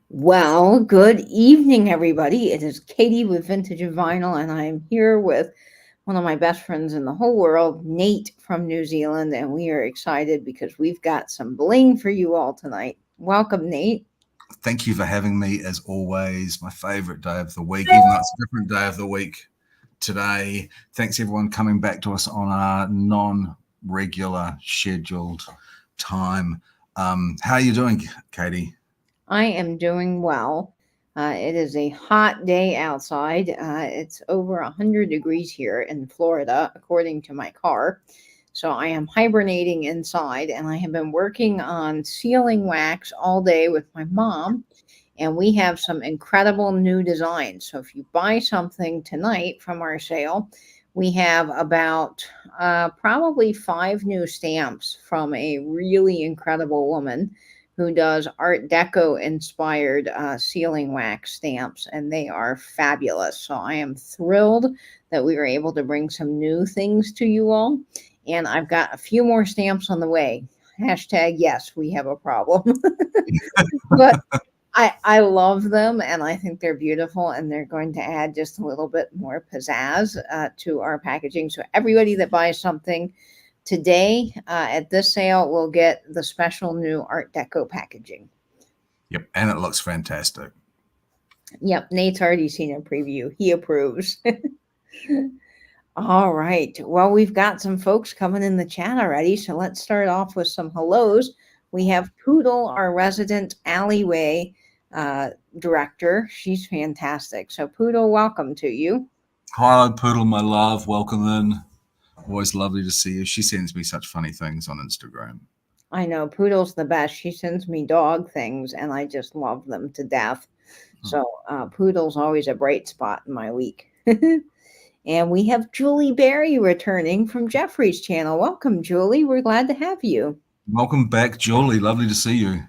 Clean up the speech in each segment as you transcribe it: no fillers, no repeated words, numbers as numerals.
Well, good evening, everybody. It is Katie with Vintage and Vinyl, and I'm here with one of my best friends in the whole world, Nate from New Zealand, and we are excited because we've got some bling for you all tonight. Welcome, Nate. Thank you for having me as always. My favorite day of the week, even though it's a different day of the week today. Thanks everyone coming back to us on our non-regular scheduled time. How are you doing, Katie? I am doing well. It is a hot day outside. It's over 100 degrees here in Florida, according to my car. So I am hibernating inside, and I have been working on sealing wax all day with my mom. And we have some incredible new designs. So if you buy something tonight from our sale, we have about probably 5 new stamps from a really incredible woman who does Art Deco inspired sealing wax stamps, and they are fabulous. So I am thrilled that we were able to bring some new things to you all. And I've got a few more stamps on the way. Hashtag yes, we have a problem. But I love them, and I think they're beautiful, and they're going to add just a little bit more pizzazz to our packaging. So everybody that buys something today at this sale will get the special new Art Deco packaging. Yep, and it looks fantastic. Yep, Nate's already seen a preview. He approves. All right. Well, we've got some folks coming in the chat already, so let's start off with some hellos. We have Poodle, our resident alleyway director. She's fantastic. So, Poodle, welcome to you. Hello, Poodle, my love. Welcome in. Always lovely to see you. She sends me such funny things on Instagram. I know Poodle's the best. She sends me dog things, and I just love them to death. So, Poodle's always a bright spot in my week. And we have Julie Berry returning from Jeffrey's channel. Welcome, Julie. We're glad to have you. Welcome back, Julie. Lovely to see you.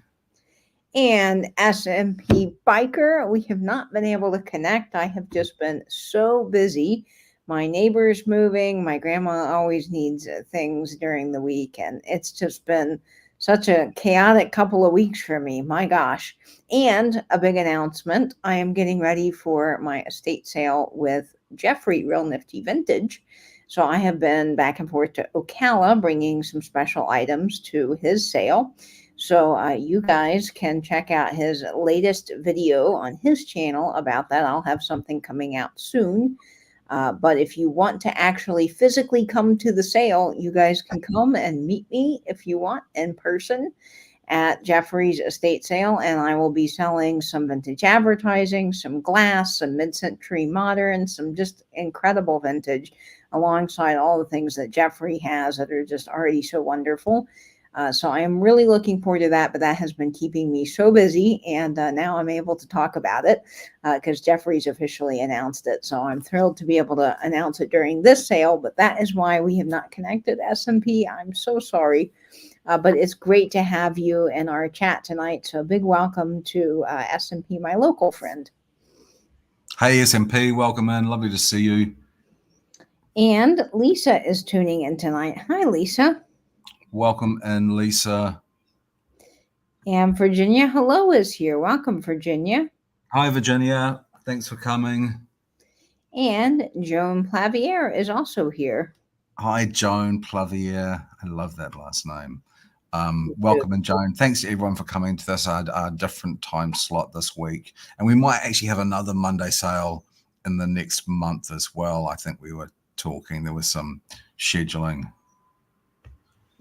And SMP Biker, we have not been able to connect. I have just been so busy. My neighbor's moving. My grandma always needs things during the week, and it's just been such a chaotic couple of weeks for me. My gosh. And a big announcement, I am getting ready for my estate sale with Jeffrey Real Nifty Vintage. So I have been back and forth to Ocala bringing some special items to his sale. So you guys can check out his latest video on his channel about that. I'll have something coming out soon. But if you want to actually physically come to the sale, you guys can come and meet me if you want in person at Jeffrey's estate sale, and I will be selling some vintage advertising, some glass, some mid-century modern, some just incredible vintage alongside all the things that Jeffrey has that are just already so wonderful. So I am really looking forward to that, but that has been keeping me so busy, and now I'm able to talk about it because Jeffrey's officially announced it. So I'm thrilled to be able to announce it during this sale, but that is why we have not connected, SMP. I'm so sorry. But it's great to have you in our chat tonight. So big welcome to SMP, my local friend. Hey, SMP, welcome in. Lovely to see you. And Lisa is tuning in tonight. Hi, Lisa. Welcome in, Lisa. And Virginia Hello is here. Welcome, Virginia. Hi, Virginia. Thanks for coming. And Joan Plavier is also here. Hi, Joan Plavier. I love that last name. Welcome in, Joan. Thanks to everyone for coming to this our different time slot this week. And we might actually have another Monday sale in the next month as well. I think we were talking. There was some scheduling.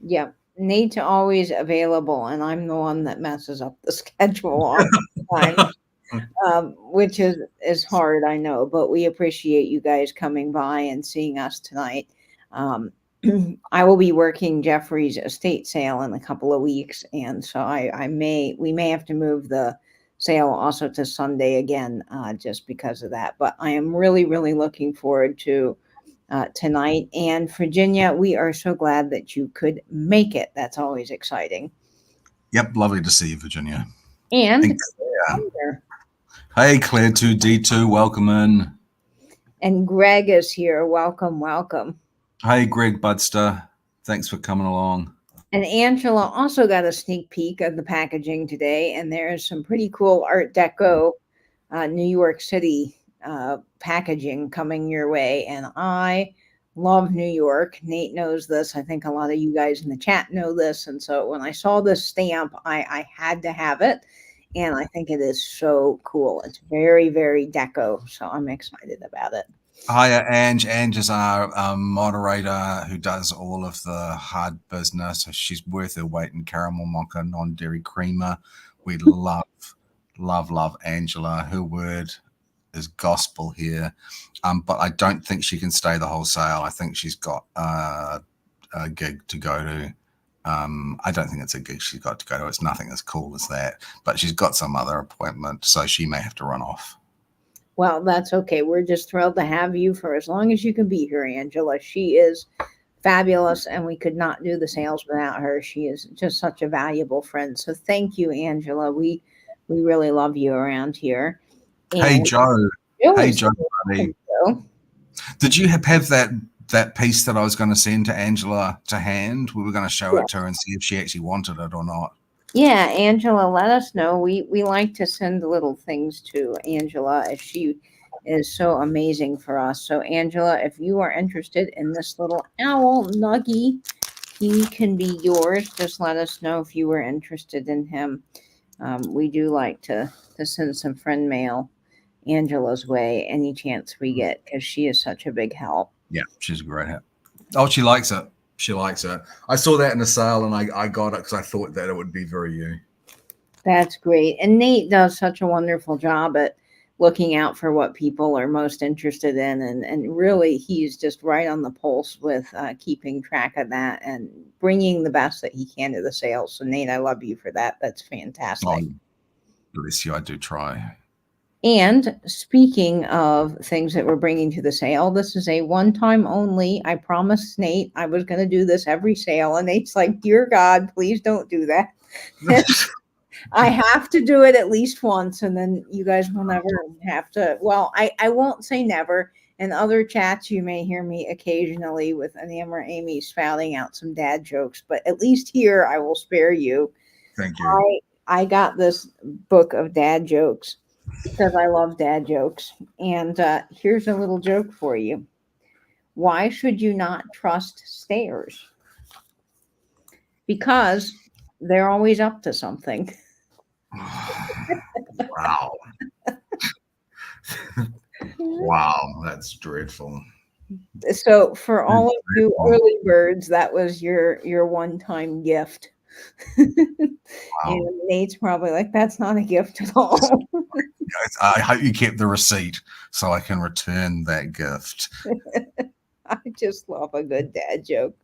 Yep. Nate's always available, and I'm the one that messes up the schedule all the time. Which is hard, I know, but we appreciate you guys coming by and seeing us tonight. I will be working Jeffrey's estate sale in a couple of weeks, and so we may have to move the sale also to Sunday again, just because of that. But I am really, really looking forward to tonight. And Virginia, we are so glad that you could make it. That's always exciting. Yep, lovely to see you, Virginia. And Claire. Hey, Claire 2D2, welcome in. And Greg is here. Welcome, welcome. Hey, Greg Budster. Thanks for coming along. And Angela also got a sneak peek of the packaging today, and there's some pretty cool Art Deco New York City packaging coming your way. And I love New York. Nate knows this. I think a lot of you guys in the chat know this. And so when I saw this stamp, I had to have it. And I think it is so cool. It's very, very deco. So I'm excited about it. Hiya, Ange. Ange is our moderator who does all of the hard business. She's worth her weight in caramel mocha, non-dairy creamer. We love, love Angela. Her word is gospel here. But I don't think she can stay the whole sale. I think she's got a gig to go to. I don't think it's a gig she's got to go to. It's nothing as cool as that. But she's got some other appointment, so she may have to run off. Well, that's okay. We're just thrilled to have you for as long as you can be here, Angela. She is fabulous, and we could not do the sales without her. She is just such a valuable friend. So thank you, Angela. We really love you around here. And hey, Joe. Hey, Joe, buddy. Did you have that piece that I was going to send to Angela to hand? We were going to show it to her and see if she actually wanted it or not. Yeah, Angela, let us know. We like to send little things to Angela, as she is so amazing for us. So, Angela, if you are interested in this little owl nuggie, he can be yours. Just let us know if you were interested in him. We do like to send some friend mail Angela's way any chance we get, because she is such a big help. Yeah, she's a great help. Oh, she likes it. She likes it. I saw that in the sale and I got it because I thought that it would be very you. That's great. And Nate does such a wonderful job at looking out for what people are most interested in. And really, he's just right on the pulse with keeping track of that and bringing the best that he can to the sales. So, Nate, I love you for that. That's fantastic. Oh, bless you. I do try. And speaking of things that we're bringing to the sale, this is a one-time only. I promised Nate I was going to do this every sale, and Nate's like, dear God, please don't do that. I have to do it at least once, and then you guys will never have to. Well, I won't say never. In other chats, you may hear me occasionally with Anam or Amy spouting out some dad jokes, but at least here I will spare you. Thank you. I got this book of dad jokes because I love dad jokes. And here's a little joke for you. Why should you not trust stairs? Because they're always up to something. Wow. Wow, that's dreadful. So for all of you early birds, that was your one-time gift. Wow. And Nate's probably like, that's not a gift at all. I hope you kept the receipt so I can return that gift. I just love a good dad joke.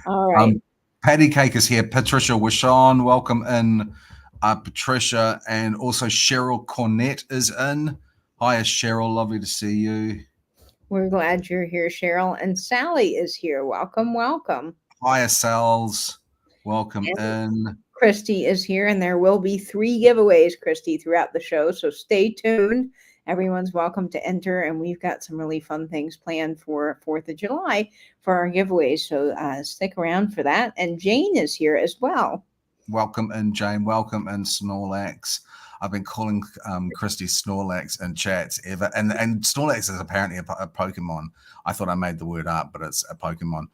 All right. Patty Cake is here. Patricia Wishon, welcome in. Patricia, and also Cheryl Cornett is in. Hiya, Cheryl. Lovely to see you. We're glad you're here, Cheryl. And Sally is here. Welcome, welcome. Hiya, Sals. Welcome in. Christy is here, and there will be 3 giveaways, Christy, throughout the show. So stay tuned. Everyone's welcome to enter, and we've got some really fun things planned for 4th of July for our giveaways. So stick around for that. And Jane is here as well. Welcome in, Jane. Welcome in, Snorlax. I've been calling Christy Snorlax in chats ever. And Snorlax is apparently a Pokemon. I thought I made the word up, but it's a Pokemon.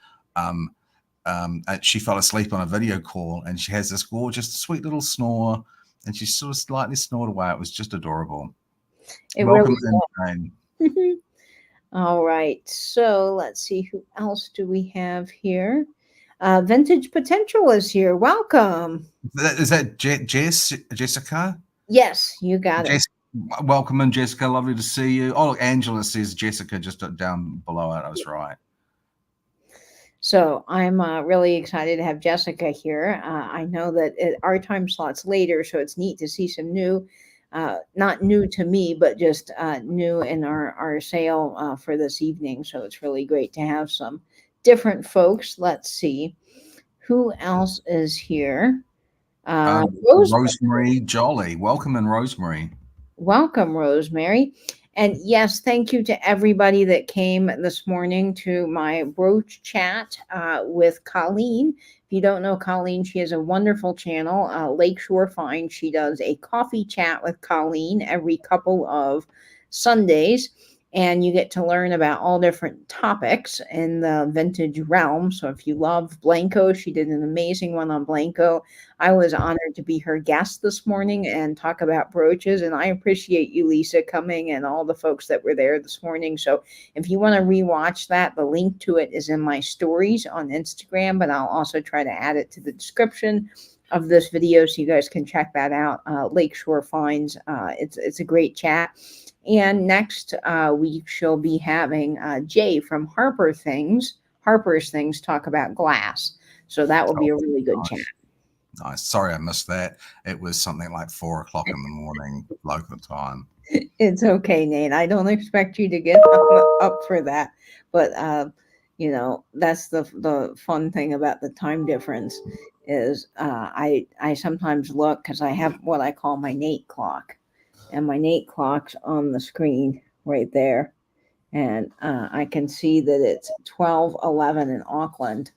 She fell asleep on a video call, and she has this gorgeous, sweet little snore, and she sort of slightly snored away. It was just adorable. Welcome in, Jane. All right. So let's see, who else do we have here? Vintage Potential is here. Welcome. Is that Jessica? Yes, you got it. Welcome in, Jessica. Lovely to see you. Oh, look, Angela says Jessica just down below it. I was right. So I'm really excited to have Jessica here. I know that our time slot's later, so it's neat to see some new, not new to me, but just new in our sale for this evening. So it's really great to have some different folks. Let's see who else is here. Rosemary Jolly. Welcome in, Rosemary. Welcome, Rosemary. And yes, thank you to everybody that came this morning to my brooch chat with Colleen. If you don't know Colleen, she has a wonderful channel, Lakeshore Find. She does a coffee chat with Colleen every couple of Sundays, and you get to learn about all different topics in the vintage realm. So if you love Blanco, she did an amazing one on Blanco. I was honored to be her guest this morning and talk about brooches, and I appreciate you, Lisa, coming, and all the folks that were there this morning. So if you want to rewatch that, the link to it is in my stories on Instagram, but I'll also try to add it to the description of this video so you guys can check that out. Lakeshore Finds. It's a great chat. And next week she'll be having Jay from Harper's Things talk about glass. So that will be a really good chat. Nice. Sorry I missed that. It was something like 4 o'clock in the morning local time. It's okay, Nate. I don't expect you to get up for that. But you know, that's the fun thing about the time difference is I sometimes look because I have what I call my Nate clock. And my Nate clock's on the screen right there. And I can see that it's 12:11 in Auckland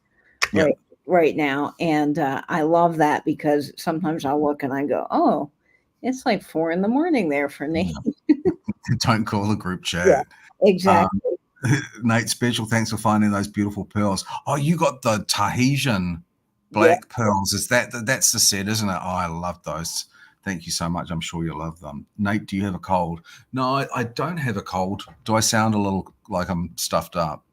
right now. And I love that because sometimes I'll look and I go, oh, it's like 4 in the morning there for Nate. Don't call the group chat. Yeah, exactly. Nate, special thanks for finding those beautiful pearls. Oh, you got the Tahitian black pearls. Is that's the set, isn't it? Oh, I love those. Thank you so much. I'm sure you'll love them. Nate, do you have a cold? No, I don't have a cold. Do I sound a little like I'm stuffed up?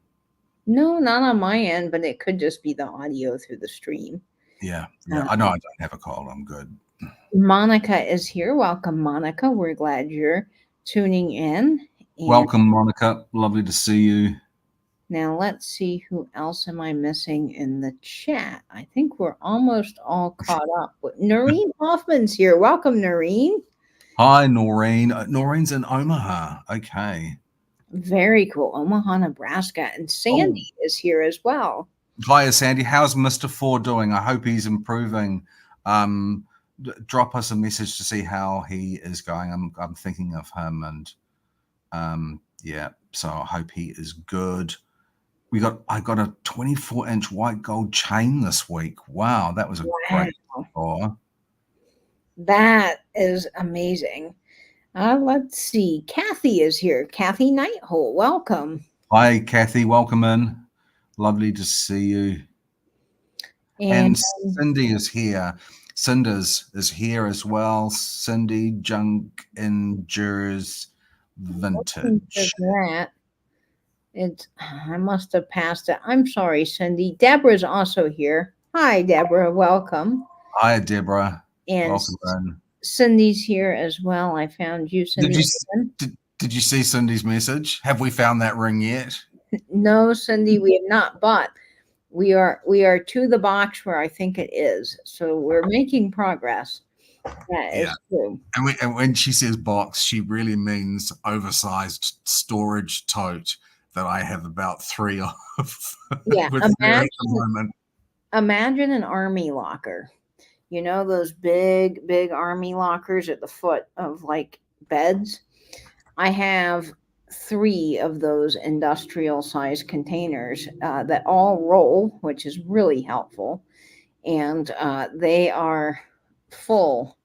No, not on my end, but it could just be the audio through the stream. Yeah. I know I don't have a cold. I'm good. Monica is here. Welcome, Monica. We're glad you're tuning in. And welcome, Monica. Lovely to see you. Now, let's see, who else am I missing in the chat? I think we're almost all caught up. Noreen Hoffman's here. Welcome, Noreen. Hi, Noreen. Noreen's in Omaha. Okay. Very cool. Omaha, Nebraska. And Sandy is here as well. Hi, Sandy. How's Mr. Ford doing? I hope he's improving. Drop us a message to see how he is going. I'm thinking of him, and yeah, so I hope he is good. I got a 24-inch white gold chain this week. Wow, that was a great score. That is amazing. Let's see. Kathy is here. Kathy Nighthole, welcome. Hi, Kathy. Welcome in. Lovely to see you. And Cindy is here. Cinders is here as well. Cindy Junk Endures Vintage. I must have passed it. I'm sorry, Cindy. Deborah's also here. Hi, Deborah. Welcome. Hi, Deborah. And welcome in. Cindy's here as well. I found you, Cindy. Did you see Cindy's message? Have we found that ring yet? No, Cindy, we have not. But we are to the box where I think it is. So we're making progress. That is true. And when she says box, she really means oversized storage tote that I have about 3 of. Yeah, imagine an army locker. You know, those big army lockers at the foot of like beds. I have 3 of those industrial size containers that all roll, which is really helpful. And they are full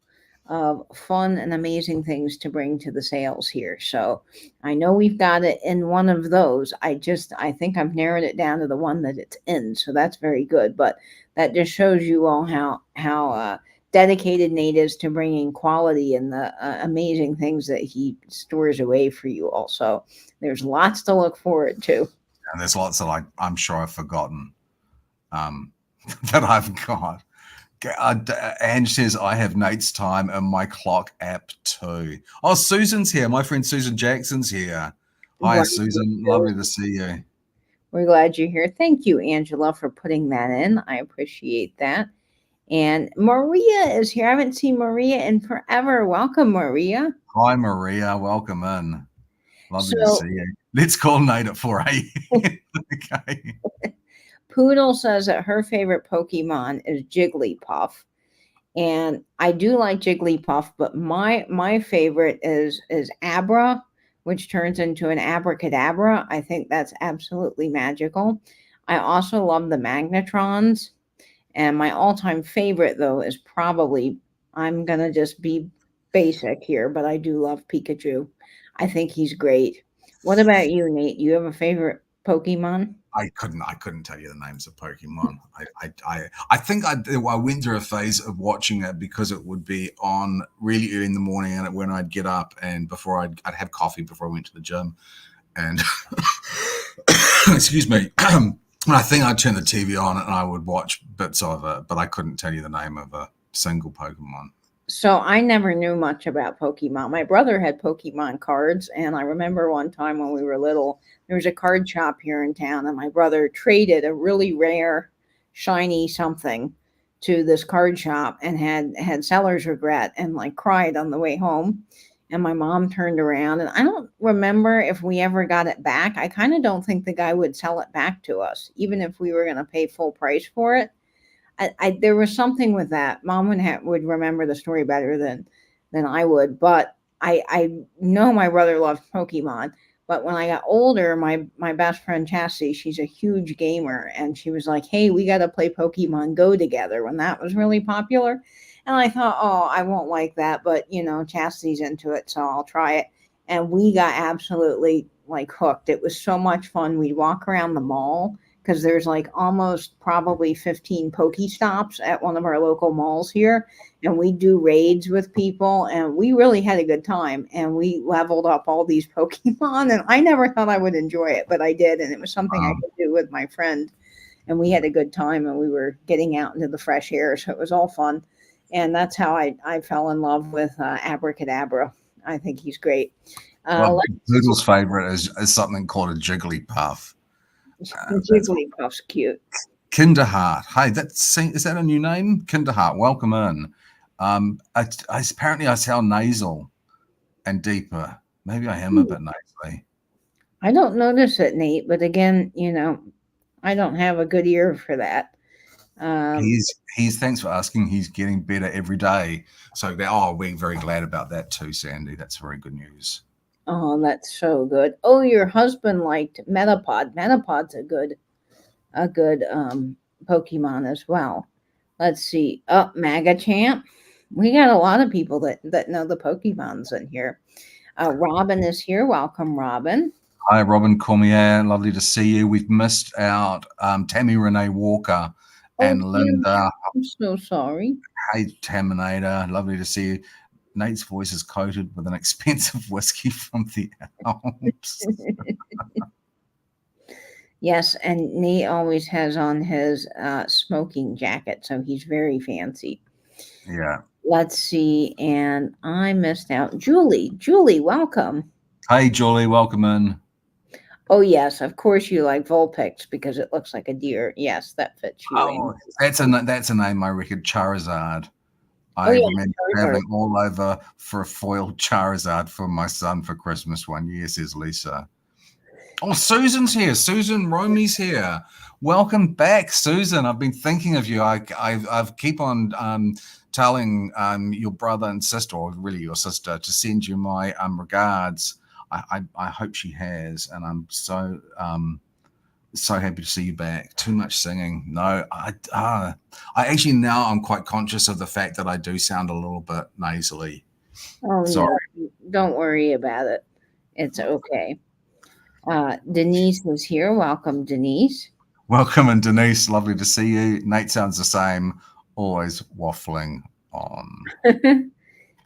of fun and amazing things to bring to the sales here. So I know we've got it in one of those. I think I've narrowed it down to the one that it's in. So that's very good. But that just shows you all how dedicated Nate is to bringing quality and the amazing things that he stores away for you all. So there's lots to look forward to. And there's lots that I'm sure I've forgotten that I've got. Ange says, I have Nate's time and my clock app too. Oh, Susan's here. My friend Susan Jackson's here. Hi, Susan. Lovely to see you. We're glad you're here. Thank you, Angela, for putting that in. I appreciate that. And Maria is here. I haven't seen Maria in forever. Welcome, Maria. Hi, Maria. Welcome in. Lovely to see you. Let's call Nate at 4 a.m. Okay. Poodle says that her favorite Pokemon is Jigglypuff. And I do like Jigglypuff, but my favorite is Abra, which turns into an abracadabra. I think that's absolutely magical. I also love the Magnetrons. And my all-time favorite, though, is probably, I'm going to just be basic here, but I do love Pikachu. I think he's great. What about you, Nate? You have a favorite Pokemon? I couldn't tell you the names of Pokemon. I think I went through a phase of watching it because it would be on really early in the morning, and when I'd get up and before I'd have coffee before I went to the gym, and excuse me. And I think I'd turn the TV on and I would watch bits of it, but I couldn't tell you the name of a single Pokemon. So I never knew much about Pokemon. My brother had Pokemon cards, and I remember one time when we were little, there was a card shop here in town, and my brother traded a really rare, shiny something to this card shop and had seller's regret and like cried on the way home. And my mom turned around, and I don't remember if we ever got it back. I kind of don't think the guy would sell it back to us, even if we were going to pay full price for it. There was something with that. Mom would remember the story better than I would, but I know my brother loved Pokemon. But when I got older, my best friend Chastity, she's a huge gamer, and she was like, "Hey, we got to play Pokemon Go together," when that was really popular. And I thought, "Oh, I won't like that," but Chastity's into it, so I'll try it. And we got absolutely like hooked. It was so much fun. We'd walk around the mall because there's like almost probably 15 Pokestops at one of our local malls here. And we do raids with people, and we really had a good time. And we leveled up all these Pokemon, and I never thought I would enjoy it, but I did. And it was something I could do with my friend. And we had a good time, and we were getting out into the fresh air. So it was all fun. And that's how I fell in love with Abracadabra. I think he's great. Well, Doodle's favorite is something called a Jigglypuff. Jigglypuff's cute. Kinderheart. Hey, is that a new name? Kinderheart. Welcome in. Apparently I sound nasal and deeper. Maybe I am a bit nasally. I don't notice it, Nate, but again, I don't have a good ear for that. He's thanks for asking. He's getting better every day. So we're very glad about that too, Sandy. That's very good news. Oh, that's so good. Oh, your husband liked Metapod. Metapod's a good Pokemon as well. Let's see. Oh, Magachamp. We got a lot of people that know the Pokemons in here. Robin is here. Welcome, Robin. Hi, Robin Cormier. Lovely to see you. We've missed out Tammy Renee Walker and Linda. I'm so sorry. Hey, Taminator. Lovely to see you. Nate's voice is coated with an expensive whiskey from the Alps. Yes, and Nate always has on his smoking jacket, so he's very fancy. Yeah. Let's see, and I missed out. Julie. Julie, welcome. Hey, Julie, welcome in. Oh, yes, of course you like Vulpix because it looks like a deer. Yes, that fits you. Oh, that's a name I reckon, Charizard. I remember traveling all over for a foiled Charizard for my son for Christmas one year, says Lisa. Oh, Susan's here. Susan Romey's here. Welcome back, Susan. I've been thinking of you. I've keep on telling your brother and sister, or really your sister, to send you my regards. I hope she has, and I'm so happy to see you back. Too much singing. No, I actually now I'm quite conscious of the fact that I do sound a little bit nasally. Oh, sorry. No, don't worry about it. It's okay. Denise is here. Welcome, Denise. Welcome, and Denise, lovely to see you. Nate sounds the same, always waffling on.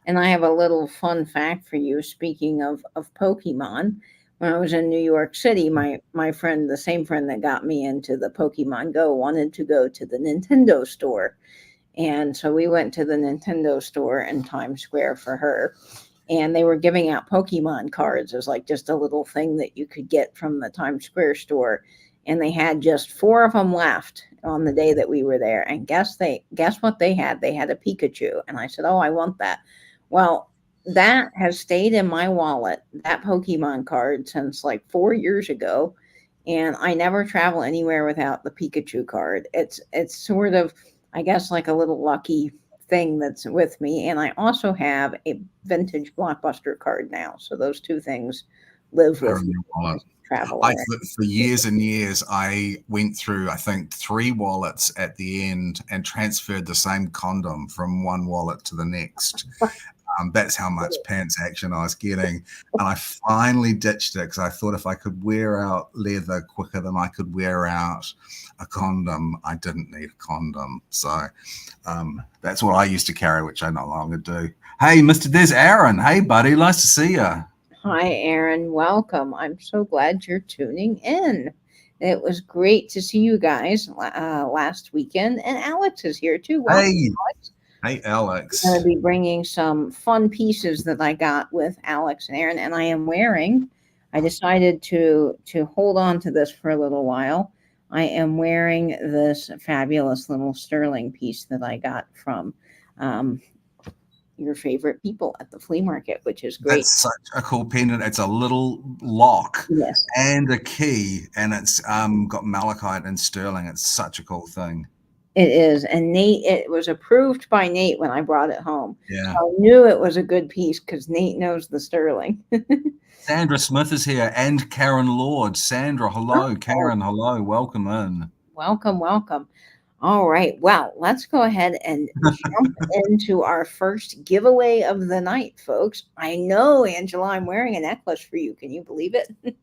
And I have a little fun fact for you. Speaking of Pokemon, when I was in New York City, my friend, the same friend that got me into the Pokemon Go, wanted to go to the Nintendo store. And so we went to the Nintendo store in Times Square for her. And they were giving out Pokemon cards as like just a little thing that you could get from the Times Square store. And they had just 4 of them left on the day that we were there. And guess what they had? They had a Pikachu. And I said, "Oh, I want that." Well, that has stayed in my wallet, that Pokemon card, since like 4 years ago. And I never travel anywhere without the Pikachu card. It's sort of, I guess, like a little lucky thing that's with me. And I also have a vintage Blockbuster card now. So those two things live with Carrying me your wallet. travel I around. for years and years, I went through, I think, 3 wallets at the end and transferred the same condom from one wallet to the next. That's how much pants action I was getting. And I finally ditched it because I thought if I could wear out leather quicker than I could wear out a condom, I didn't need a condom. So that's what I used to carry, which I no longer do. Hey, there's Aaron. Hey, buddy. Nice to see you. Hi, Aaron. Welcome. I'm so glad you're tuning in. It was great to see you guys last weekend, and Alex is here too. Welcome, Hey. Alex. Hey, Alex. I'm going to be bringing some fun pieces that I got with Alex and Aaron, and I am wearing. I decided to hold on to this for a little while. I am wearing this fabulous little sterling piece that I got from your favorite people at the flea market, which is great. That's such a cool pendant. It's a little lock Yes, and a key, and it's got malachite and sterling. It's such a cool thing. it is. And Nate, it was approved by Nate when I brought it home. Yeah. So I knew it was a good piece because Nate knows the sterling. Sandra Smith is here and Karen Lord. Sandra, hello. Oh. Karen, hello. Welcome in. Welcome, welcome. All right. Well, let's go ahead and jump into our first giveaway of the night, folks. I know, Angela, I'm wearing a necklace for you. Can you believe it?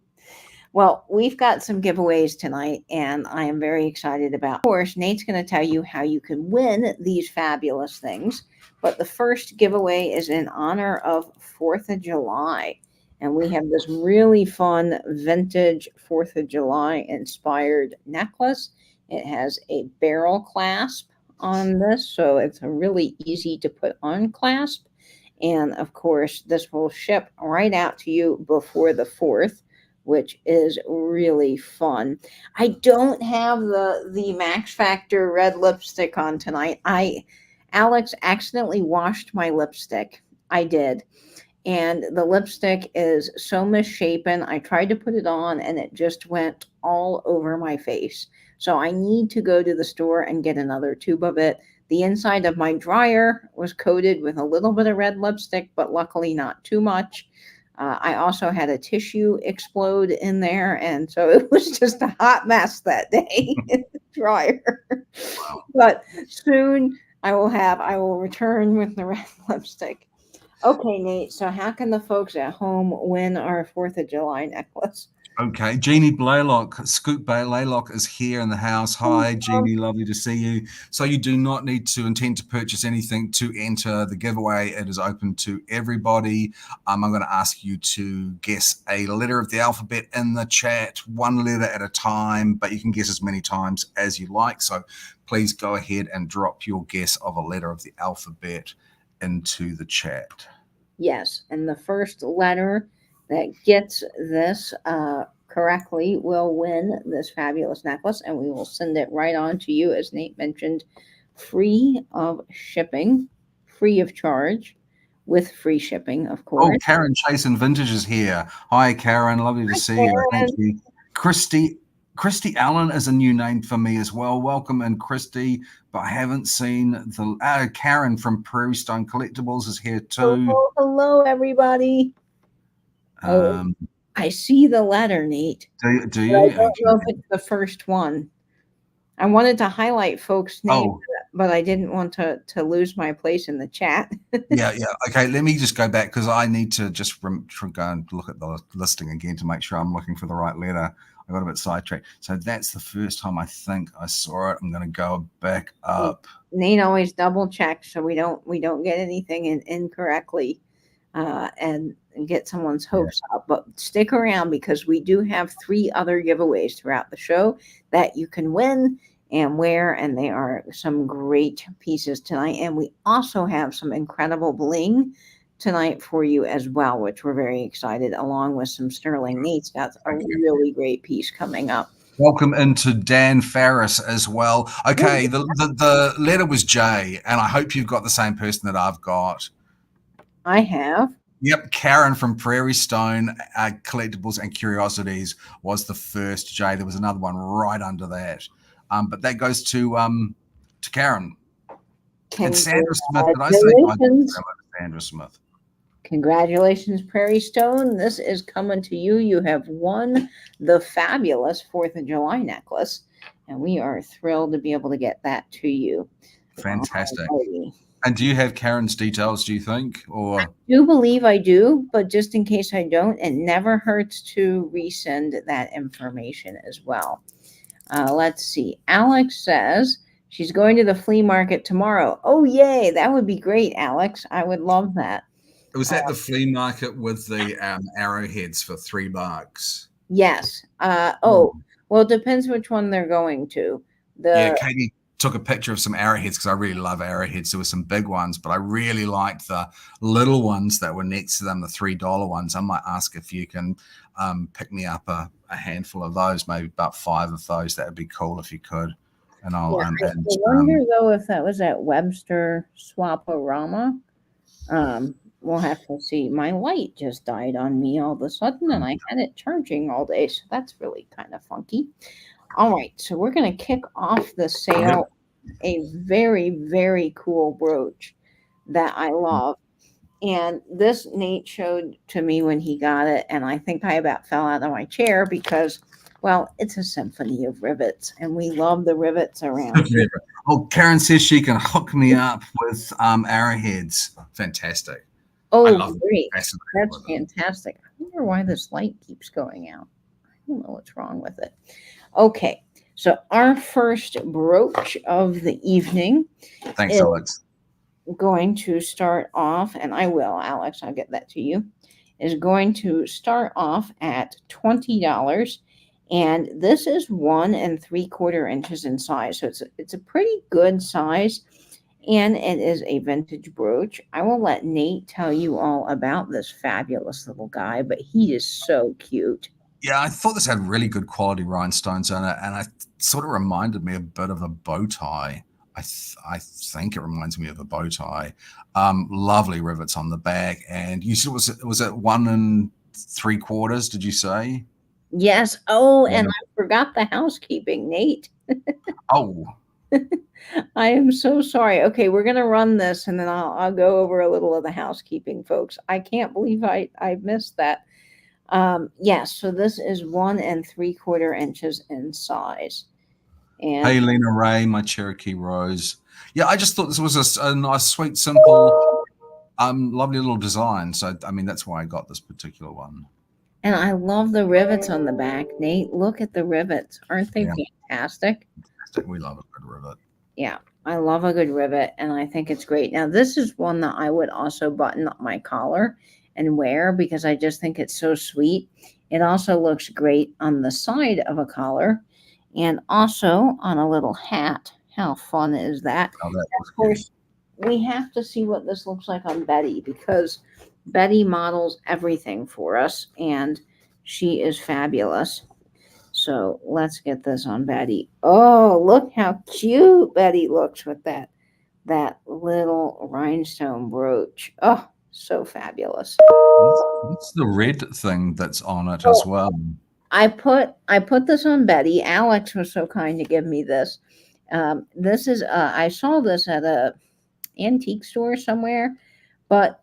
Well, we've got some giveaways tonight, and I am very excited about. Of course, Nate's going to tell you how you can win these fabulous things. But the first giveaway is in honor of 4th of July. And we have this really fun vintage 4th of July inspired necklace. It has a barrel clasp on this, so it's a really easy to put on clasp. And of course, this will ship right out to you before the 4th, which is really fun. I don't have the Max Factor red lipstick on tonight. Alex accidentally washed my lipstick. I did. And the lipstick is so misshapen. I tried to put it on and it just went all over my face. So I need to go to the store and get another tube of it. The inside of my dryer was coated with a little bit of red lipstick, but luckily not too much. I also had a tissue explode in there, and so it was just a hot mess that day in the dryer. Wow. But soon I will return with the red lipstick. Okay, Nate, so how can the folks at home win our 4th of July necklace? Okay, Jeannie Blaylock, Scoop Blaylock is here in the house. Hi, Jeannie, lovely to see you. So you do not need to intend to purchase anything to enter the giveaway. It is open to everybody. I'm going to ask you to guess a letter of the alphabet in the chat, one letter at a time, but you can guess as many times as you like. So please go ahead and drop your guess of a letter of the alphabet into the chat. Yes, and the first letter that gets this correctly will win this fabulous necklace, and we will send it right on to you, as Nate mentioned, free of shipping, free of charge, with free shipping, of course. Oh, Karen Chasen Vintage is here. Hi, Karen. Lovely to see you. Thank you. Christy Allen is a new name for me as well. Welcome in, Christy. But I haven't seen the Karen from Prairie Stone Collectibles is here too. Hello, everybody. I see the letter, Nate. Do you? I don't know if it's the first one. I wanted to highlight folks' names, but I didn't want to lose my place in the chat. Yeah. Okay, let me just go back because I need to just go and look at the listing again to make sure I'm looking for the right letter. I got a bit sidetracked. So that's the first time I think I saw it. I'm going to go back up. Nate always double checks so we don't get anything incorrectly and get someone's hopes up. But stick around because we do have 3 other giveaways throughout the show that you can win and wear, and they are some great pieces tonight. And we also have some incredible bling tonight for you as well, which we're very excited, along with some sterling. Nate's got a really great piece coming up. Welcome into Dan Farris as well. Okay, the letter was J, and I hope you've got the same person that I've got. I have. Yep, Karen from Prairie Stone Collectibles and Curiosities was the first J. There was another one right under that. But that goes to Karen. And Sandra Smith. Did I say Sandra Smith? Congratulations, Prairie Stone. This is coming to you. You have won the fabulous 4th of July necklace, and we are thrilled to be able to get that to you. Fantastic. Alrighty. And do you have Karen's details, do you think? Or I do believe I do, but just in case I don't, it never hurts to resend that information as well. Let's see. Alex says she's going to the flea market tomorrow. Oh, yay. That would be great, Alex. I would love that. it was at the flea market with the arrowheads for $3. Yes. Well, it depends which one they're going to. Yeah, Katie took a picture of some arrowheads because I really love arrowheads. There were some big ones, but I really liked the little ones that were next to them, the $3 ones. I might ask if you can pick me up a handful of those, maybe about 5 of those. That would be cool if you could. And I'll. I wonder though if that was at Webster Swaporama. We'll have to see. My light just died on me all of a sudden, and I had it charging all day, so that's really kind of funky. All right, so we're going to kick off the sale. A very, very cool brooch that I love. And this Nate showed to me when he got it, and I think I about fell out of my chair because, well, it's a symphony of rivets, and we love the rivets around here. Oh, Karen says she can hook me up with arrowheads. Fantastic. Oh, great. That's fantastic. I wonder why this light keeps going out. I don't know what's wrong with it. Okay, so our first brooch of the evening. Thanks, Alex. Going to start off, and I will, Alex, I'll get that to you, is going to start off at $20. And this is 1 3/4 inches in size. So it's a pretty good size. And it is a vintage brooch. I will let Nate tell you all about this fabulous little guy, but he is so cute. Yeah, I thought this had really good quality rhinestones on it, and it sort of reminded me a bit of a bow tie. I think it reminds me of a bow tie. Lovely rivets on the back, and you said was it 1 3/4? Did you say? Yes. Oh, and I forgot the housekeeping, Nate. Oh. I am so sorry. Okay, we're gonna run this, and then I'll go over a little of the housekeeping, folks. I can't believe I missed that. Yes, so this is 1 3/4 inches in size. And hey, Lena Ray, my Cherokee Rose. Yeah, I just thought this was a nice, sweet, simple, lovely little design. So, I mean, that's why I got this particular one. And I love the rivets on the back, Nate. Look at the rivets. Aren't they fantastic? We love a good rivet. Yeah, I love a good rivet, and I think it's great. Now, this is one that I would also button up my collar and wear because I just think it's so sweet. It also looks great on the side of a collar and also on a little hat. How fun is that? Oh, that of course, we have to see what this looks like on Betty because Betty models everything for us, and she is fabulous. So let's get this on Betty. Oh, look how cute Betty looks with that little rhinestone brooch. Oh, so fabulous. What's the red thing that's on it as well? I put this on Betty. Alex was so kind to give me this. This is I saw this at a antique store somewhere, but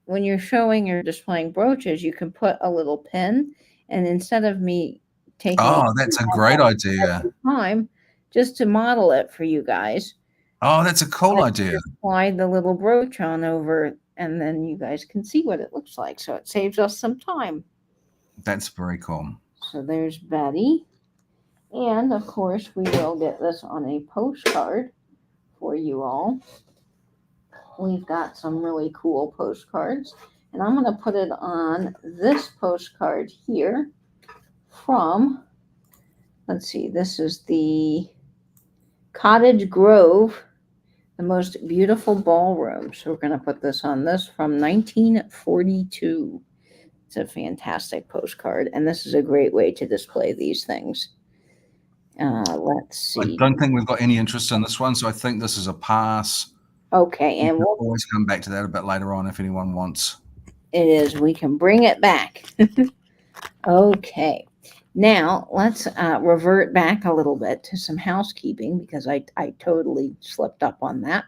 when you're showing or displaying brooches, you can put a little pin, and instead of me taking that's a great idea. Time just to model it for you guys. Oh, that's a cool idea. Slide the little brooch on over, and then you guys can see what it looks like. So it saves us some time. That's very cool. So there's Betty. And of course, we will get this on a postcard for you all. We've got some really cool postcards. And I'm going to put it on this postcard here from, let's see, this is the Cottage Grove, the most beautiful ballroom. So we're going to put this on this from 1942. It's a fantastic postcard, and this is a great way to display these things. Let's see. I don't think we've got any interest in this one, so I think this is a pass. Okay, and we'll always come back to that a bit later on if anyone wants. It is. We can bring it back. Okay. Now, let's revert back a little bit to some housekeeping because I totally slipped up on that.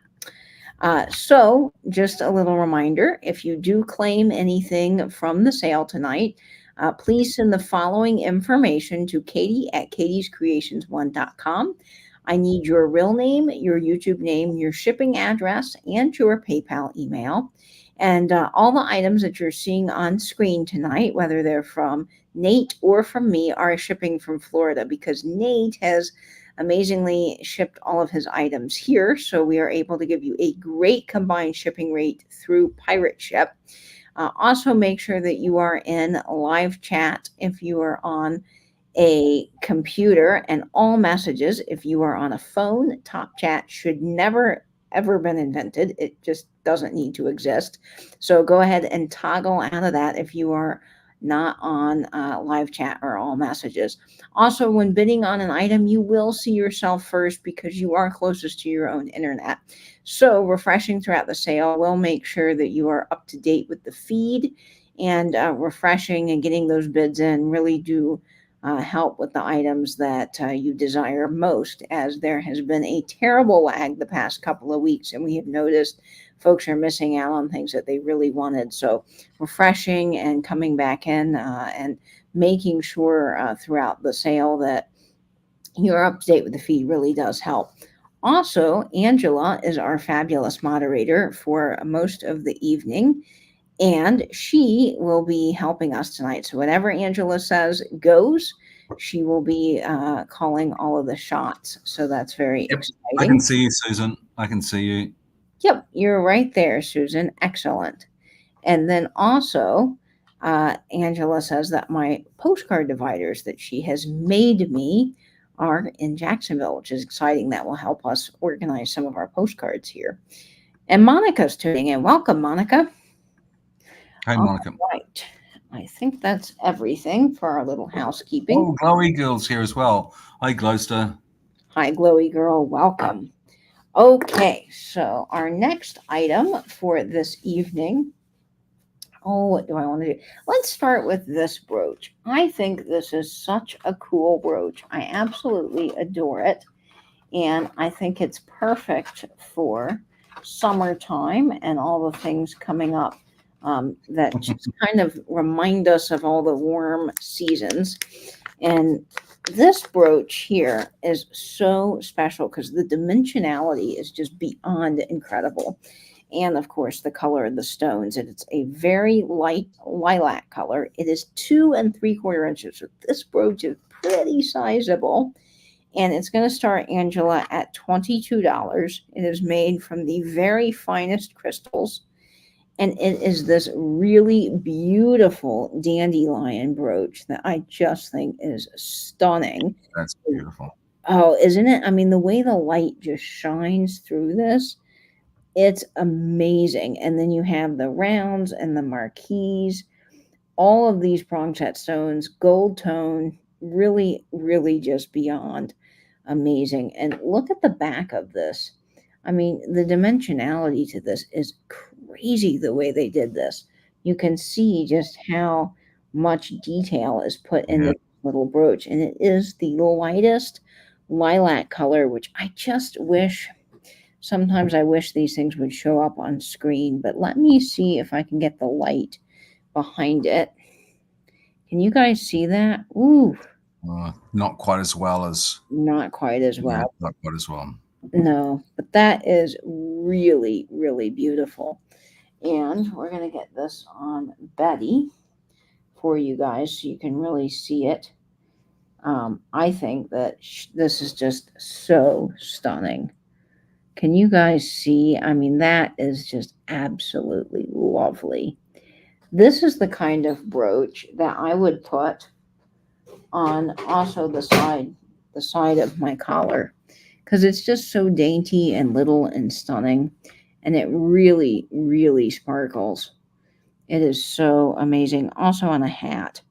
So just a little reminder, if you do claim anything from the sale tonight, please send the following information to Katie at katiescreations1.com. I need your real name, your YouTube name, your shipping address, and your PayPal email. And all the items that you're seeing on screen tonight, whether they're from Nate or from me, are shipping from Florida because Nate has amazingly shipped all of his items here. So we are able to give you a great combined shipping rate through Pirate Ship. Also, make sure that you are in live chat if you are on a computer, and all messages, if you are on a phone, top chat should never ever been invented. It just doesn't need to exist. So go ahead and toggle out of that if you are not on live chat or all messages. Also, when bidding on an item, you will see yourself first because you are closest to your own internet. So refreshing throughout the sale will make sure that you are up to date with the feed, and refreshing and getting those bids in really do help with the items that you desire most, as there has been a terrible lag the past couple of weeks, and we have noticed folks are missing out on things that they really wanted. So refreshing and coming back in and making sure throughout the sale that you're up to date with the feed really does help. Also, Angela is our fabulous moderator for most of the evening, and she will be helping us tonight. So whatever Angela says goes. She will be calling all of the shots. So that's very exciting. I can see you, Susan. I can see you. Yep, you're right there, Susan. Excellent. And then also, Angela says that my postcard dividers that she has made me are in Jacksonville, which is exciting. That will help us organize some of our postcards here. And Monica's tuning in. Welcome, Monica. Hi, Monica. All right. I think that's everything for our little housekeeping. Oh, Glowy Girl's here as well. Hi, Glowster. Hi, Glowy Girl. Welcome. Okay, so our next item for this evening. Oh, what do I want to do? Let's start with this brooch. I think this is such a cool brooch. I absolutely adore it. And I think it's perfect for summertime and all the things coming up that just kind of remind us of all the warm seasons. And this brooch here is so special because the dimensionality is just beyond incredible. And of course, the color of the stones. It's a very light lilac color. It is 2 3/4 inches. So this brooch is pretty sizable. And it's going to start, Angela, at $22. It is made from the very finest crystals. And it is this really beautiful dandelion brooch that I just think is stunning. That's beautiful. Oh, isn't it? I mean, the way the light just shines through this, it's amazing. And then you have the rounds and the marquise, all of these prong set stones, gold tone, really, really just beyond amazing. And look at the back of this. I mean, the dimensionality to this is crazy the way they did this. You can see just how much detail is put in this little brooch. And it is the lightest lilac color, which I just wish, sometimes I wish these things would show up on screen. But let me see if I can get the light behind it. Can you guys see that? Ooh. Not quite as well as. Not quite as well. Yeah, not quite as well. No, but that is really, really beautiful. And we're going to get this on Betty for you guys so you can really see it. I think that this is just so stunning. Can you guys see? I mean, that is just absolutely lovely. This is the kind of brooch that I would put on also the side of my collar, because it's just so dainty and little and stunning, and it really, really sparkles. It is so amazing. Also on a hat.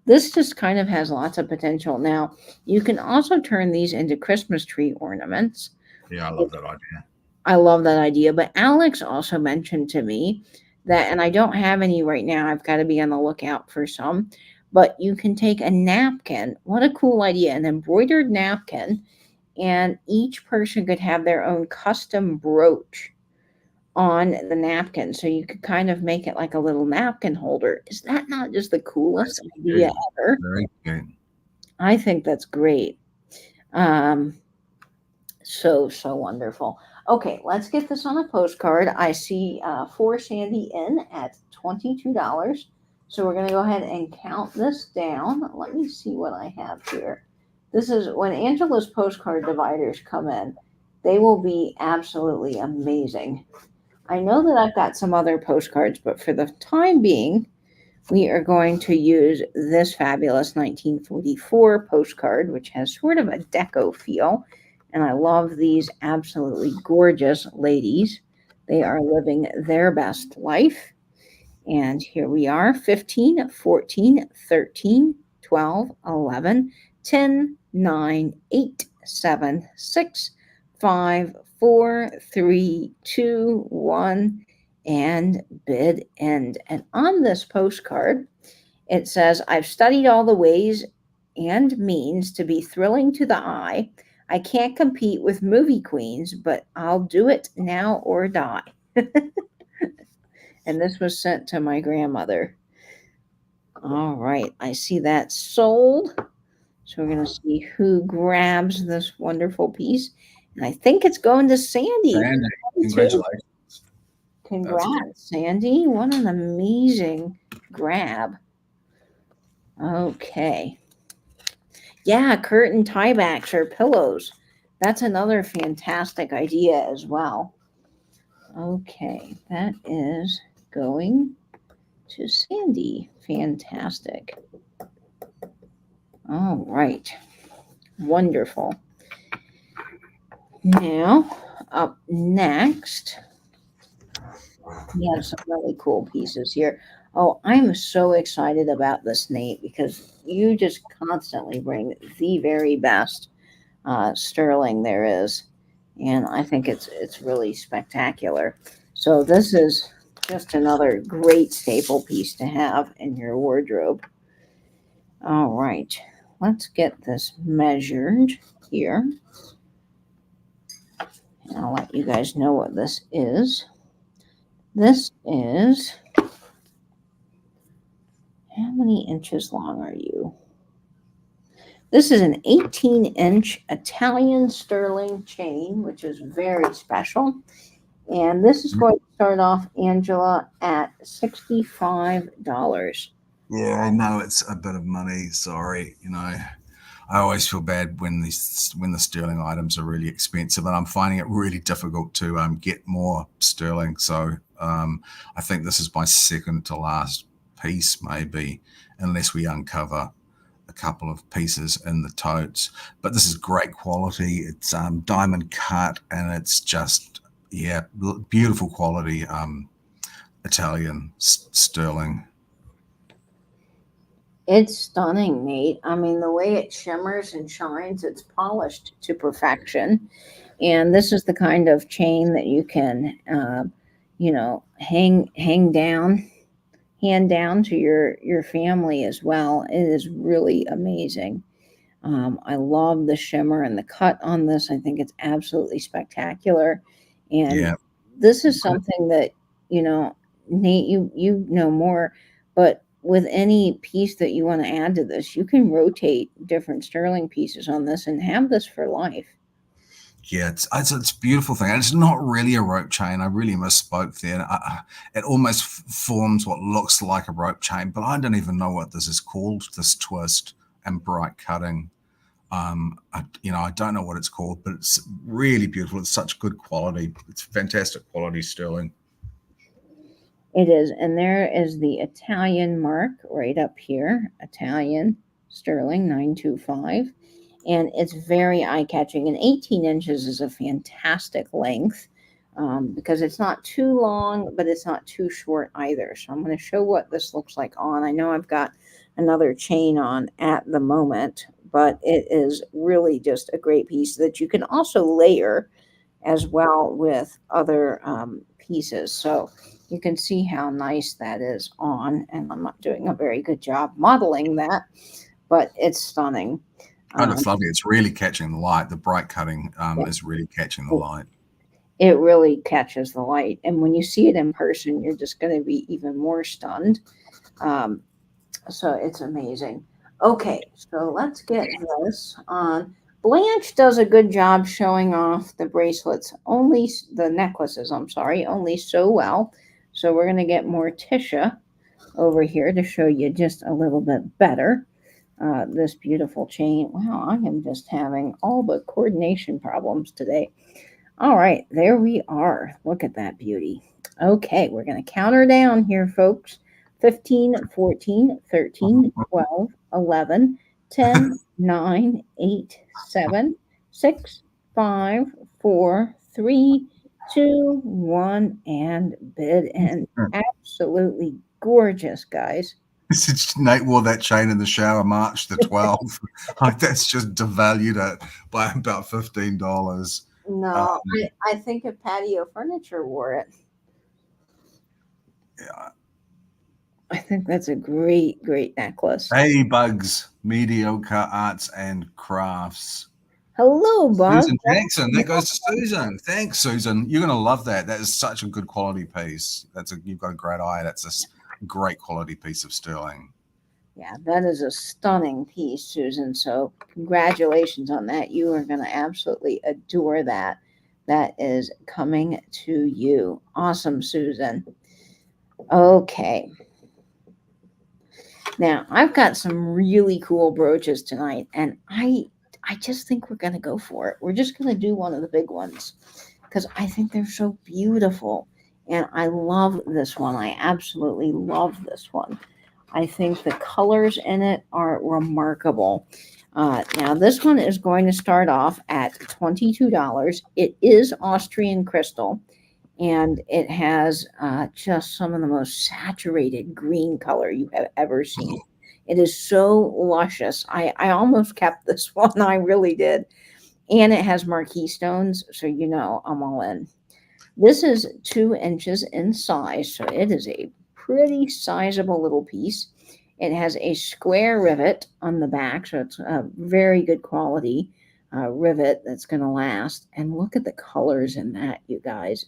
This just kind of has lots of potential. Now, you can also turn these into Christmas tree ornaments. Yeah, I love that idea. I love that idea. But Alex also mentioned to me that, and I don't have any right now, I've got to be on the lookout for some, but you can take a napkin. What a cool idea. An embroidered napkin, and each person could have their own custom brooch on the napkin. So you could kind of make it like a little napkin holder. Is that not just the coolest That's idea cute. ever? Very cute. I think that's great. Um, so wonderful. Okay, let's get this on a postcard. I see for Sandy in at $22. So we're going to go ahead and count this down. Let me see what I have here. This is when Angela's postcard dividers come in, they will be absolutely amazing. I know that I've got some other postcards, but for the time being, we are going to use this fabulous 1944 postcard, which has sort of a deco feel. And I love these absolutely gorgeous ladies. They are living their best life. And here we are 15, 14, 13, 12, 11, 10, 9, 8, 7, 6, 5, 4, 3, 2, 1, and bid end. And on this postcard, it says, I've studied all the ways and means to be thrilling to the eye. I can't compete with movie queens, but I'll do it now or die. And this was sent to my grandmother. All right, I see that sold. So we're going to see who grabs this wonderful piece. And I think it's going to Sandy. Sandy, congratulations. Congrats, Sandy. What an amazing grab. Okay. Yeah, curtain tiebacks or pillows. That's another fantastic idea as well. Okay, that is going to Sandy. Fantastic. All right. Wonderful. Now, up next, we have some really cool pieces here. Oh, I'm so excited about this, Nate, because you just constantly bring the very best sterling there is, and I think it's really spectacular. So this is just another great staple piece to have in your wardrobe. All right, let's get this measured here. And I'll let you guys know what this is. This is, how many inches long are you? This is an 18-inch Italian sterling chain, which is very special. And this is going to start off, Angela, at $65. Yeah, I know it's a bit of money. Sorry, I always feel bad when the sterling items are really expensive, and I'm finding it really difficult to get more sterling. So I think this is my second to last piece, maybe, unless we uncover a couple of pieces in the totes. But this is great quality. It's diamond cut, and it's just beautiful quality Italian sterling. It's stunning, Nate. I mean, the way it shimmers and shines, it's polished to perfection. And this is the kind of chain that you can, hang down, hand down to your family as well. It is really amazing. I love the shimmer and the cut on this. I think it's absolutely spectacular. And this is something that, Nate, you know more, but with any piece that you want to add to this, you can rotate different sterling pieces on this and have this for life. Yeah, it's a beautiful thing. And it's not really a rope chain. I really misspoke there. It almost forms what looks like a rope chain, but I don't even know what this is called, this twist and bright cutting. I don't know what it's called, but it's really beautiful. It's such good quality. It's fantastic quality sterling. It is. And there is the Italian mark right up here, Italian sterling 925. And it's very eye-catching. And 18 inches is a fantastic length because it's not too long, but it's not too short either. So I'm going to show what this looks like on. I know I've got another chain on at the moment, but it is really just a great piece that you can also layer as well with other pieces. So you can see how nice that is on. And I'm not doing a very good job modeling that, but it's stunning. Oh, it's lovely. It's really catching the light. The bright cutting is really catching the light. It really catches the light. And when you see it in person, you're just going to be even more stunned. Um, so it's amazing. Okay, so let's get this on. Blanche does a good job showing off the bracelets, the necklaces, I'm sorry, only so well. So we're going to get Morticia over here to show you just a little bit better. This beautiful chain. Wow, I am just having all the coordination problems today. All right, there we are. Look at that beauty. Okay, we're going to count her down here, folks. 15, 14, 13, 12, 11, 10, 9, 8, 7, 6, 5, 4, 3, 2, 1, and bid. And absolutely gorgeous, guys. Nate wore that chain in the shower March the 12th. Like that's just devalued it by about $15. No, I think if patio furniture wore it. Yeah. I think that's a great, great necklace. Hey, Bugs, Mediocre Arts and Crafts. Hello, Bob. Susan Jackson. That goes to Susan. Thanks, Susan. You're going to love that. That is such a good quality piece. You've got a great eye. That's a great quality piece of sterling. Yeah, that is a stunning piece, Susan. So congratulations on that. You are going to absolutely adore that. That is coming to you. Awesome, Susan. Okay. Now, I've got some really cool brooches tonight, and I just think we're going to go for it. We're just going to do one of the big ones because I think they're so beautiful. And I love this one. I absolutely love this one. I think the colors in it are remarkable. Now, this one is going to start off at $22. It is Austrian crystal, and it has just some of the most saturated green color you have ever seen. It is so luscious. I almost kept this one. I really did. And it has marquee stones, so you know I'm all in. This is 2 inches in size, so it is a pretty sizable little piece. It has a square rivet on the back, so it's a very good quality rivet that's going to last. And look at the colors in that, you guys.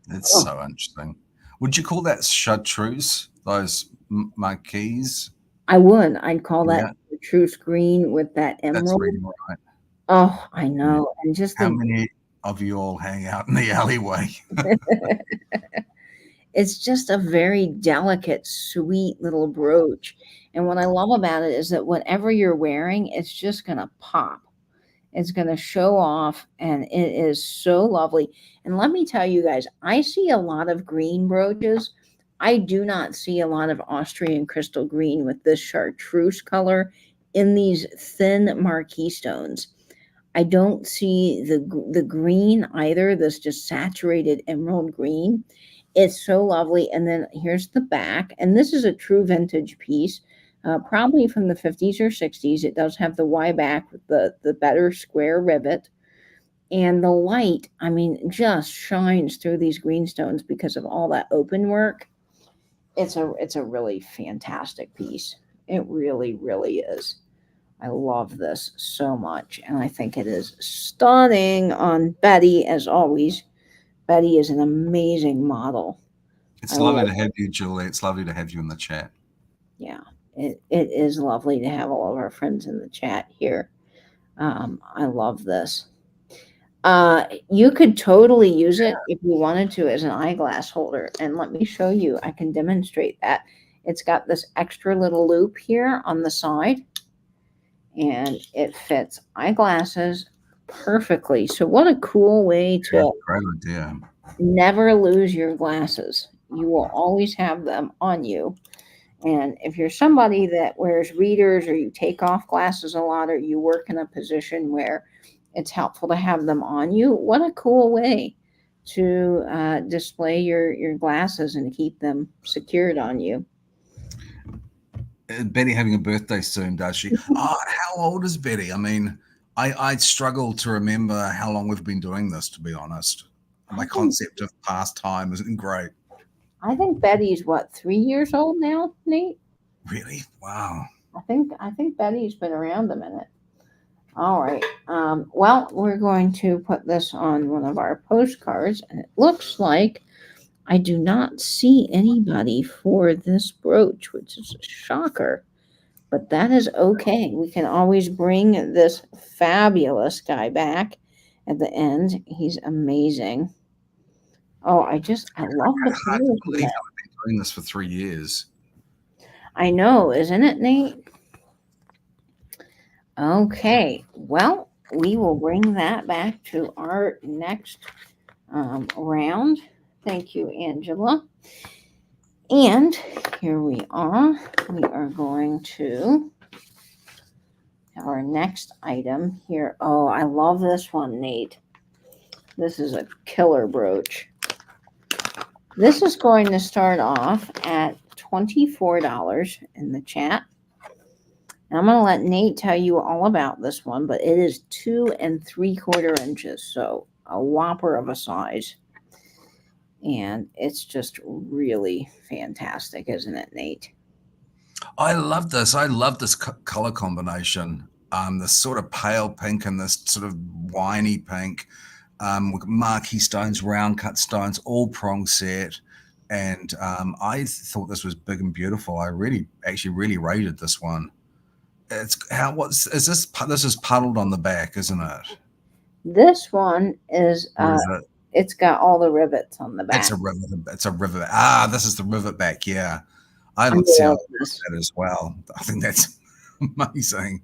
It's so interesting. Would you call that chartreuse, those marquees? I would. I'd call that true screen with that emerald. That's really right. Oh, I know. And just how many of you all hang out in the alleyway? It's just a very delicate, sweet little brooch. And what I love about it is that whatever you're wearing, it's just going to pop. It's going to show off, and it is so lovely. And let me tell you guys, I see a lot of green brooches. I do not see a lot of Austrian crystal green with this chartreuse color in these thin marquee stones. I don't see the green either, this just saturated emerald green. It's so lovely. And then here's the back. And this is a true vintage piece, probably from the 50s or 60s. It does have the Y back with the better square rivet. And the light, I mean, just shines through these greenstones because of all that open work. It's a really fantastic piece. It really, really is. I love this so much. And I think it is stunning on Betty, as always. Betty is an amazing model. It's lovely to have you, Julie. It's lovely to have you in the chat. Yeah, it is lovely to have all of our friends in the chat here. I love this. You could totally use it if you wanted to as an eyeglass holder. And let me show you. I can demonstrate that. It's got this extra little loop here on the side, and it fits eyeglasses perfectly. So what a cool way to great idea. Never lose your glasses. You will always have them on you. And if you're somebody that wears readers, or you take off glasses a lot, or you work in a position where it's helpful to have them on you, what a cool way to display your glasses and keep them secured on you. Betty having a birthday soon, does she? Oh, how old is Betty? I mean, I struggle to remember how long we've been doing this, to be honest. My concept of past time isn't great. I think Betty's 3 years old now, Nate? Really? Wow. I think Betty's been around a minute. All right. Well, we're going to put this on one of our postcards, and it looks like I do not see anybody for this brooch, which is a shocker. But that is okay. We can always bring this fabulous guy back at the end. He's amazing. Oh, I love the Hard to colors in believe that. I've been doing this for 3 years. I know, isn't it, Nate? Okay, well, we will bring that back to our next round. Thank you, Angela. And here we are. We are going to our next item here. Oh, I love this one, Nate. This is a killer brooch. This is going to start off at $24 in the chat. And I'm going to let Nate tell you all about this one, but it is 2 3/4 inches, so a whopper of a size. And it's just really fantastic, isn't it, Nate? I love this. I love this color combination. This sort of pale pink and this sort of winey pink. With marquee stones, round cut stones, all prong set. And I thought this was big and beautiful. I actually really rated this one. It's is this? This is puddled on the back, isn't it? This one is, Or is it? it's got all the rivets on the back. It's a rivet. It's a rivet. Ah, this is the rivet back. Yeah, I I would see love this. that as well. I think that's amazing.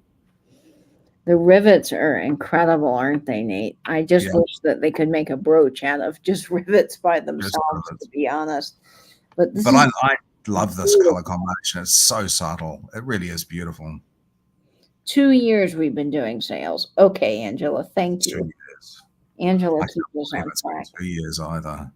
The rivets are incredible, aren't they, Nate? I just Yeah, wish that they could make a brooch out of just rivets by just themselves, rivets. to be honest. But this But is I love this beautiful. color combination. It's so subtle. It really is beautiful. 2 years we've been doing sales. Okay, Angela, thank 2 you. years. Angela, I keep can't us believe on it's been track. 2 years either.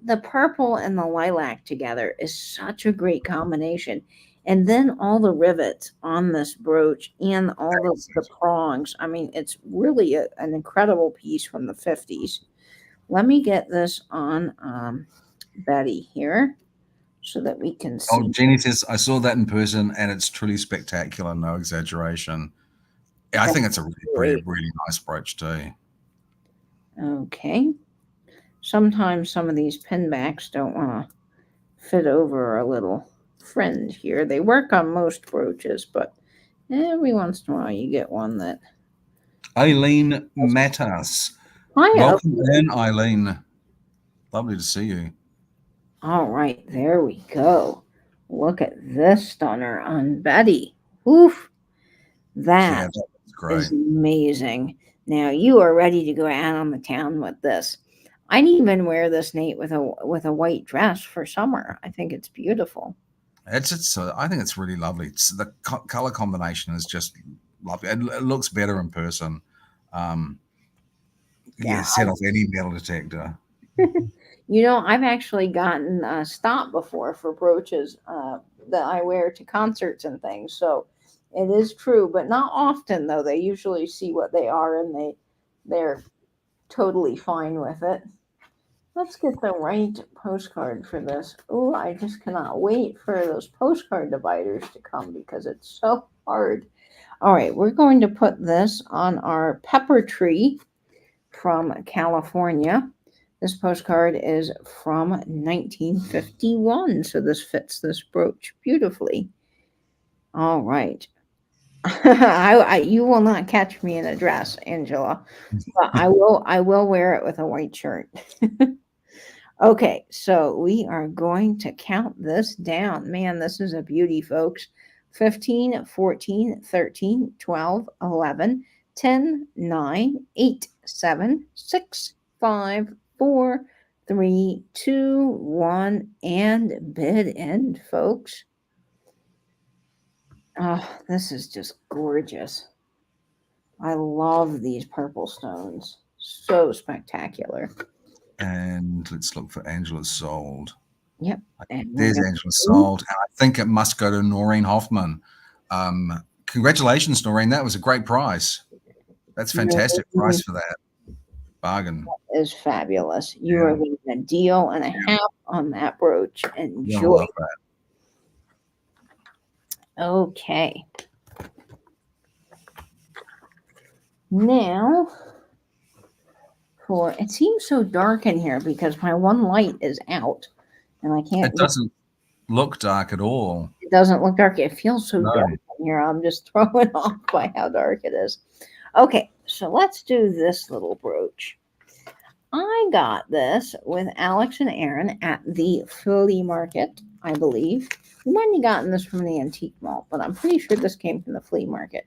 The purple and the lilac together is such a great combination. And then all the rivets on this brooch and all the prongs. I mean, it's really an incredible piece from the 50s. Let me get this on Betty here so that we can Oh, see. Jeannie says, I saw that in person and it's truly spectacular. No exaggeration. Yeah, I That's think it's a great. really nice brooch too. Okay. Sometimes some of these pin backs don't want to fit over our little friend here. They work on most brooches, but every once in a while you get one that. Eileen Matas. Hi, Welcome Oakley. in, Eileen. Lovely to see you. All right, there we go. Look at this stunner on Betty. Oof, Yeah, that that's great. is amazing. Now you are ready to go out on the town with this. I'd even wear this, Nate, with a white dress for summer. I think it's beautiful. It's I think it's really lovely. The color combination is just lovely. It looks better in person. Um, Yeah. yeah, set off any metal detector. I've actually gotten stopped before for brooches that I wear to concerts and things. So it is true, but not often though. They usually see what they are and they're totally fine with it. Let's get the right postcard for this. Oh, I just cannot wait for those postcard dividers to come because it's so hard. All right, we're going to put this on our pepper tree from California. This postcard is from 1951, so this fits this brooch beautifully. All right. You will not catch me in a dress, Angela, but I will wear it with a white shirt. Okay, so we are going to count this down. Man, this is a beauty, folks. 15, 14, 13, 12, 11, 10, 9, 8, 7, 6, 5, 4, 3, 2, 1, and bid end, folks. Oh, this is just gorgeous. I love these purple stones. So spectacular. And let's look for Angela Sold. Yep. And There's Angela Sold. And I think it must go to Noreen Hoffman. Congratulations, Noreen. That was a great price. That's fantastic price for that. Bargain. Is fabulous. You are getting a deal and a half on that brooch. Enjoy. Love that. Okay. Now, it seems so dark in here because my one light is out and I can't It doesn't look dark at all. it doesn't look dark. It feels so No. dark in here. I'm just thrown off by how dark it is. Okay, so let's do this little brooch. I got this with Alex and Aaron at the flea market, I believe. We might have gotten this from the antique mall, but I'm pretty sure this came from the flea market.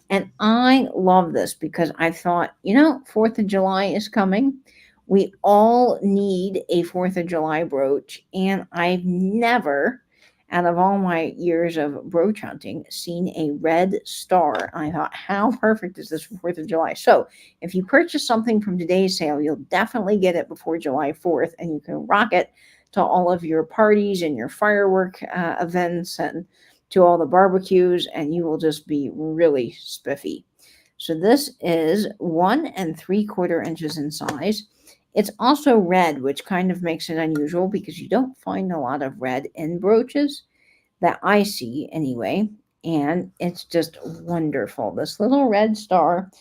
And I love this because I thought, 4th of July is coming. We all need a 4th of July brooch. And I've never, out of all my years of brooch hunting, seen a red star. And I thought, how perfect is this for 4th of July? So if you purchase something from today's sale, you'll definitely get it before July 4th, and you can rock it to all of your parties and your firework events and to all the barbecues, and you will just be really spiffy. So this is 1 3/4 inches in size. It's also red, which kind of makes it unusual because you don't find a lot of red in brooches that I see anyway. And it's just wonderful. This little red star,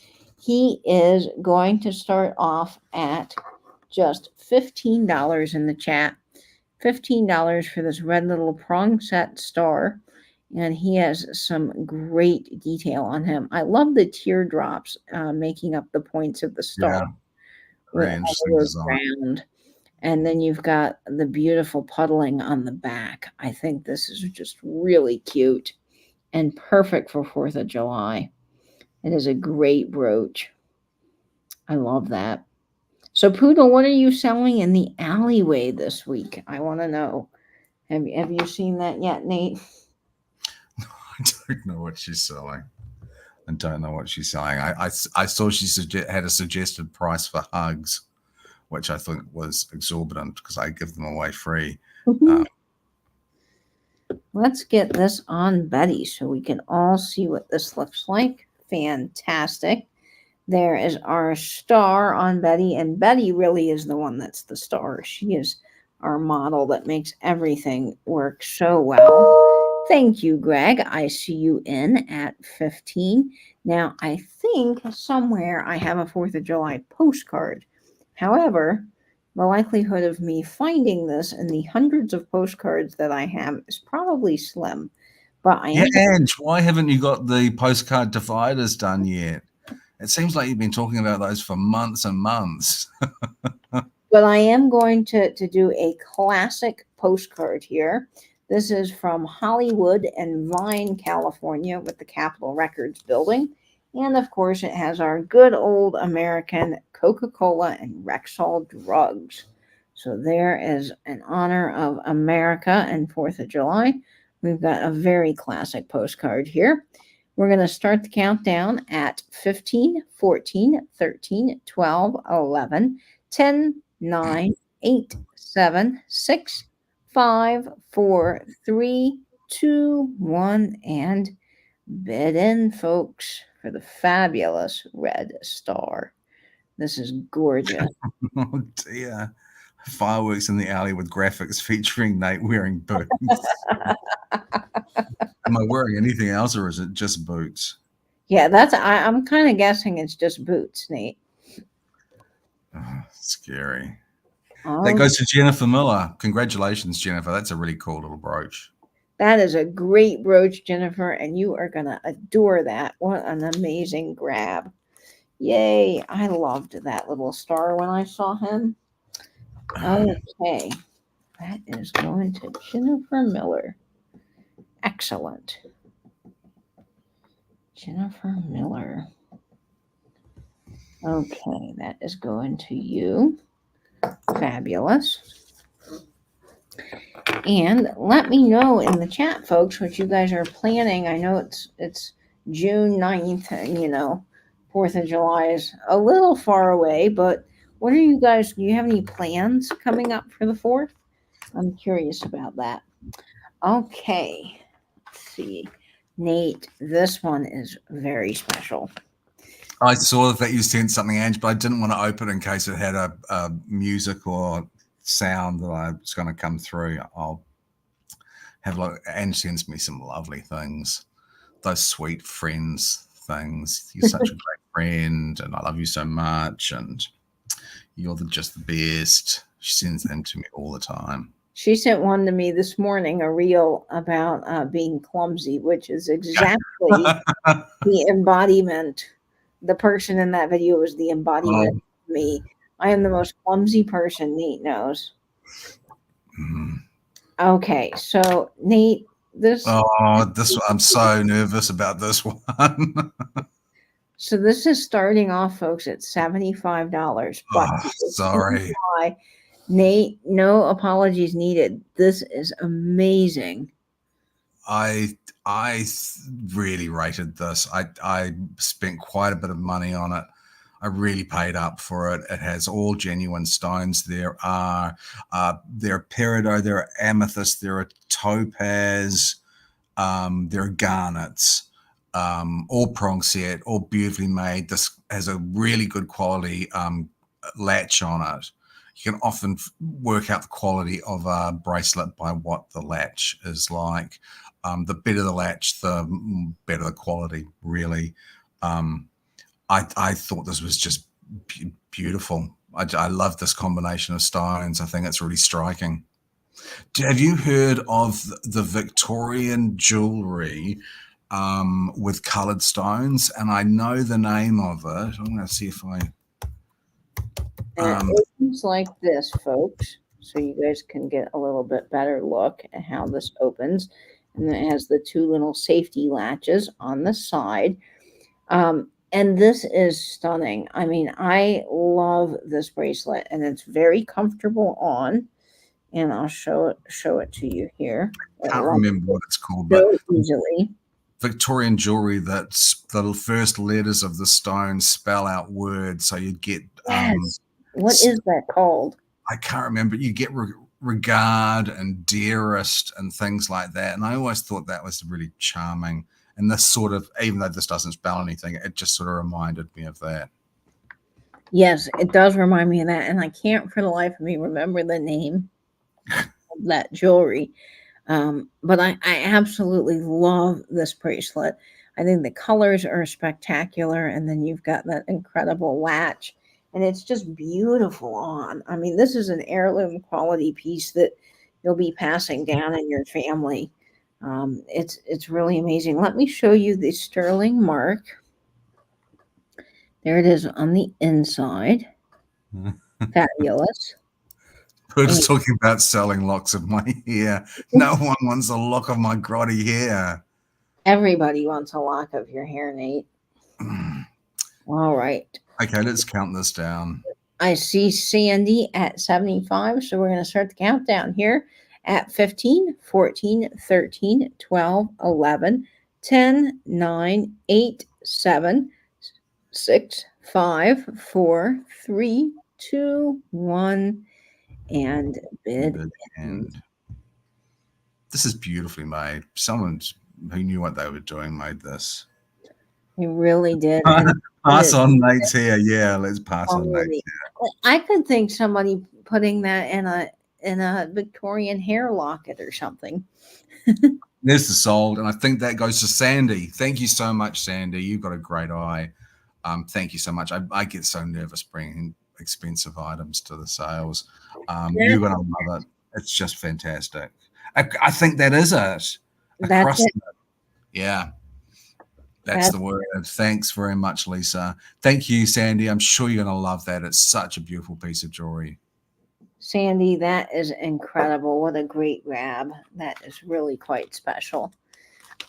he is going to start off at just $15 in the chat. $15 for this red little prong set star. And he has some great detail on him. I love the teardrops making up the points of the star. Yeah, very interesting design. And then you've got the beautiful puddling on the back. I think this is just really cute and perfect for 4th of July. It is a great brooch. I love that. So, Poodle, what are you selling in the alleyway this week? I want to know. Have you seen that yet, Nate? I don't know what she's selling. I saw she had a suggested price for hugs, which I think was exorbitant because I give them away free. Let's get this on Betty so we can all see what this looks like. Fantastic. There is our star on Betty, and Betty really is the one that's the star. She is our model that makes everything work so well. Thank you, Greg. I see you in at 15. Now, I think somewhere I have a 4th of July postcard. However, the likelihood of me finding this in the hundreds of postcards that I have is probably slim. But I am. Yeah, Ange, why haven't you got the postcard dividers done yet? It seems like you've been talking about those for months and months. But I am going to do a classic postcard here. This is from Hollywood and Vine, California, with the Capitol Records building. And of course, it has our good old American Coca-Cola and Rexall drugs. So there is an honor of America and 4th of July. We've got a very classic postcard here. We're going to start the countdown at 15, 14, 13, 12, 11, 10, 9, 8, 7, 6, 5, 4, 3, 2, 1, and bid in, folks, for the fabulous red star. This is gorgeous. Oh dear. Fireworks in the alley with graphics featuring Nate wearing boots. Am I wearing anything else, or is it just boots? Yeah, I'm kind of guessing it's just boots, Nate. Oh, scary. That goes to Jennifer Miller. Congratulations, Jennifer. That's a really cool little brooch. That is a great brooch, Jennifer, and you are going to adore that. What an amazing grab. Yay. I loved that little star when I saw him. Okay. That is going to Jennifer Miller. Excellent. Jennifer Miller. Okay, that is going to you. Fabulous. And let me know in the chat, folks, what you guys are planning. I know it's June 9th, and 4th of July is a little far away, but what are you guys, do you have any plans coming up for the 4th? I'm curious about that. Okay, let's see. Nate, this one is very special. I saw that you sent something, Ange, but I didn't want to open it in case it had a music or sound that I was going to come through. I'll and sends me some lovely things. Those sweet friends things. You're such a great friend, and I love you so much, and you're just the best. She sends them to me all the time. She sent one to me this morning, a reel about being clumsy, which is exactly the embodiment. The person in that video was the embodiment Oh, of me. I am the most clumsy person Nate knows. Okay, so Nate, I'm so nervous about this one. so this is starting off, folks, at $75, but Oh, sorry. Nate, no apologies needed. This is amazing. I really rated this. I spent quite a bit of money on it. I really paid up for it. It has all genuine stones. There are peridot, there are amethyst, there are topaz, there are garnets, all prong set, all beautifully made. This has a really good quality latch on it. You can often work out the quality of a bracelet by what the latch is like. The better the latch, the better the quality, really. I thought this was just beautiful. I love this combination of stones. I think it's really striking. Have you heard of the Victorian jewelry with coloured stones? And I know the name of it. I'm going to see if I. And it opens like this, folks, so you guys can get a little bit better look at how this opens. And then it has the two little safety latches on the side. And this is stunning. I mean, I love this bracelet, and it's very comfortable on. And I'll show it to you here. I can't remember what it's called, but so easily. Victorian jewelry that's the first letters of the stone spell out words, so you'd get. Yes. What is that called? I can't remember. You get regard and dearest and things like that, and I always thought that was really charming. And this sort of, even though this doesn't spell anything, it just sort of reminded me of that. Yes, it does remind me of that. And I can't for the life of me remember the name of that jewelry. But I absolutely love this bracelet. I think the colors are spectacular. And then you've got that incredible latch. And it's just beautiful on. I mean, this is an heirloom quality piece that you'll be passing down in your family. It's really amazing. Let me show you the sterling mark. There it is on the inside. Fabulous. We're just talking about selling locks of my hair. No one wants a lock of my grotty hair. Everybody wants a lock of your hair, Nate. All right. Okay, let's count this down. I see Sandy at 75, so we're going to start the countdown here at 15, 14, 13, 12, 11, 10, 9, 8, 7, 6, 5, 4, 3, 2, 1, and bid end. This is beautifully made. Someone who knew what they were doing made this. He really did. Pass on Nate's hair. Yeah, let's pass on Nate's hair. I could think somebody putting that in a Victorian hair locket or something. There's the sold, and I think that goes to Sandy. Thank you so much, Sandy. You've got a great eye. Thank you so much. I get so nervous bringing expensive items to the sales. You're going to love it. It's just fantastic. I think that is it. That's it. Yeah. That's the word. Thanks very much, Lisa. Thank you, Sandy. I'm sure you're going to love that. It's such a beautiful piece of jewelry. Sandy, that is incredible. What a great grab. That is really quite special.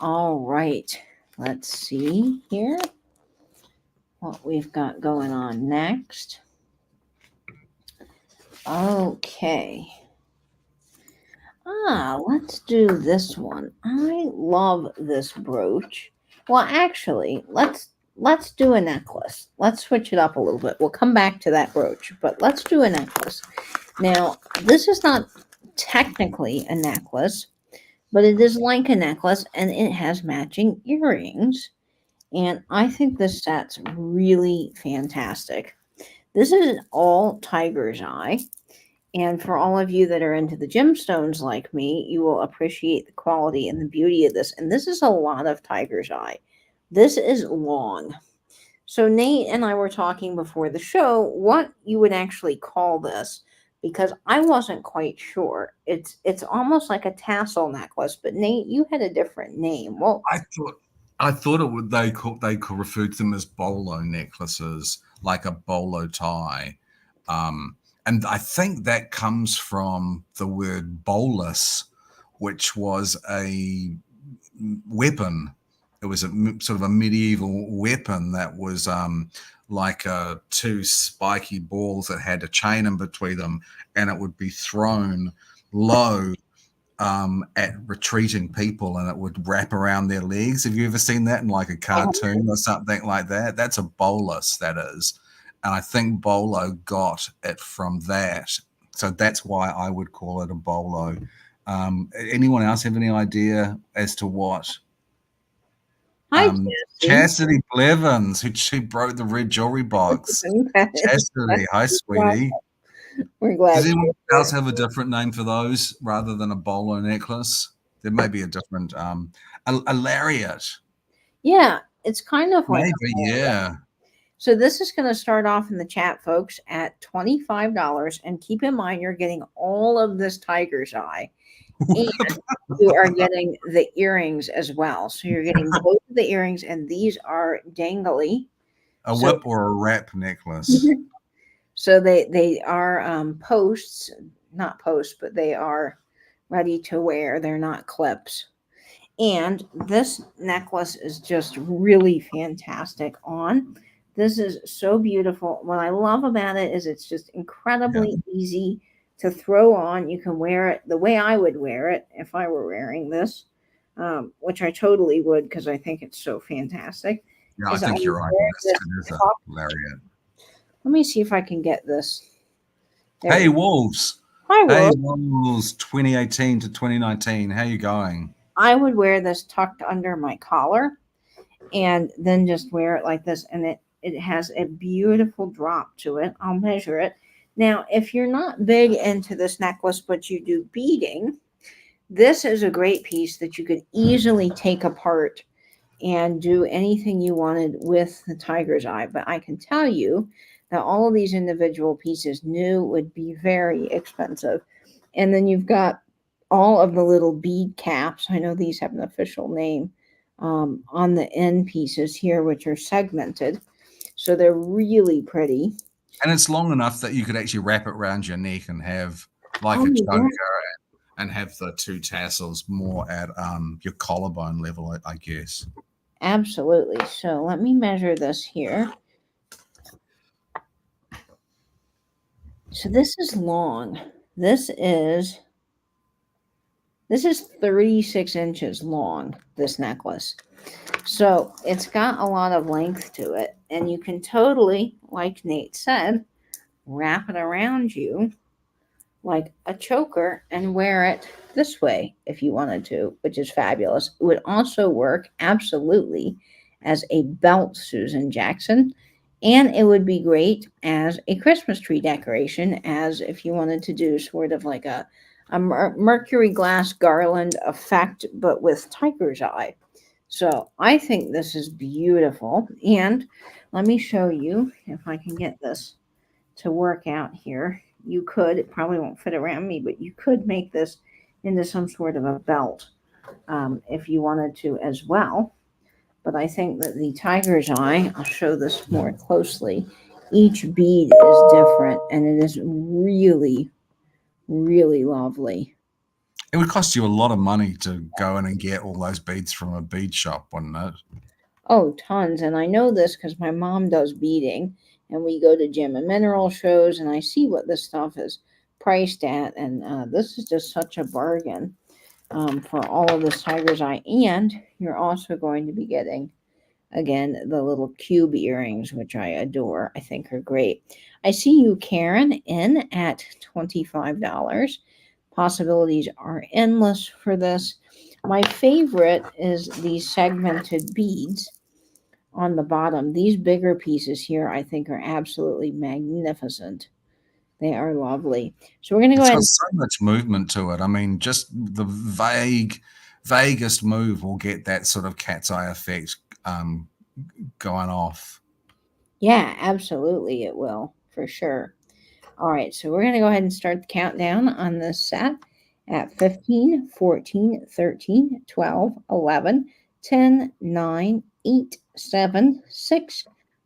All right. Let's see here what we've got going on next. Okay. Let's do this one. I love this brooch. Well, actually, let's do a necklace. Let's switch it up a little bit. We'll come back to that brooch, but let's do a necklace. Now, this is not technically a necklace, but it is like a necklace, and it has matching earrings. And I think this set's really fantastic. This is an all tiger's eye, And for all of you that are into the gemstones like me, you will appreciate the quality and the beauty of this. And this is a lot of tiger's eye. This is long. So Nate and I were talking before the show what you would actually call this because I wasn't quite sure. It's almost like a tassel necklace, but Nate, you had a different name. Well, I thought it would they could refer to them as bolo necklaces, like a bolo tie. And I think that comes from the word bolus, which was a weapon. It was sort of a medieval weapon that was like two spiky balls that had a chain in between them, and it would be thrown low at retreating people, and it would wrap around their legs. Have you ever seen that in like a cartoon or something like that? That's a bolus, that is. And I think bolo got it from that. So that's why I would call it a bolo. Anyone else have any idea as to what? hi, Chastity Blevins, who broke the red jewelry box. Chastity, hi, sweetie. We're glad. Does anyone else have a different name for those rather than a bolo necklace? There may be a different a lariat. Yeah, it's kind of like Maybe, yeah. So this is going to start off in the chat, folks, at $25. And keep in mind, you're getting all of this tiger's eye. And you are getting the earrings as well. So you're getting both of the earrings, and these are dangly. A whip or a wrap necklace. So they are posts, not posts, but they are ready to wear. They're not clips. And this necklace is just really fantastic on. This is so beautiful. What I love about it is it's just incredibly easy to throw on. You can wear it the way I would wear it if I were wearing this, which I totally would because I think it's so fantastic. Yeah, I think you're right. It is a lariat. Let me see if I can get this. Hey, Wolves. Hi, Wolves. Hey, Wolves, 2018 to 2019. How you going? I would wear this tucked under my collar and then just wear it like this. And it has a beautiful drop to it. I'll measure it. Now, if you're not big into this necklace, but you do beading, this is a great piece that you could easily take apart and do anything you wanted with the tiger's eye. But I can tell you that all of these individual pieces new would be very expensive. And then you've got all of the little bead caps. I know these have an official name on the end pieces here, which are segmented. So they're really pretty. And it's long enough that you could actually wrap it around your neck and have like a choker and have the two tassels more at your collarbone level, I guess. Absolutely. So let me measure this here. So this is long. This is 36 inches long, this necklace. So it's got a lot of length to it. And you can totally, like Nate said, wrap it around you like a choker and wear it this way if you wanted to, which is fabulous. It would also work absolutely as a belt, Susan Jackson. And it would be great as a Christmas tree decoration, as if you wanted to do sort of like a mercury glass garland effect, but with tiger's eye. So I think this is beautiful. And let me show you if I can get this to work out here. You could, it probably won't fit around me, but you could make this into some sort of a belt if you wanted to as well. But I think that the tiger's eye, I'll show this more closely. Each bead is different and it is really, really lovely. It would cost you a lot of money to go in and get all those beads from a bead shop, wouldn't it? Oh, tons. And I know this because my mom does beading and we go to gem and mineral shows and I see what this stuff is priced at. And this is just such a bargain for all of this tiger's eye. And you're also going to be getting, again, the little cube earrings, which I adore. I think are great. I see you, Karen, in at $25. Possibilities are endless for this. My favorite is these segmented beads on the bottom. These bigger pieces here, I think, are absolutely magnificent. They are lovely. So we're going to go It's ahead got and so much movement to it. I mean, just the vaguest move will get that sort of cat's eye effect going off. yeah, absolutely it will, for sure. All right, so we're going to go ahead and start the countdown on this set at 15, 14, 13, 12, 11, 10, 9, 8, 7, 6,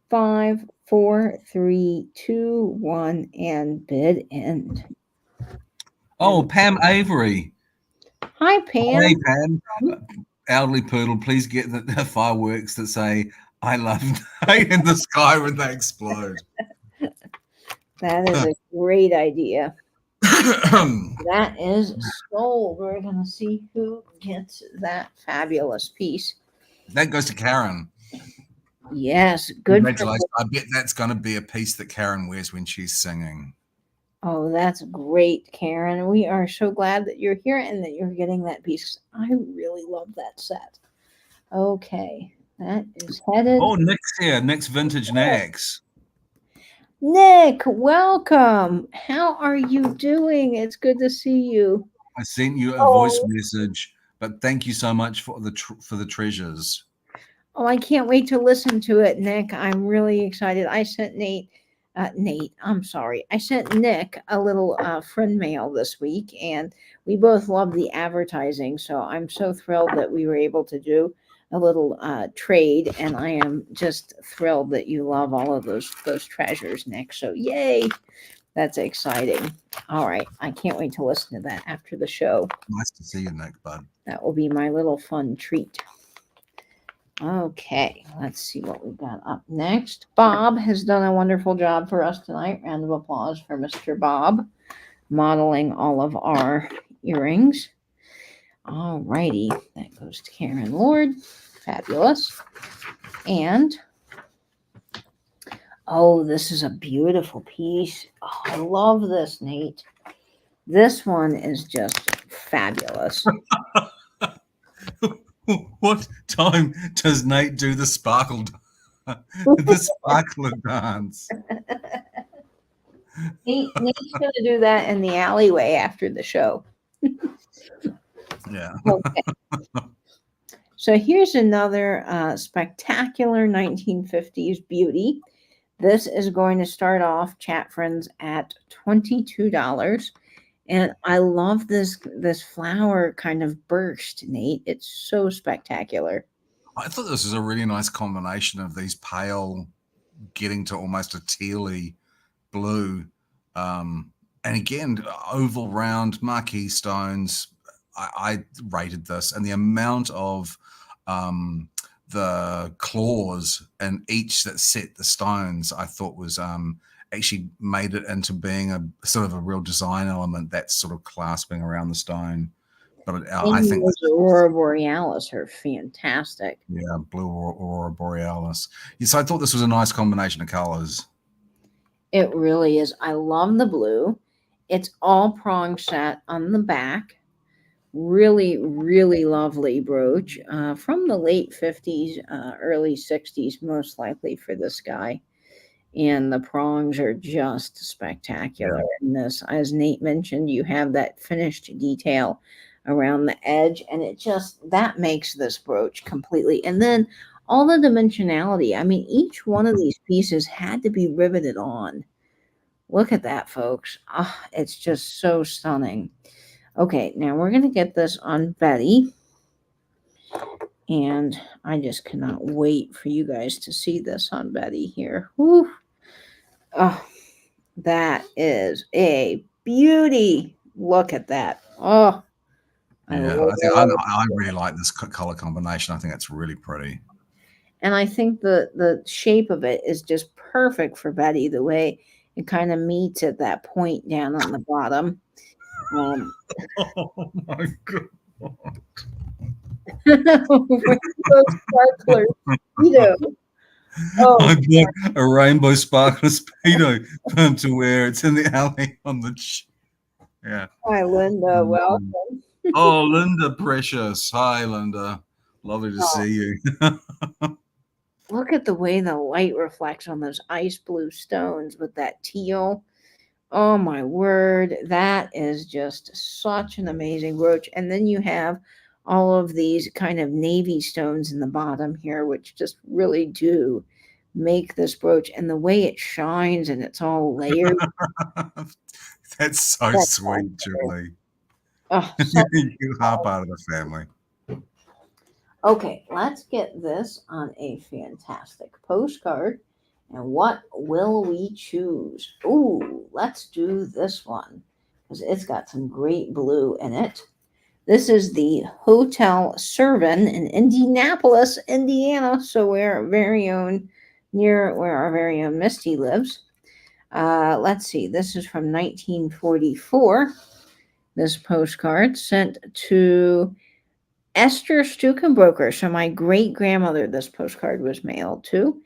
5, 4, 3, 2, 1, and bid end. Oh, And Pam Avery. hi, Pam. Hey, Pam. Elderly Poodle, please get the fireworks that say, I love night in the sky when they explode. That is a great idea. That is sold. We're going to see who gets that fabulous piece. That goes to Karen. Yes, good for Congratulations. I bet that's going to be a piece that Karen wears when she's singing. Oh, that's great, Karen. We are so glad that you're here and that you're getting that piece. I really love that set. Okay, that is headed. Oh, Nick's here. Nick's Vintage Necks. Nick, welcome. How are you doing? It's good to see you. I sent you a voice message, but thank you so much for the treasures. Oh, I can't wait to listen to it, Nick. I'm really excited. I sent I'm sorry. I sent Nick a little friend mail this week, and we both love the advertising. So I'm so thrilled that we were able to do a little trade, and I am just thrilled that you love all of those treasures, Nick. So yay! That's exciting. All right, I can't wait to listen to that after the show. Nice to see you, Nick, bud. That will be my little fun treat. Okay, let's see what we've got up next. Bob has done a wonderful job for us tonight. Round of applause for Mr. Bob, modeling all of our earrings. All righty, that goes to Karen Lord. Fabulous. And, oh, this is a beautiful piece. Oh, I love this, Nate. This one is just fabulous. What time does Nate do the sparkle dance? Nate's going to do that in the alleyway after the show. Yeah. Okay. So here's another spectacular 1950s beauty. This is going to start off, chat friends, at $22. And I love this flower kind of burst, Nate. It's so spectacular. I thought this was a really nice combination of these pale getting to almost a tealy blue. And again, oval round marquee stones. I rated this, and the amount of the claws in each that set the stones, I thought was actually made it into being a sort of a real design element that's sort of clasping around the stone. But I think those Aurora Borealis are fantastic. Yeah, blue Aurora Borealis. Yeah, so I thought this was a nice combination of colors. It really is. I love the blue. It's all prong set on the back. Really, really lovely brooch from the late 50s, early 60s, most likely for this guy. And the prongs are just spectacular in this. As Nate mentioned, you have that finished detail around the edge, and it just, that makes this brooch completely. And then all the dimensionality. I mean, each one of these pieces had to be riveted on. Look at that, folks. Oh, it's just so stunning. Okay, now we're going to get this on Betty. And I just cannot wait for you guys to see this on Betty here. Woo. Oh, that is a beauty. Look at that. Oh, I really like this color combination. I think it's really pretty. And I think the shape of it is just perfect for Betty, the way it kind of meets at that point down on the bottom. Oh my God. Sparklers. Oh, I bought a rainbow sparkler Speedo to wear. It's in the alley on the yeah. Hi, Linda. Welcome. Oh, Linda, precious. Hi, Linda. Lovely to see you. Look at the way the light reflects on those ice blue stones with that teal. Oh my word, that is just such an amazing brooch. And then you have all of these kind of navy stones in the bottom here, which just really do make this brooch. And the way it shines and it's all layered. That's so That's sweet, Julie. oh, so You are part of the family. okay, let's get this on a fantastic postcard. And what will we choose? Ooh, let's do this one because it's got some great blue in it. This is the Hotel Servan in Indianapolis, Indiana. So we're very own near where our very own Misty lives. Let's see. This is from 1944. This postcard sent to Esther Stukenbroker. So my great grandmother, this postcard was mailed to.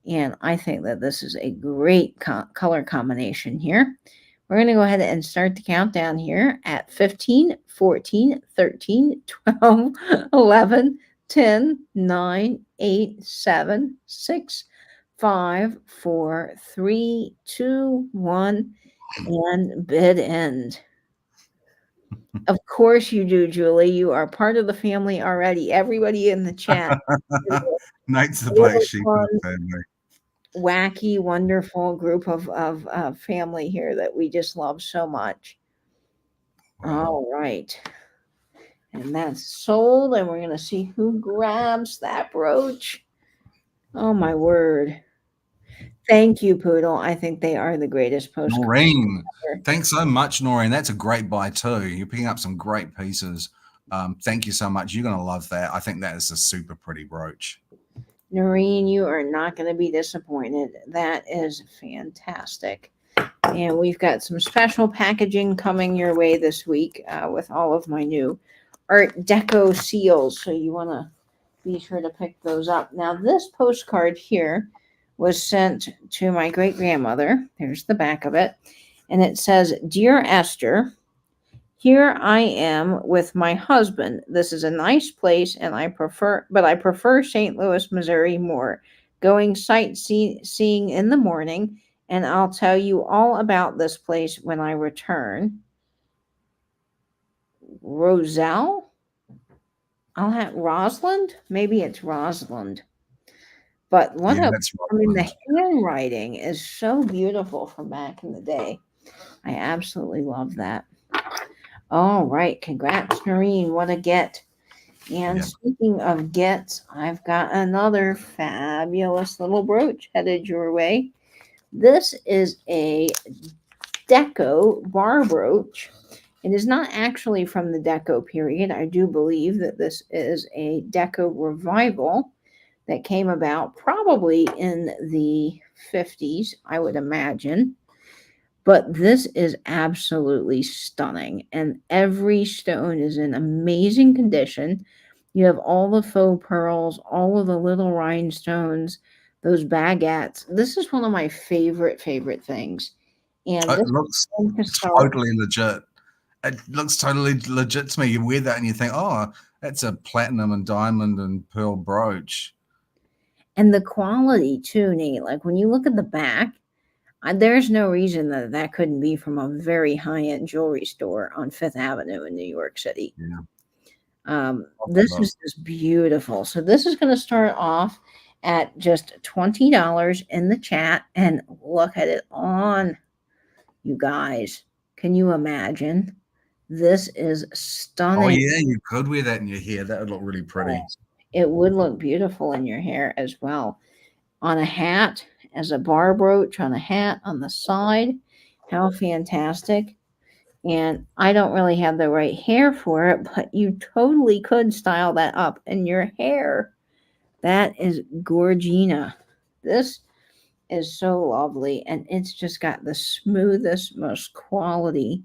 And I think that this is a great color combination here. We're going to go ahead and start the countdown here at 15, 14, 13, 12, 11, 10, 9, 8, 7, 6, 5, 4, 3, 2, 1, and bid end. Of course you do, Julie. You are part of the family already. Everybody in the chat. Nate's the black Really sheep of fun, the family. wacky, wonderful group of family here that we just love so much. Wow. All right. And that's sold. And we're going to see who grabs that brooch. Oh, my word. Thank you, Poodle. I think they are the greatest postcard. Noreen, thanks so much, Noreen. That's a great buy too. You're picking up some great pieces. Thank you so much. You're going to love that. I think that is a super pretty brooch. Noreen, you are not going to be disappointed. That is fantastic. And we've got some special packaging coming your way this week with all of my new Art Deco seals. So you want to be sure to pick those up. Now, this postcard here was sent to my great grandmother. There's the back of it. And it says, Dear Esther, here I am with my husband. This is a nice place and I prefer St. Louis, Missouri more. Going sightseeing in the morning, and I'll tell you all about this place when I return. Roselle? I'll have Rosalind? Maybe it's Rosalind. But what Yeah, a that's I mean, the right. handwriting is so beautiful from back in the day. I absolutely love that. All right. Congrats, Noreen. What a get. And Yeah. speaking of gets, I've got another fabulous little brooch headed your way. This is a Deco bar brooch. It is not actually from the Deco period. I do believe that this is a Deco revival that came about probably in the 50s, I would imagine. But this is absolutely stunning, and every stone is in amazing condition. You have all the faux pearls, all of the little rhinestones, those baguettes. This is one of my favorite things. And It this looks is going to start. totally legit. It looks totally legit to me. You wear that and you think, oh, that's a platinum and diamond and pearl brooch. And the quality too, Nate. Like when you look at the back, there's no reason that that couldn't be from a very high-end jewelry store on Fifth Avenue in New York City. Yeah. This is just beautiful. So this is going to start off at just $20 in the chat, and look at it on, you guys. Can you imagine? This is Oh stunning. yeah, you could wear that in your hair. That would look really pretty. It would look beautiful in your hair as well. On a hat, as a bar brooch, on a hat on the side. How fantastic. And I don't really have the right hair for it, but you totally could style that up in your hair. That is Gorgina. This is so lovely, and it's just got the smoothest, most quality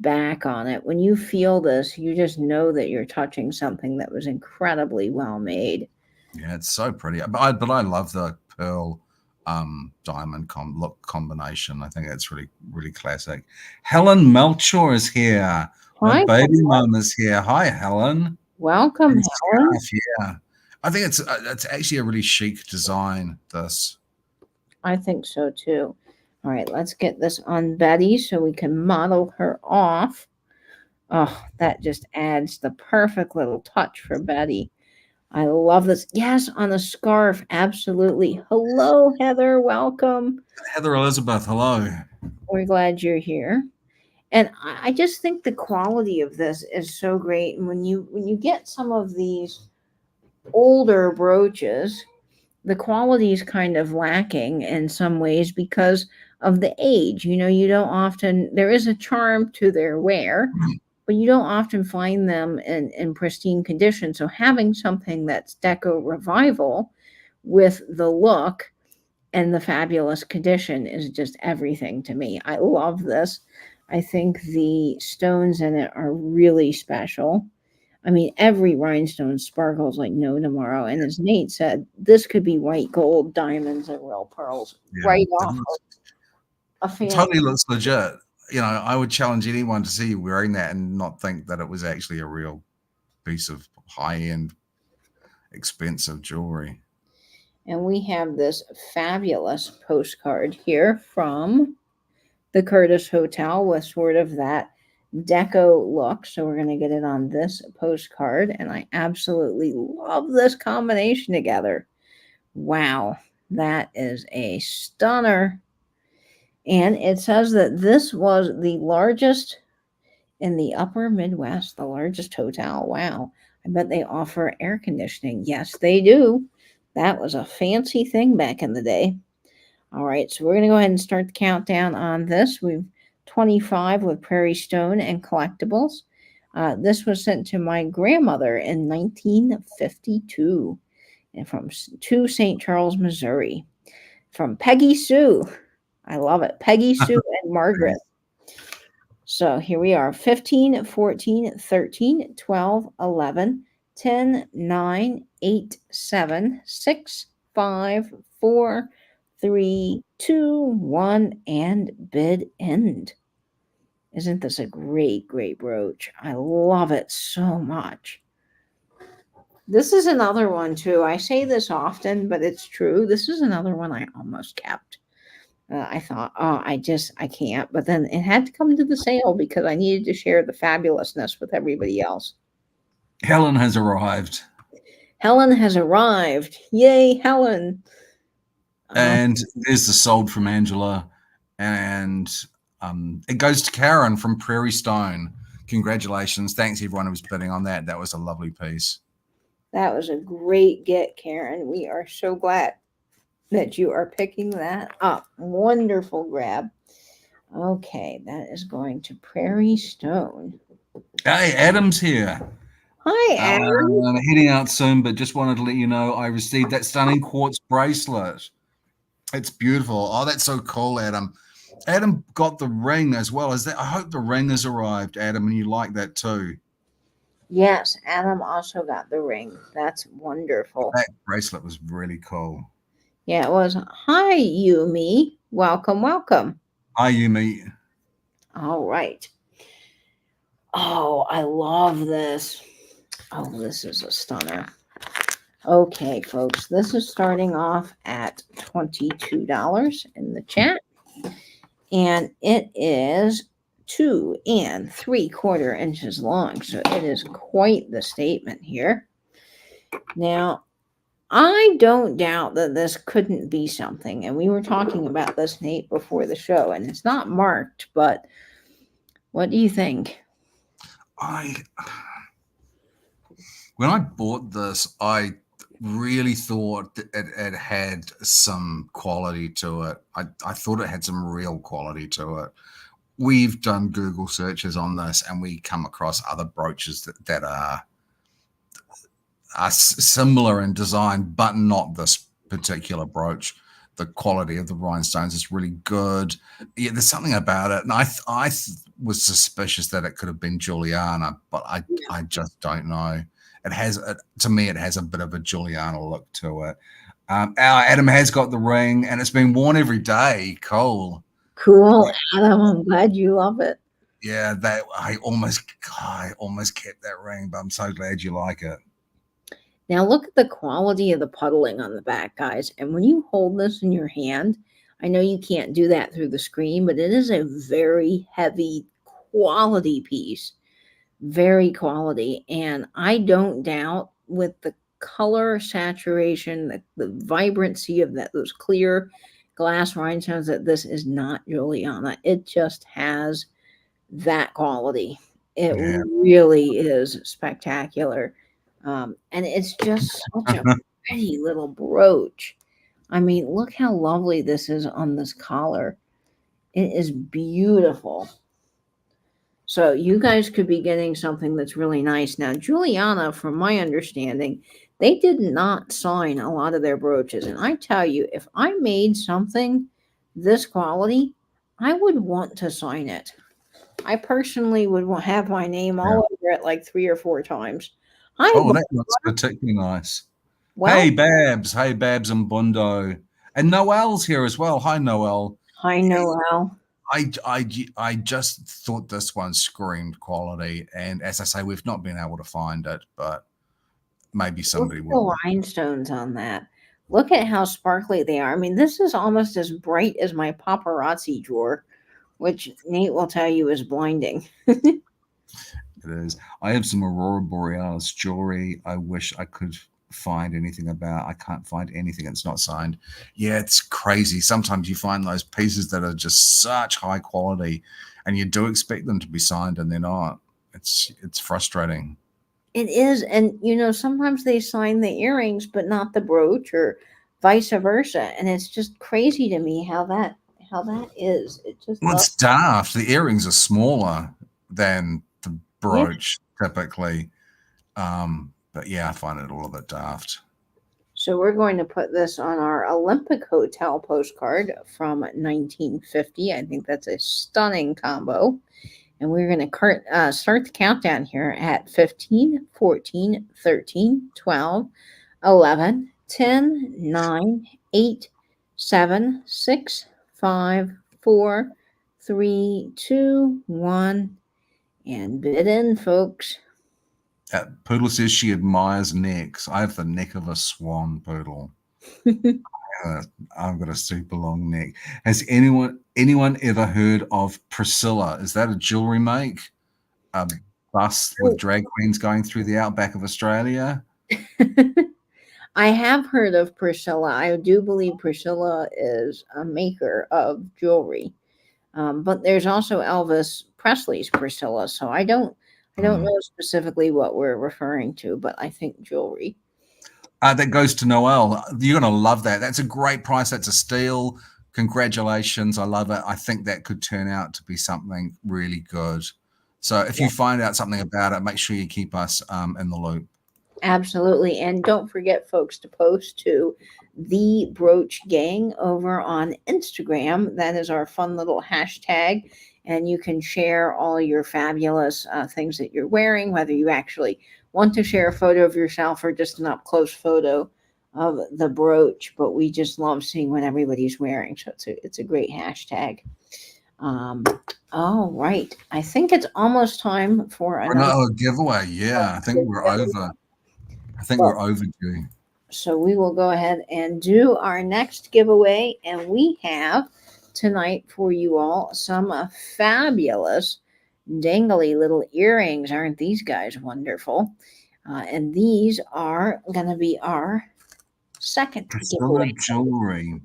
back on it. When you feel this, you just know that you're touching something that was incredibly well made. Yeah, it's so pretty. But I love the pearl diamond look combination. I think it's really classic. Helen Melchor is here. My Hi, baby mum is here. Hi, Helen. welcome, And Helen. Scarf, yeah. I think it's actually a really chic design. This. I think so too. All right, let's get this on Betty so we can model her off. Oh, that just adds the perfect little touch for Betty. I love this. Yes, on a scarf. Absolutely. Hello, Heather. Welcome. Heather Elizabeth, hello. We're glad you're here. And I just think the quality of this is so great. And when you get some of these older brooches, the quality is kind of lacking in some ways because of the age. You don't often, there is a charm to their wear, but you don't often find them in pristine condition. So having something that's Deco revival with the look and the fabulous condition is just everything to me. I love this. I think the stones in it are really special. I mean, every rhinestone sparkles like no tomorrow. And as Nate said, this could be white gold, diamonds, and real pearls right off a It totally looks legit. I would challenge anyone to see you wearing that and not think that it was actually a real piece of high-end, expensive jewelry. And we have this fabulous postcard here from the Curtis Hotel with sort of that Deco look. So we're going to get it on this postcard. And I absolutely love this combination together. Wow, that is a stunner. And it says that this was the largest in the upper Midwest, the largest hotel. Wow. I bet they offer air conditioning. Yes, they do. That was a fancy thing back in the day. All right, so we're going to go ahead and start the countdown on this. We've 25 with Prairie Stone and collectibles. This was sent to my grandmother in 1952 and from to St. Charles, Missouri. From Peggy Sue. I love it. Peggy Sue and Margaret. So here we are 15, 14, 13, 12, 11, 10, 9, 8, 7, 6, 5, 4, 3, 2, 1, and bid end. Isn't this a great, great brooch? I love it so much. This is another one too. I say this often, but it's true. This is another one I almost kept. I thought, oh, I can't. But then it had to come to the sale because I needed to share the fabulousness with everybody else. Helen has arrived. Helen has arrived. Yay, Helen. And there's the sold from Angela. And it goes to Karen from Prairie Stone. Congratulations. Thanks, everyone who was bidding on that. That was a lovely piece. That was a great get, Karen. We are so glad that you are picking that up. Wonderful grab. Okay, that is going to Prairie Stone. Hey, Adam's here. Hi, Adam. I'm heading out soon, but just wanted to let you know I received that stunning quartz bracelet. It's beautiful. Oh, that's so cool, Adam. Adam got the ring as well. I hope the ring has arrived, Adam, and you like that too. Yes, Adam also got the ring. That's wonderful. That bracelet was really cool. Yeah, it was. Hi, Yumi. Welcome, welcome. Hi, Yumi. All right. Oh, I love this. Oh, this is a stunner. Okay, folks, this is starting off at $22 in the chat. And it is 2 3/4 inches long. So it is quite the statement here. Now, I don't doubt that this couldn't be something. And we were talking about this, Nate, before the show. And it's not marked, but what do you think? When I bought this, I really thought that it had some quality to it. I thought it had some real quality to it. We've done Google searches on this, and we come across other brooches that are similar in design, but not this particular brooch. The quality of the rhinestones is really good. Yeah, there's something about it, and I was suspicious that it could have been Juliana, but I just don't know. It has, to me, it has a bit of a Juliana look to it. Adam has got the ring, and it's been worn every day. Cool, Adam. I'm glad you love it. Yeah, that I almost kept that ring, but I'm so glad you like it. Now look at the quality of the puddling on the back, guys. And when you hold this in your hand, I know you can't do that through the screen, but it is a very heavy quality piece, very quality. And I don't doubt with the color saturation, the vibrancy of those clear glass rhinestones that this is not Juliana. It just has that quality. It Yeah. really is spectacular. And it's just such a pretty little brooch. I mean, look how lovely this is on this collar. It is beautiful. So you guys could be getting something that's really nice. Now, Juliana, from my understanding, they did not sign a lot of their brooches. And I tell you, if I made something this quality, I would want to sign it. I personally would have my name Yeah. all over it like 3 or 4 times. Hi, Oh, that looks particularly nice. well, Hey, Babs. Hey, Babs and Bundo. And Noel's here as well. Hi, Noel. hi, Noel. I just thought this one screamed quality. And as I say, we've not been able to find it, but maybe Look somebody at will. the rhinestones on that. Look at how sparkly they are. I mean, this is almost as bright as my paparazzi drawer, which Nate will tell you is blinding. It is. I have some Aurora Borealis jewelry. I wish I could find anything about. I can't find anything. It's not signed. Yeah, it's crazy. Sometimes you find those pieces that are just such high quality, and you do expect them to be signed, and they're not. It's frustrating. It is, and sometimes they sign the earrings, but not the brooch, or vice versa. And it's just crazy to me how that is. It just Well, it's daft. The earrings are smaller than the yeah. brooch typically. But yeah, I find it a little bit daft. So we're going to put this on our Olympic Hotel postcard from 1950. I think that's a stunning combo. And we're going to start the countdown here at 15, 14, 13, 12, 11, 10, 9, 8, 7, 6, 5, 4, 3, 2, 1. And bid in, folks. Poodle says she admires necks. I have the neck of a swan, Poodle. I've got a super long neck. Has anyone ever heard of Priscilla? Is that a jewelry make? A bus with drag queens going through the outback of Australia? I have heard of Priscilla. I do believe Priscilla is a maker of jewelry. But there's also Elvis Presley's Priscilla. So I don't know specifically what we're referring to, but I think jewelry. That goes to Noel. You're going to love that. That's a great price. That's a steal. Congratulations. I love it. I think that could turn out to be something really good. So if you find out something about it, make sure you keep us in the loop. Absolutely. And don't forget, folks, to post to the Brooch Gang over on Instagram. That is our fun little hashtag. And you can share all your fabulous things that you're wearing, whether you actually want to share a photo of yourself or just an up close photo of the brooch. But we just love seeing what everybody's wearing. So it's a great hashtag. All right. I think it's almost time for another giveaway. Yeah, I think we're over. I think we're overdue. So we will go ahead and do our next giveaway. And we have tonight for you all some fabulous dangly little earrings. Aren't these guys wonderful? And these are going to be our second Priscilla giveaway. Jewelry.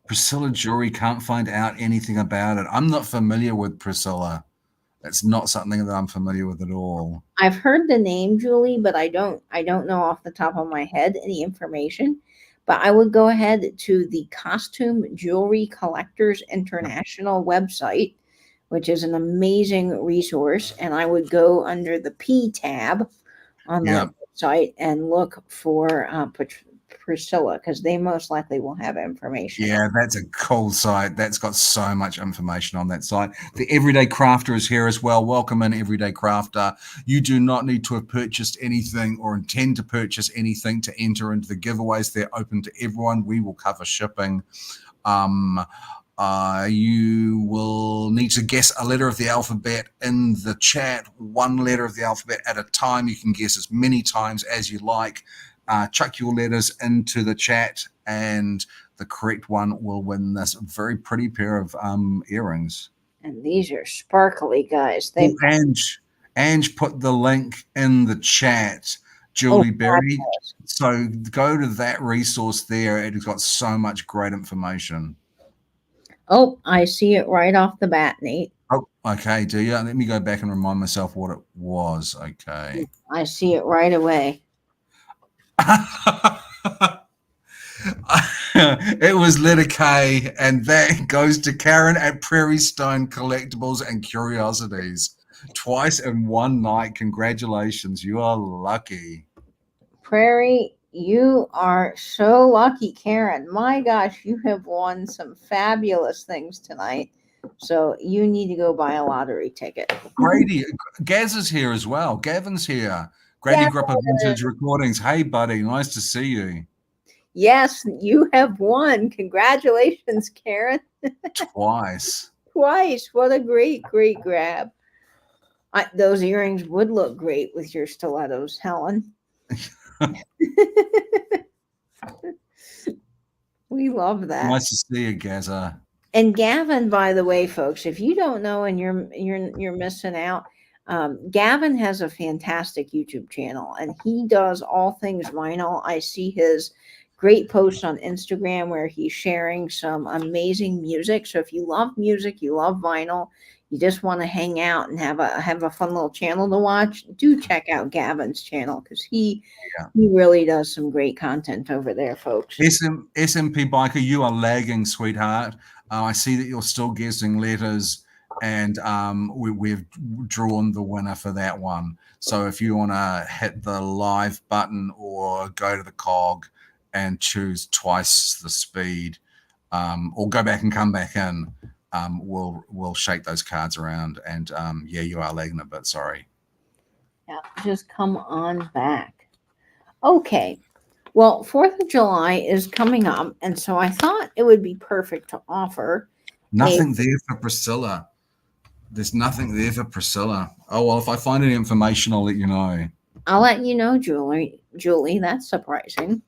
Priscilla Jewelry, can't find out anything about it. I'm not familiar with Priscilla. That's not something that I'm familiar with at all. I've heard the name, Julie, but I don't know off the top of my head any information. But I would go ahead to the Costume Jewelry Collectors International website, which is an amazing resource. And I would go under the P tab on that website and look for Priscilla, because they most likely will have information. Yeah, that's a cool site. That's got so much information on that site. The Everyday Crafter is here as well. Welcome in, Everyday Crafter. You do not need to have purchased anything or intend to purchase anything to enter into the giveaways. They're open to everyone. We will cover shipping. You will need to guess a letter of the alphabet in the chat, one letter of the alphabet at a time. You can guess as many times as you like. chuck your letters into the chat, and the correct one will win this very pretty pair of earrings. And these are sparkly, guys. Oh, Ange put the link in the chat, Julie Berry. So go to that resource there. It has got so much great information. Oh, I see it right off the bat, Nate. Oh, okay. Do you? Let me go back and remind myself what it was. Okay. I see it right away. It was letter K, and that goes to Karen at Prairie Stone Collectibles and Curiosities. Twice in one night. Congratulations. You are lucky. Prairie, you are so lucky, Karen. My gosh, you have won some fabulous things tonight. So you need to go buy a lottery ticket. Grady, Gaz is here as well. Gavin's here. Grady Gripper Vintage Recordings. Hey, buddy. Nice to see you. Yes, you have won. Congratulations, Karen. Twice. Twice. What a great, great grab. Those earrings would look great with your stilettos, Helen. We love that. Nice to see you, Gaza. And Gavin, by the way, folks, if you don't know and you're missing out, Gavin has a fantastic YouTube channel, and he does all things vinyl. I see his great posts on Instagram where he's sharing some amazing music. So if you love music, you love vinyl, you just want to hang out and have a fun little channel to watch, do check out Gavin's channel, because he really does some great content over there, folks. SMP Biker, you are lagging, sweetheart. I see that you're still guessing letters, and we've drawn the winner for that one. So if you want to hit the live button or go to the cog and choose twice the speed, or go back and come back in, we'll shake those cards around. And yeah, you are lagging a bit. Sorry. Yeah, just come on back. Okay. Well, 4th of July is coming up, and so I thought it would be perfect to offer. Nothing there for Priscilla. There's nothing there for Priscilla. Oh, well, if I find any information, I'll let you know. I'll let you know, Julie. That's surprising.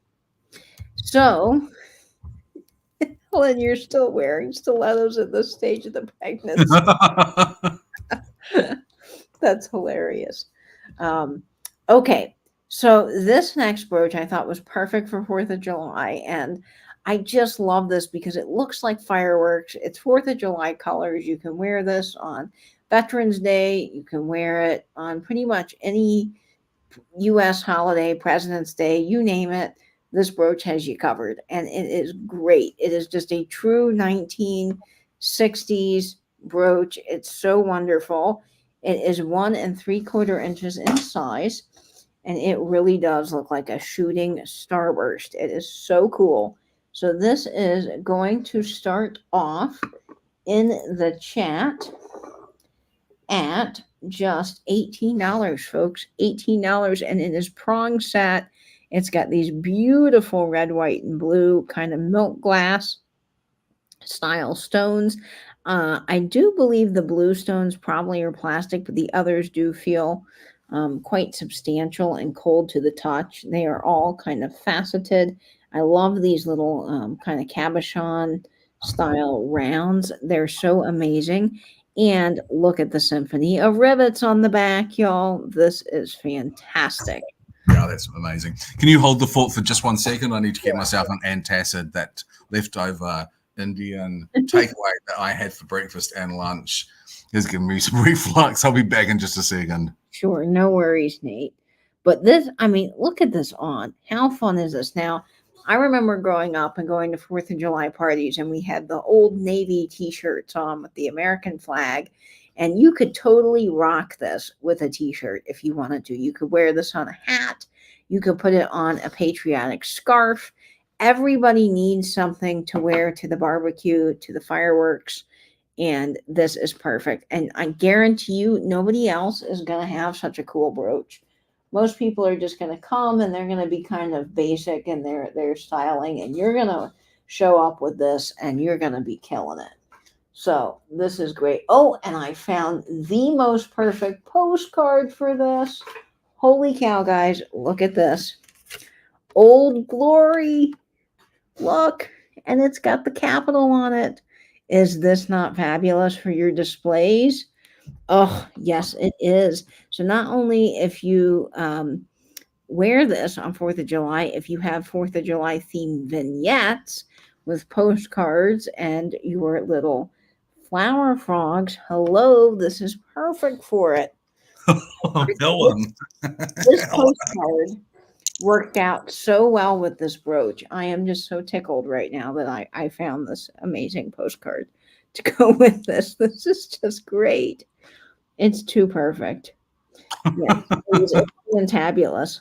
So, Helen, you're still wearing stilettos at this stage of the pregnancy. That's hilarious. Okay. So this next brooch I thought was perfect for 4th of July, and I just love this because it looks like fireworks. It's 4th of July colors. You can wear this on Veterans Day. You can wear it on pretty much any U.S. holiday, President's Day, you name it. This brooch has you covered, and it is great. It is just a true 1960s brooch. It's so wonderful. It is 1 3/4 inches in size. And it really does look like a shooting starburst. It is so cool. So this is going to start off in the chat at just $18, folks. $18, and it is prong set. It's got these beautiful red, white, and blue kind of milk glass style stones. I do believe the blue stones probably are plastic, but the others do feel quite substantial and cold to the touch. They are all kind of faceted. I love these little kind of cabochon style rounds. They're so amazing. And look at the symphony of rivets on the back, y'all. This is fantastic. Yeah, that's amazing. Can you hold the fort for just 1 second? I need to get myself an antacid, that leftover Indian takeaway that I had for breakfast and lunch. It's giving me some reflux. I'll be back in just a second. Sure, no worries, Nate. But this, I mean, look at this on. How fun is this? Now, I remember growing up and going to 4th of July parties, and we had the Old Navy t-shirts on with the American flag, and you could totally rock this with a t-shirt if you wanted to. You could wear this on a hat. You could put it on a patriotic scarf. Everybody needs something to wear to the barbecue, to the fireworks. And this is perfect. And I guarantee you, nobody else is going to have such a cool brooch. Most people are just going to come and they're going to be kind of basic in their styling. And you're going to show up with this and you're going to be killing it. So this is great. Oh, and I found the most perfect postcard for this. Holy cow, guys. Look at this. Old Glory. Look, and it's got the capital on it. Is this not fabulous for your displays? Oh, yes, it is. So not only if you wear this on 4th of July, if you have 4th of July themed vignettes with postcards and your little flower frogs, hello, this is perfect for it. Villain. This postcard worked out so well with this brooch. I am just so tickled right now that I found this amazing postcard to go with this. This is just great. It's too perfect. Yes, it was fantabulous.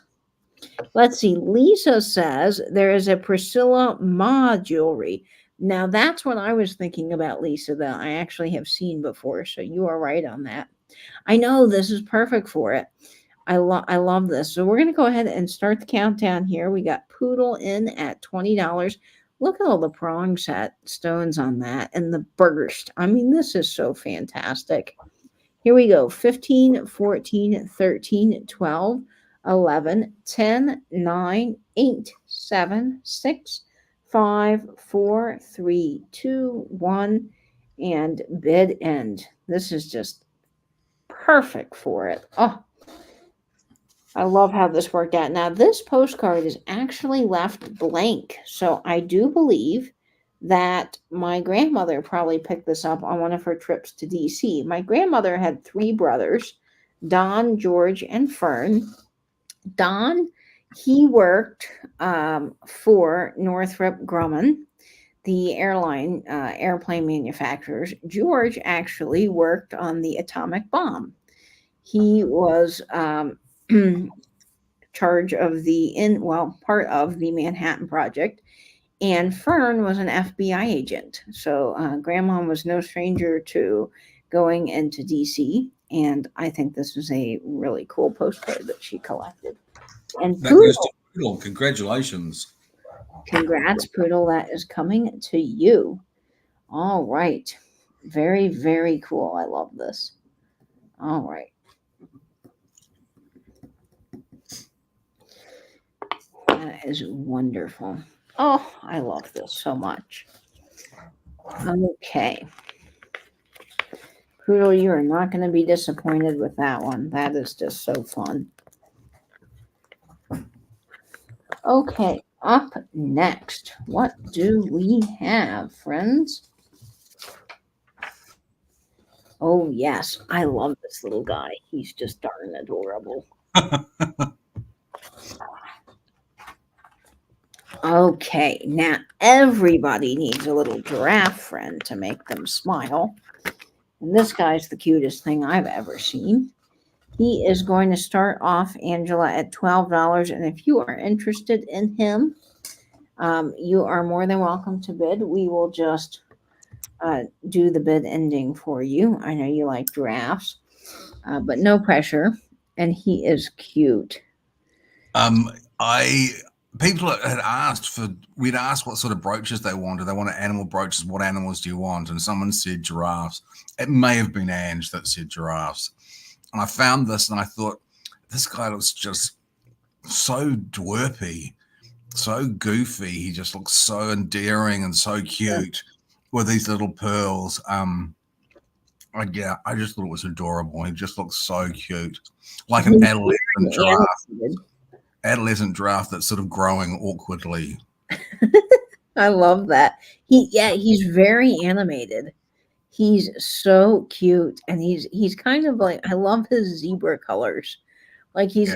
Let's see. Lisa says there is a Priscilla Ma jewelry. Now that's what I was thinking about, Lisa, that I actually have seen before. So you are right on that. I know this is perfect for it. I love this. So we're going to go ahead and start the countdown here. We got Poodle in at $20. Look at all the prong set stones on that and the burst. I mean, this is so fantastic. Here we go. 15, 14, 13, 12, 11, 10, 9, 8, 7, 6, 5, 4, 3, 2, 1, and bid end. This is just perfect for it. Oh, I love how this worked out. Now, this postcard is actually left blank. So I do believe that my grandmother probably picked this up on one of her trips to DC. My grandmother had 3 brothers, Don, George, and Fern. Don, he worked for Northrop Grumman, the airplane manufacturers. George actually worked on the atomic bomb. He was charge of part of the Manhattan Project, and Fern was an FBI agent. So Grandma was no stranger to going into DC, and I think this was a really cool postcard that she collected. And That goes to Poodle, Poodle. Congratulations. congrats, Poodle, that is coming to you. All right. Very, very cool. I love this. All right. That is wonderful. Oh, I love this so much. Okay. Poodle, you are not going to be disappointed with that one. That is just so fun. Okay, up next. What do we have, friends? Oh, yes. I love this little guy. He's just darn adorable. Okay, now everybody needs a little giraffe friend to make them smile. And this guy's the cutest thing I've ever seen. He is going to start off, Angela, at $12. And if you are interested in him, you are more than welcome to bid. We will just do the bid ending for you. I know you like giraffes, but no pressure. And he is cute. People had asked we'd asked what sort of brooches they wanted. They wanted animal brooches. What animals do you want? And someone said giraffes. It may have been Ange that said giraffes. And I found this and I thought, this guy looks just so dwarfy, so goofy. He just looks so endearing and so cute with these little pearls. I just thought it was adorable. He just looks so cute, like an adolescent giraffe. Adolescent giraffe that's sort of growing awkwardly. I love that. He's very animated. He's so cute, and he's kind of like, I love his zebra colors. Like he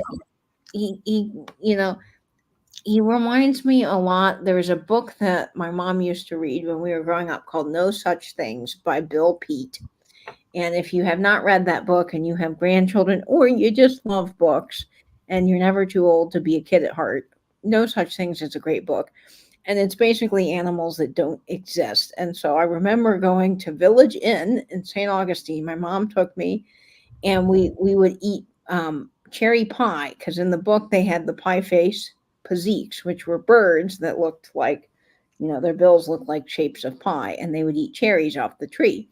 reminds me a lot. There was a book that my mom used to read when we were growing up called No Such Things by Bill Peet. And if you have not read that book and you have grandchildren or you just love books and you're never too old to be a kid at heart, No Such Things is a great book. And it's basically animals that don't exist. And so I remember going to Village Inn in St. Augustine. My mom took me, and we would eat cherry pie, because in the book they had the pie face paziques, which were birds that looked like, their bills looked like shapes of pie, and they would eat cherries off the tree.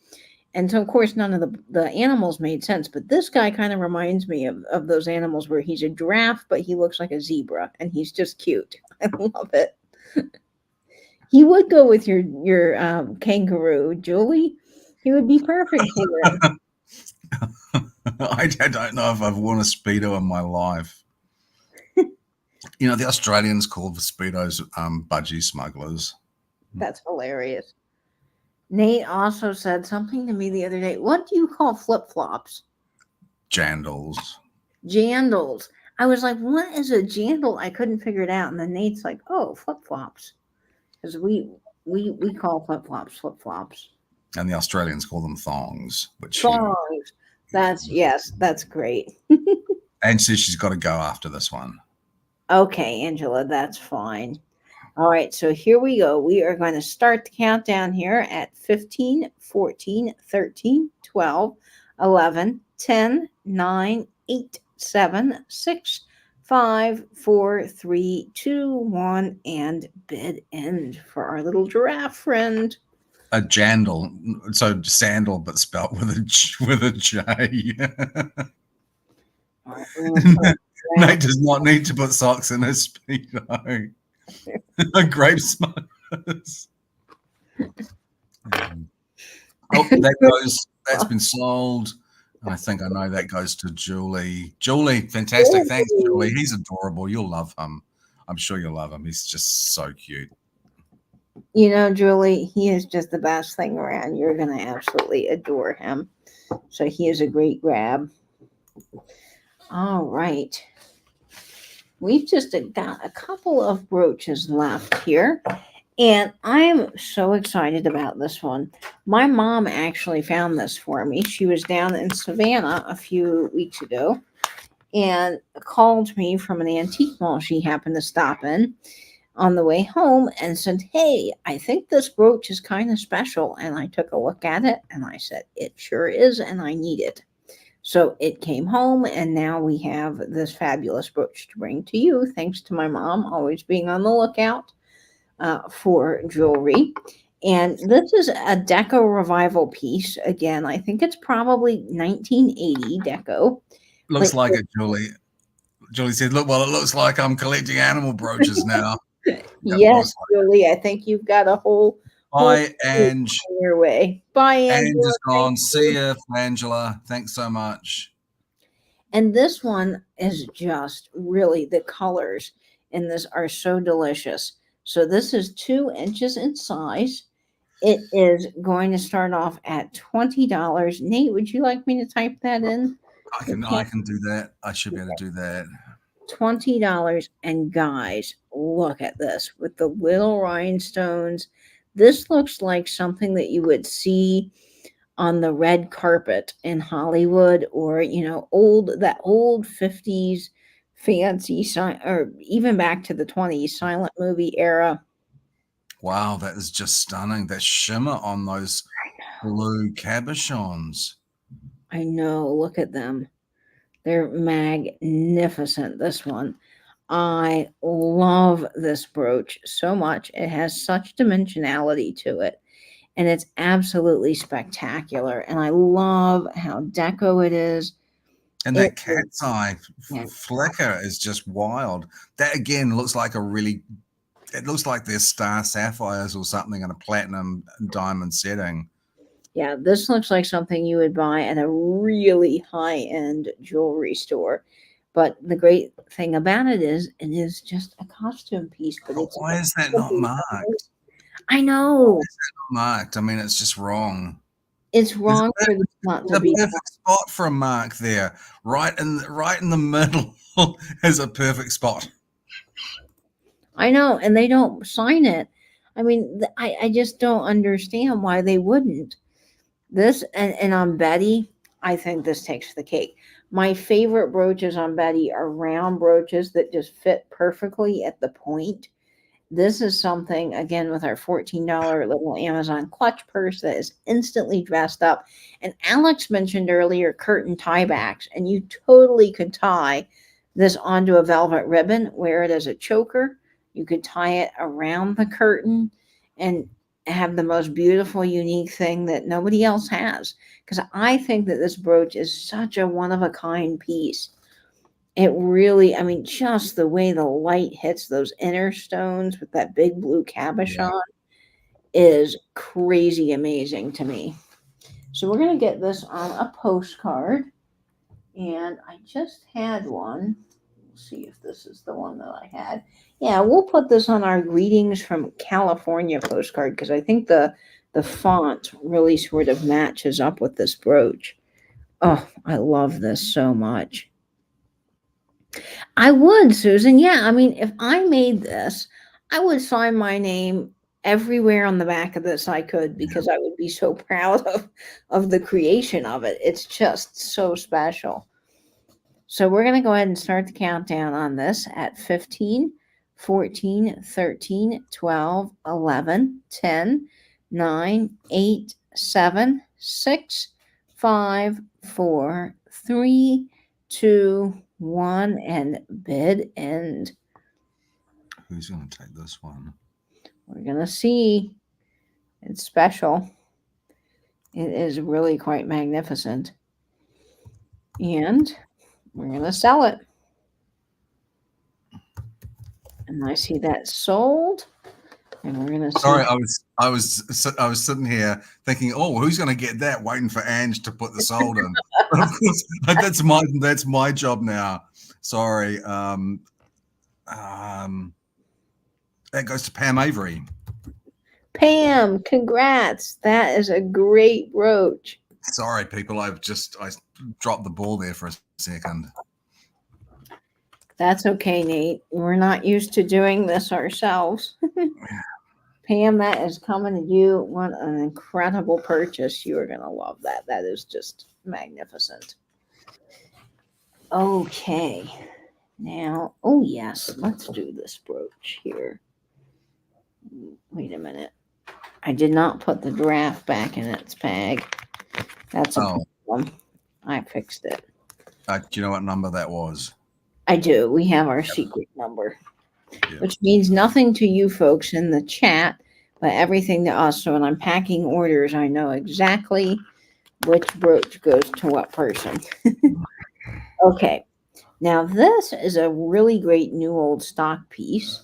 And so, of course, none of the animals made sense. But this guy kind of reminds me of those animals where he's a giraffe, but he looks like a zebra, and he's just cute. I love it. He would go with your kangaroo, Julie. He would be perfect for it. I don't know if I've worn a Speedo in my life. You know, the Australians call the Speedos budgie smugglers. That's hilarious. Nate also said something to me the other day. What do you call flip-flops? Jandals. Jandals. I was like, what is a jandal? I couldn't figure it out. And then Nate's like, oh, flip-flops. Because we call flip-flops. And the Australians call them thongs. Which Thongs. That's great. and so she's got to go after this one. Okay, Angela, that's fine. All right, so here we go. We are going to start the countdown here at 15, 14, 13, 12, 11, 10, 9, 8, 7, 6, 5, 4, 3, 2, 1, and bid end for our little giraffe friend. A jandal, so sandal, but spelt with a J. Right, Nate does not need to put socks in his Speedo. Grape smugglers. That's been sold. And I think I know that goes to Julie. Julie, fantastic. Thanks, Julie. He's adorable. You'll love him. I'm sure you'll love him. He's just so cute. You know, Julie, he is just the best thing around. You're going to absolutely adore him. So he is a great grab. All right. We've just got a couple of brooches left here. And I'm so excited about this one. My mom actually found this for me. She was down in Savannah a few weeks ago and called me from an antique mall she happened to stop in on the way home and said, hey, I think this brooch is kind of special. And I took a look at it and I said, it sure is, and I need it. So it came home, and now we have this fabulous brooch to bring to you, thanks to my mom always being on the lookout for jewelry. And this is a Deco revival piece. Again, I think it's probably 1980 Deco. Looks like it, Julie. Julie said, look, well, it looks like I'm collecting animal brooches now. Yes, Julie, I think you've got a whole Bye, Ange. Your way. Bye, Angela. Ange is gone. See you, Angela. Thanks so much. And this one is just really, the colors in this are so delicious. So this is 2 inches in size. It is going to start off at $20. Nate, would you like me to type that in? I can do that. I should be able to do that. $20. And guys, look at this with the little rhinestones. This looks like something that you would see on the red carpet in Hollywood, or, you know, that old 50s fancy, or even back to the 20s silent movie era. Wow, that is just stunning. That shimmer on those blue cabochons. I know. Look at them. They're magnificent. This one. I love this brooch so much. It has such dimensionality to it, and it's absolutely spectacular. And I love how deco it is. And that cat's eye flicker is just wild. That again looks like it looks like there's star sapphires or something in a platinum diamond setting. Yeah, this looks like something you would buy at a really high-end jewelry store. But the great thing about it is just a costume piece. But why is that not marked? I know. Why is that not marked? I mean, it's just wrong. It's wrong for this not to be. The perfect spot for a mark there, right in the middle, is a perfect spot. I know, and they don't sign it. I mean, I just don't understand why they wouldn't. This and on Betty, I think this takes the cake. My favorite brooches on Betty are round brooches that just fit perfectly at the point. This is something, again, with our $14 little Amazon clutch purse that is instantly dressed up. And Alex mentioned earlier curtain tiebacks, and you totally could tie this onto a velvet ribbon, wear it as a choker. You could tie it around the curtain, and have the most beautiful, unique thing that nobody else has. Because I think that this brooch is such a one of a kind piece. It really, I mean, just the way the light hits those inner stones with that big blue Yeah. cabochon is crazy amazing to me. So we're going to get this on a postcard. And I just had one. We'll see if this is the one that I had. Yeah, we'll put this on our greetings from California postcard because I think the font really sort of matches up with this brooch. Oh, I love this so much. I would, Susan. Yeah, I mean, if I made this, I would sign my name everywhere on the back of this I could because I would be so proud of the creation of it. It's just so special. So we're going to go ahead and start the countdown on this at 15, 14, 13, 12, 11, 10, 9, 8, 7, 6, 5, 4, 3, 2, 1, and bid end. Who's going to take this one? We're going to see. It's special. It is really quite magnificent. And we're going to sell it. And I see that sold. And we're going to see. Sorry, I was sitting here thinking, oh, who's going to get that? Waiting for Ange to put the sold in. But of course, that's my job now. Sorry. That goes to Pam Avery. Pam, congrats. That is a great brooch. Sorry, people. I dropped the ball there for a second. That's okay, Nate. We're not used to doing this ourselves. Pam, that is coming to you. What an incredible purchase. You are going to love that. That is just magnificent. Okay. Now, oh, yes, let's do this brooch here. Wait a minute. I did not put the Giraffe back in its bag. That's a problem. I fixed it. Do you know what number that was? I do. We have our secret number, which means nothing to you folks in the chat, but everything to us. So when I'm packing orders, I know exactly which brooch goes to what person. Okay. Now, this is a really great new old stock piece.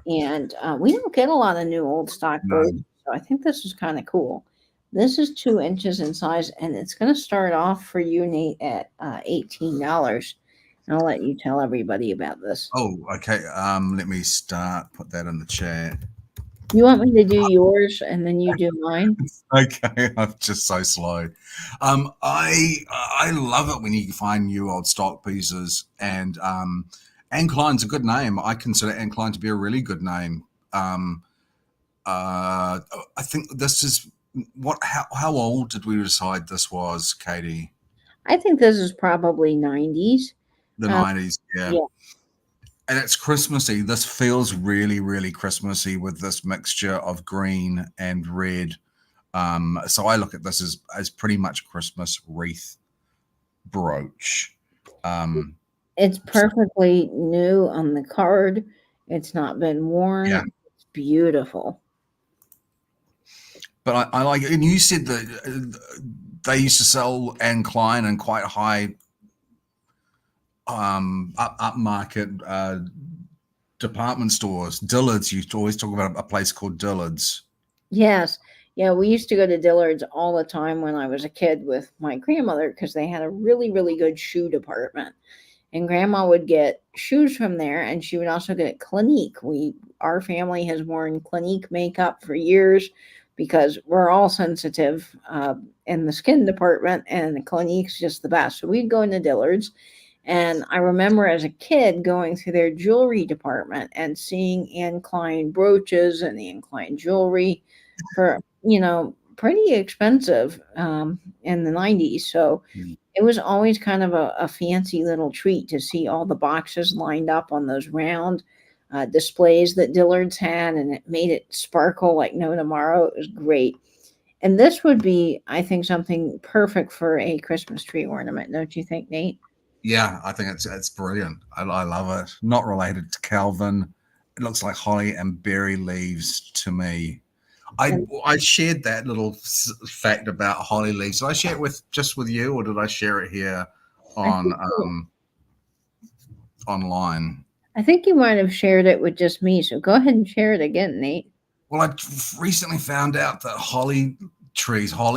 And we don't get a lot of new old stock brooches, so I think this is kind of cool. This is 2 inches in size, and it's going to start off for you, Nate, at $18. And I'll let you tell everybody about this. Oh, okay. Let me put that in the chat. You want me to do yours and then you do mine? Okay, I'm just so slow. I love it when you find new old stock pieces, and Anne Klein's a good name. I consider Anne Klein to be a really good name. I think this is how old did we decide this was, Katie? I think this is probably 90s. The 90s, yeah. And it's Christmassy. This feels really, really Christmassy with this mixture of green and red. So I look at this as pretty much Christmas wreath brooch. It's perfectly new on the card. It's not been worn. Yeah. It's beautiful. But I like it. And you said that they used to sell Anne Klein in quite high upmarket department stores. Dillard's, you always talk about a place called Dillard's. Yes. Yeah, we used to go to Dillard's all the time when I was a kid with my grandmother because they had a really, really good shoe department. And Grandma would get shoes from there, and she would also get Clinique. Our family has worn Clinique makeup for years because we're all sensitive in the skin department, and Clinique's just the best. So we'd go into Dillard's. And I remember as a kid going through their jewelry department and seeing Anne Klein brooches and Anne Klein jewelry for, pretty expensive in the 90s. So it was always kind of a fancy little treat to see all the boxes lined up on those round displays that Dillard's had, and it made it sparkle like no tomorrow. It was great. And this would be, I think, something perfect for a Christmas tree ornament. Don't you think, Nate? Yeah, I think it's brilliant. I love it. Not related to Calvin. It looks like holly and berry leaves to me. I shared that little fact about holly leaves. Did I share it with you, or did I share it here I on think, online? I think you might have shared it with just me. So go ahead and share it again, Nate. Well, I recently found out that holly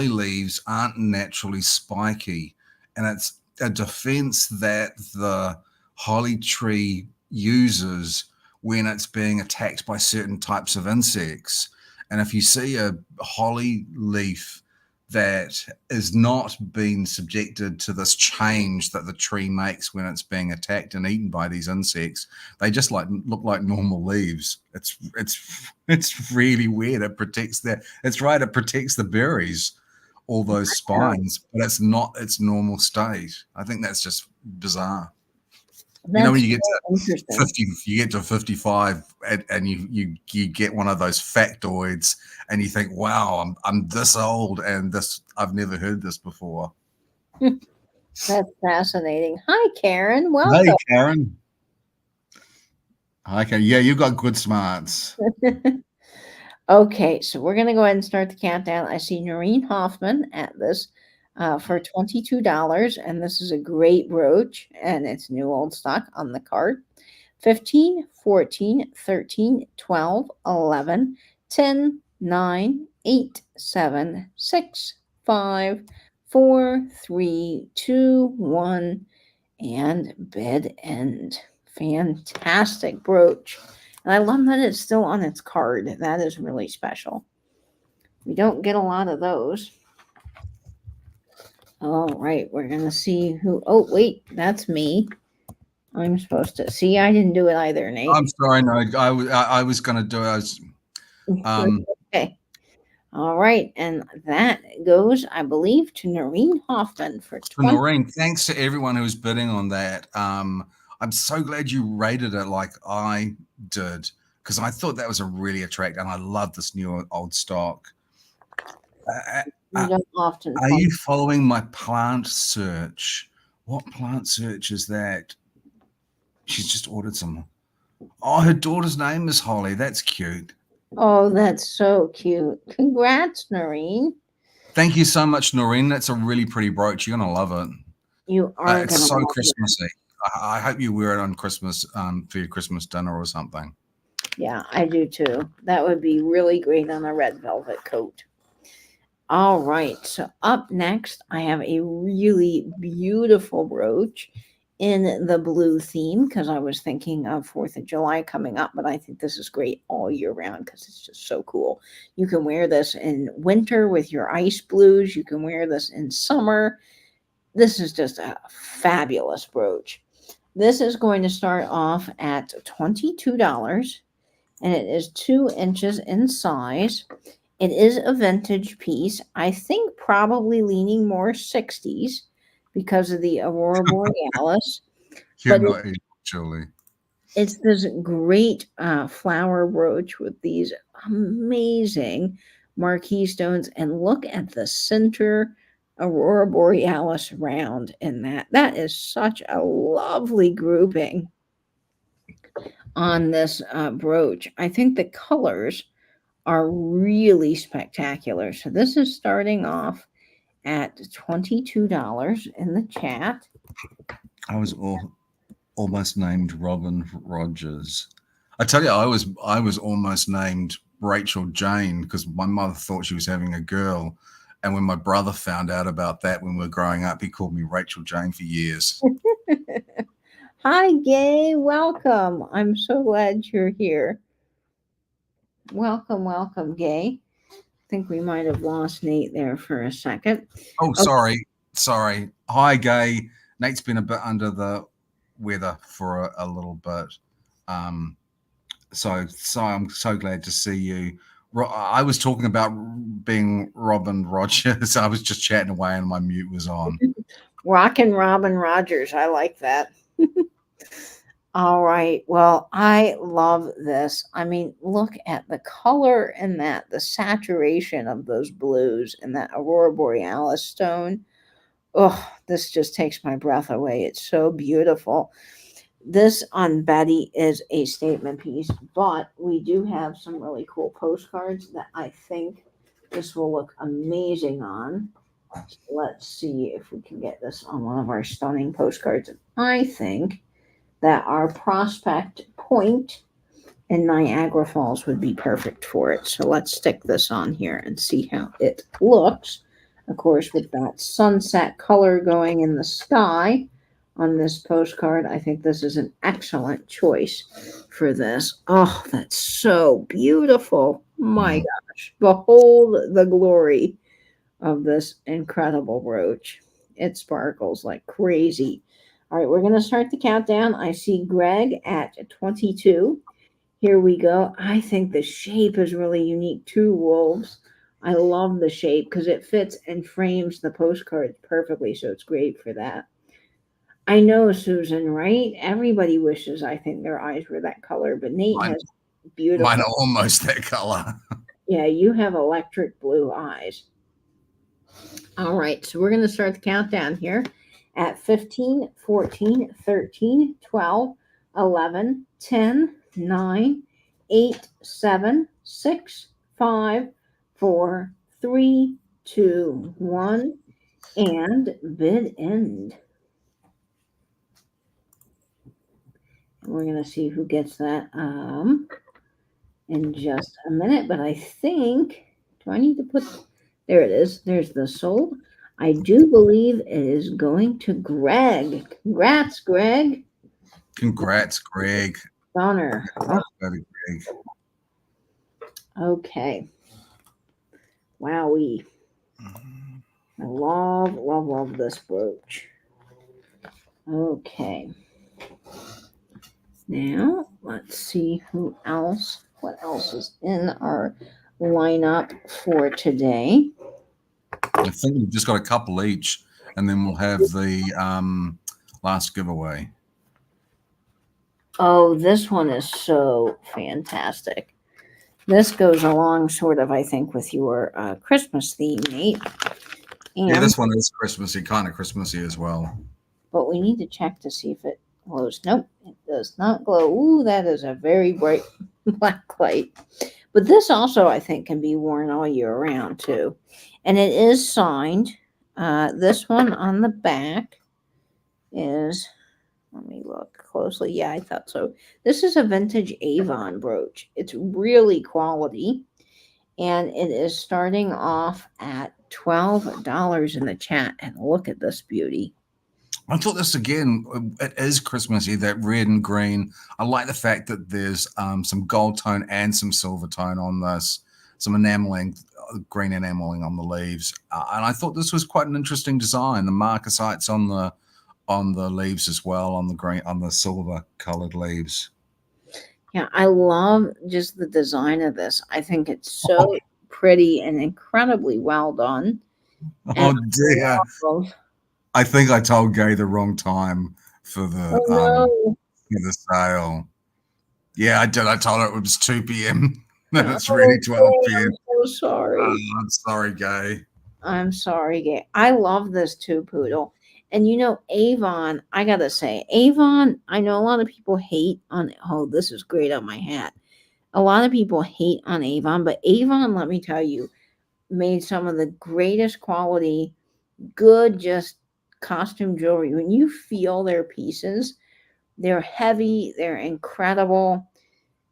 leaves aren't naturally spiky, and it's a defense that the holly tree uses when it's being attacked by certain types of insects. And if you see a holly leaf that is not being subjected to this change that the tree makes when it's being attacked and eaten by these insects, they just look like normal leaves. It's really weird. It protects that. It's right. It protects the berries, all those spines, but it's not its normal state. I think that's just bizarre. You know, when That's you get so to interesting. 50, you get to 55 and you get one of those factoids and you think, wow, I'm this old and this I've never heard this before. That's fascinating. Hi, Karen. Hey, Welcome. Karen. Okay, yeah, you've got good smarts. Okay, so we're going to go ahead and start the countdown. I see Noreen Hoffman at this for $22, and this is a great brooch, and it's new old stock on the card. 15, 14, 13, 12, 11, 10, 9, 8, 7, 6, 5, 4, 3, 2, 1, and bed end. Fantastic brooch. And I love that it's still on its card. That is really special. We don't get a lot of those. All right, we're going to see who. Oh, wait, that's me. I'm supposed to. See, I didn't do it either, Nate. I'm sorry, no, I was going to do it. I was, Okay. All right, and that goes, I believe, to Noreen Hoffman for so 20. Noreen, thanks to everyone who was bidding on that. I'm so glad you rated it like I did because I thought that was a really attractive, and I love this new old stock. You don't often Are find. you following my plant search? What plant search is that? She's just ordered some. Oh, her daughter's name is Holly. That's cute. Oh, that's so cute. Congrats, Noreen. Thank you so much, Noreen. That's a really pretty brooch. You're gonna love it. You are It's going to so love it. Christmassy. I hope you wear it on Christmas for your Christmas dinner or something. Yeah, I do too. That would be really great on a red velvet coat. All right, so up next, I have a really beautiful brooch in the blue theme because I was thinking of 4th of July coming up, but I think this is great all year round because it's just so cool. You can wear this in winter with your ice blues, you can wear this in summer. This is just a fabulous brooch. This is going to start off at $22 and it is 2 inches in size. It is a vintage piece. I think probably leaning more 60s because of the Aurora Borealis. You're But not actually. it's this great flower brooch with these amazing marquee stones. And look at the center Aurora Borealis round in that. That is such a lovely grouping on this brooch. I think the colors are really spectacular. So this is starting off at $22 in the chat. I was almost named Robin Rogers. I tell you, I was almost named Rachel Jane because my mother thought she was having a girl. And when my brother found out about that when we were growing up, he called me Rachel Jane for years. Hi, Gay. Welcome. I'm so glad you're here. Welcome, welcome, Gay. I think we might have lost Nate there for a second. Oh, sorry. Hi, Gay. Nate's been a bit under the weather for a little bit. So I'm so glad to see you. I was talking about being Robin Rogers. I was just chatting away and my mute was on. Rockin' Robin Rogers. I like that. All right. Well, I love this. I mean, look at the color in that, the saturation of those blues and that Aurora Borealis stone. Oh, this just takes my breath away. It's so beautiful. This on Betty is a statement piece, but we do have some really cool postcards that I think this will look amazing on. So let's see if we can get this on one of our stunning postcards. I think that our Prospect Point in Niagara Falls would be perfect for it. So let's stick this on here and see how it looks. Of course, with that sunset color going in the sky on this postcard, I think this is an excellent choice for this. Oh, that's so beautiful. My gosh. Behold the glory of this incredible brooch. It sparkles like crazy. All right, we're going to start the countdown. I see Greg at 22. Here we go. I think the shape is really unique too, Wolves. I love the shape because it fits and frames the postcards perfectly, so it's great for that. I know, Susan, right? Everybody wishes, I think, their eyes were that color, but Nate has beautiful. Mine are almost that color. Yeah, you have electric blue eyes. All right, so we're going to start the countdown here at 15, 14, 13, 12, 11, 10, 9, 8, 7, 6, 5, 4, 3, 2, 1, and bid end. We're going to see who gets that in just a minute, but I think, do I need to put, there it is. There's the sold. I do believe it is going to Greg. Congrats, Greg. Congrats, Greg. Honor. Oh. Greg. Okay. Wowie. I love this brooch. Okay. Now, let's see what else is in our lineup for today. I think we've just got a couple each, and then we'll have the last giveaway. Oh, this one is so fantastic. This goes along sort of, I think, with your Christmas theme, Nate. And, yeah, this one is Christmassy, kind of Christmassy as well. But we need to check to see if it glows. Nope, it does not glow. Ooh, that is a very bright black light. But this also, I think, can be worn all year round, too. And it is signed. This one on the back is, let me look closely. Yeah, I thought so. This is a vintage Avon brooch. It's really quality. And it is starting off at $12 in the chat. And look at this beauty. I thought this again, it is Christmassy, that red and green. I like the fact that there's some gold tone and some silver tone on this, some enameling, green enameling on the leaves. And I thought this was quite an interesting design. The marcasites on the leaves as well, on the green, on the silver colored leaves. Yeah, I love just the design of this. I think it's so pretty and incredibly well done. Oh dear. I think I told Gay the wrong time for the for the sale. Yeah, I did. I told her it was 2 p.m. It's really 12 p.m. I'm so sorry. I'm sorry, Gay. I'm sorry, Gay. I love this too, Poodle. And you know, Avon, I gotta say, Avon, I know a lot of people hate on, oh, this is great on my hat. A lot of people hate on Avon, but Avon, let me tell you, made some of the greatest quality, good, just costume jewelry. When you feel their pieces, they're heavy, they're incredible.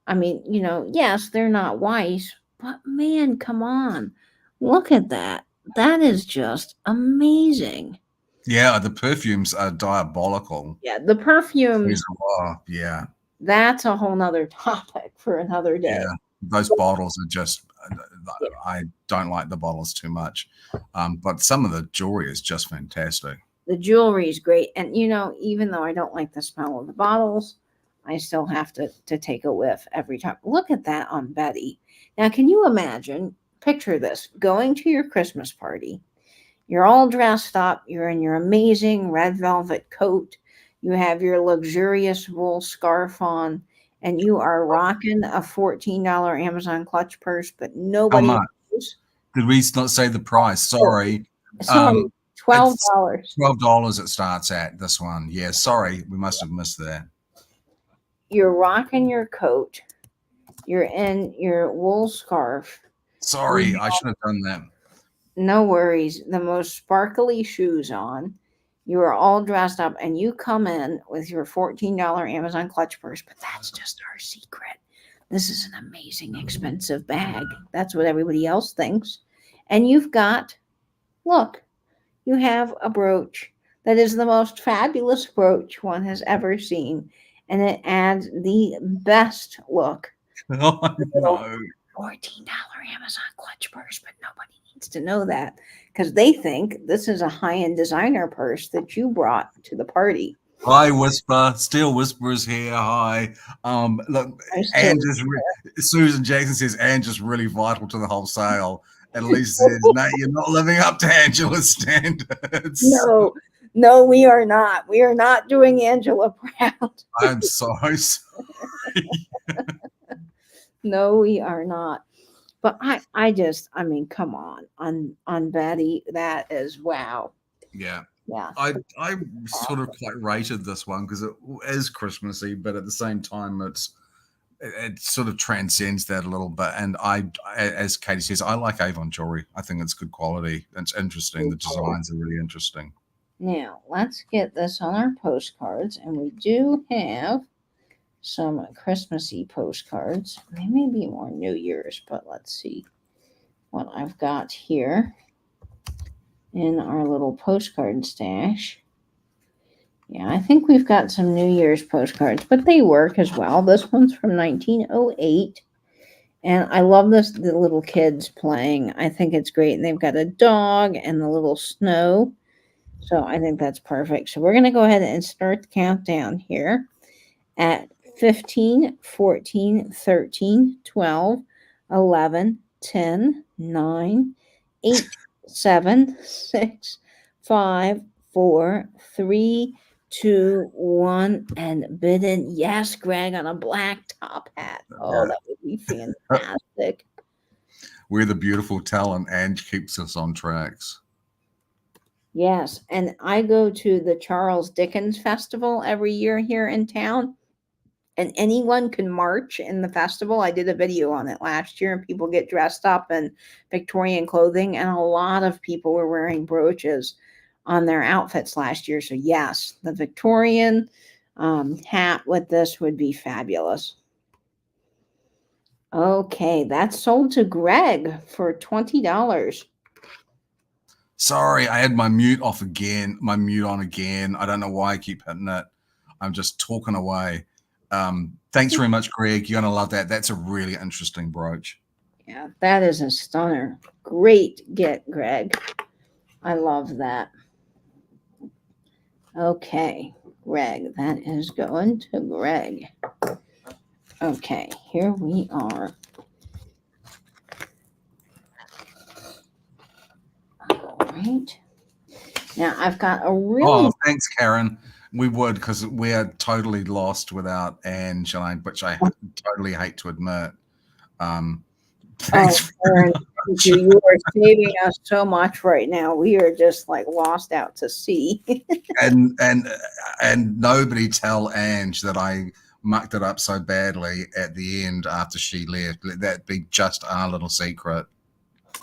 I mean, you know, yes, they're not Weiss, but man, come on. Look at that. That is just amazing. Yeah, the perfumes are diabolical. Yeah, the perfumes. Yeah. That's a whole nother topic for another day. Yeah, those bottles are just, I don't like the bottles too much. But some of the jewelry is just fantastic. The jewelry is great. And, you know, even though I don't like the smell of the bottles, I still have to take a whiff every time. Look at that on Betty. Now, can you imagine, picture this, going to your Christmas party. You're all dressed up. You're in your amazing red velvet coat. You have your luxurious wool scarf on, and you are rocking a $14 Amazon clutch purse, but nobody knows. Did we not say the price? Sorry. Sorry. $12. $12 it starts at, this one. Yeah, sorry. We must have missed that. you're rocking your coat. You're in your wool scarf. Sorry, I should have done that. No worries. The most sparkly shoes on. You are all dressed up and you come in with your $14 Amazon clutch purse, but that's just our secret. This is an amazing, expensive bag. That's what everybody else thinks. And you've got, look, you have a brooch that is the most fabulous brooch one has ever seen. And it adds the best look. Oh Little no. $14 Amazon clutch purse, but nobody needs to know that because they think this is a high-end designer purse that you brought to the party. Hi, Whisper. Steel Whisperers here. Hi. Look, I still, Anne Susan Jackson says Anne just really vital to the whole sale. And Lisa says, no, you're not living up to Angela's standards. no, no, we are not. We are not doing Angela proud. I'm so sorry. No, we are not. But I mean, come on Betty, that is wow. Yeah. Yeah. I sort of quite rated this one because it is Christmassy, but at the same time, it sort of transcends that a little bit. And as Katie says, I like Avon jewelry. I think it's good quality. It's interesting. The designs are really interesting. Now let's get this on our postcards, and we do have some Christmassy postcards. They may be more New Year's, but let's see what I've got here in our little postcard stash. Yeah, I think we've got some New Year's postcards, but they work as well. This one's from 1908. And I love this, the little kids playing. I think it's great. And they've got a dog and the little snow. So I think that's perfect. So we're going to go ahead and start the countdown here at 15, 14, 13, 12, 11, 10, 9, 8, 7, 6, 5, 4, 3, 2, 1, and bidden. Yes, Greg, on a black top hat. Oh, that would be fantastic. We're the beautiful talent, and keeps us on tracks. Yes, and I go to the Charles Dickens Festival every year here in town, and anyone can march in the festival. I did a video on it last year, and people get dressed up in Victorian clothing, and a lot of people were wearing brooches on their outfits last year. So yes, the Victorian hat with this would be fabulous. Okay, that's sold to Greg for $20. Sorry, I had my mute off again, my mute on again. I don't know why I keep hitting it. I'm just talking away. Thanks very much, Greg. You're going to love that. That's a really interesting brooch. Yeah, that is a stunner. Great get, Greg. I love that. Okay, Greg, that is going to Greg. Okay, here we are. All right. Now I've got a really. Oh, thanks, Karen. We would, because we are totally lost without Anne, which I totally hate to admit. Thanks Aaron, you are saving us so much right now. We are just like lost out to sea. and nobody tell Ange that I mucked it up so badly at the end after she left. Let that be just our little secret.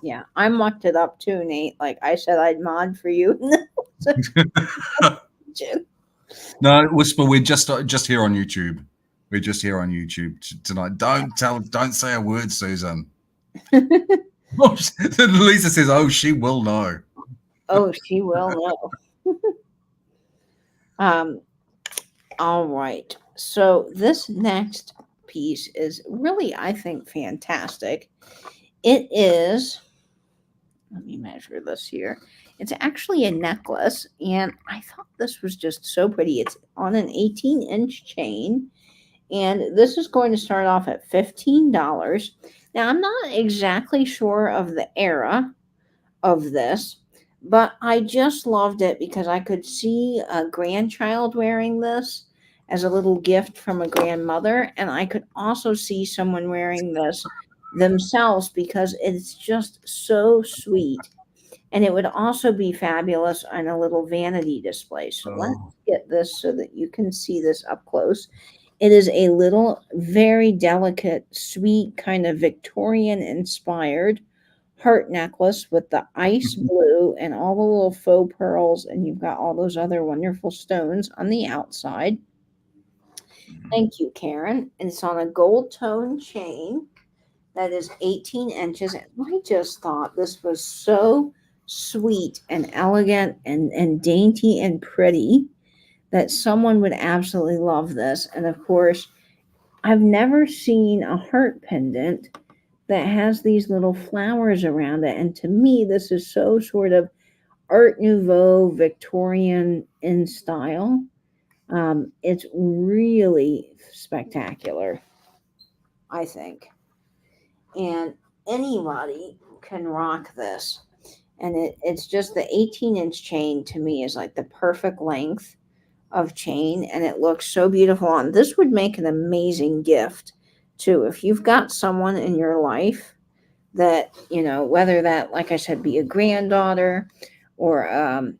Yeah, I mucked it up too, Nate. Like I said, I'd mod for you. No, Whisper, we're just here on YouTube. We're just here on YouTube tonight. Don't say a word, Susan. Lisa says, "Oh, she will know." Oh, she will know. All right. So this next piece is really, I think, fantastic. It is. Let me measure this here. It's actually a necklace, and I thought this was just so pretty. It's on an 18-inch chain, and this is going to start off at $15. Now, I'm not exactly sure of the era of this, but I just loved it because I could see a grandchild wearing this as a little gift from a grandmother, and I could also see someone wearing this themselves because it's just so sweet. And it would also be fabulous on a little vanity display. So let's get this so that you can see this up close. It is a little, very delicate, sweet, kind of Victorian inspired heart necklace with the ice blue and all the little faux pearls, and you've got all those other wonderful stones on the outside. Thank you, Karen. And it's on a gold tone chain that is 18 inches. And I just thought this was so sweet and elegant and dainty and pretty that someone would absolutely love this. And of course, I've never seen a heart pendant that has these little flowers around it. And to me, this is so sort of Art Nouveau Victorian in style. It's really spectacular, I think. And anybody can rock this. And it's just the 18-inch chain to me is like the perfect length of chain, and it looks so beautiful on. This would make an amazing gift too. If you've got someone in your life that, whether that, like I said, be a granddaughter or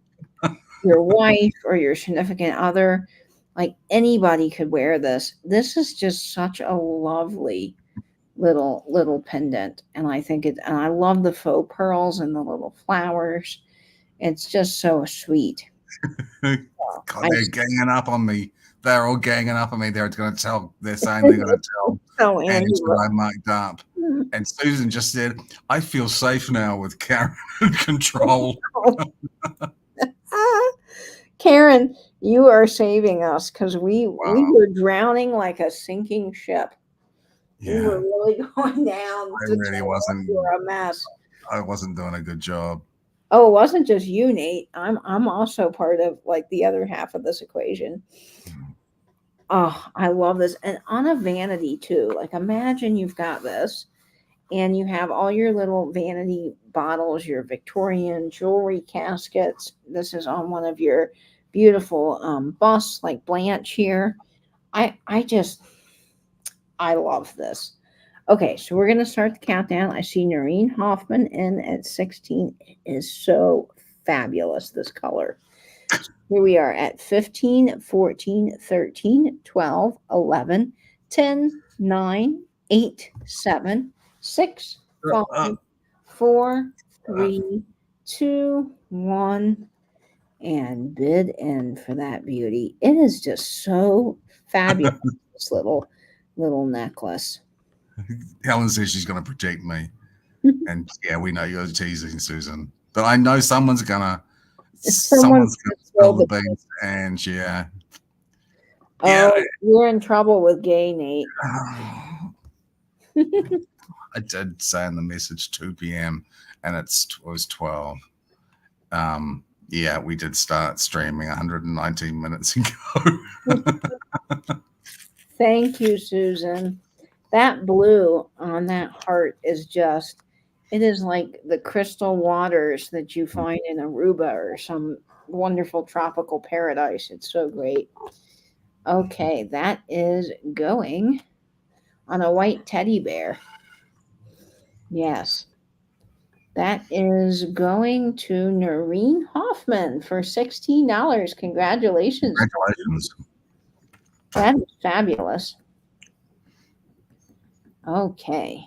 your wife or your significant other, like anybody could wear this. This is just such a lovely little pendant, and I love the faux pearls and the little flowers. It's just so sweet. God, they're ganging up on me. They're all ganging up on me. They're going to tell. They're saying they're going to tell. So Angela I marked up. And Susan just said, "I feel safe now with Karen in control." Karen, you are saving us because we were drowning like a sinking ship. Yeah. We were really going down. I really wasn't. We were a mess. I wasn't doing a good job. Oh, it wasn't just you, Nate. I'm also part of like the other half of this equation. Oh, I love this. And on a vanity too. Like imagine you've got this and you have all your little vanity bottles, your Victorian jewelry caskets. This is on one of your beautiful busts like Blanche here. I love this. Okay, so we're going to start the countdown. I see Noreen Hoffman in at 16. It is so fabulous, this color. Here we are at 15, 14, 13, 12, 11, 10, 9, 8, 7, 6, 5, 4, 3, 2, 1. And bid in for that beauty. It is just so fabulous, this little necklace. Helen says she's going to protect me. And yeah, we know you're teasing, Susan. But I know someone's going to spill the beans. And yeah. Oh, you're in trouble with gay, Nate. I did say in the message 2 p.m. and it was 12. Yeah, we did start streaming 119 minutes ago. Thank you, Susan. That blue on that heart is just, it is like the crystal waters that you find in Aruba or some wonderful tropical paradise. It's so great. Okay, that is going on a white teddy bear. Yes. That is going to Noreen Hoffman for $16. Congratulations. Congratulations. That is fabulous. Okay.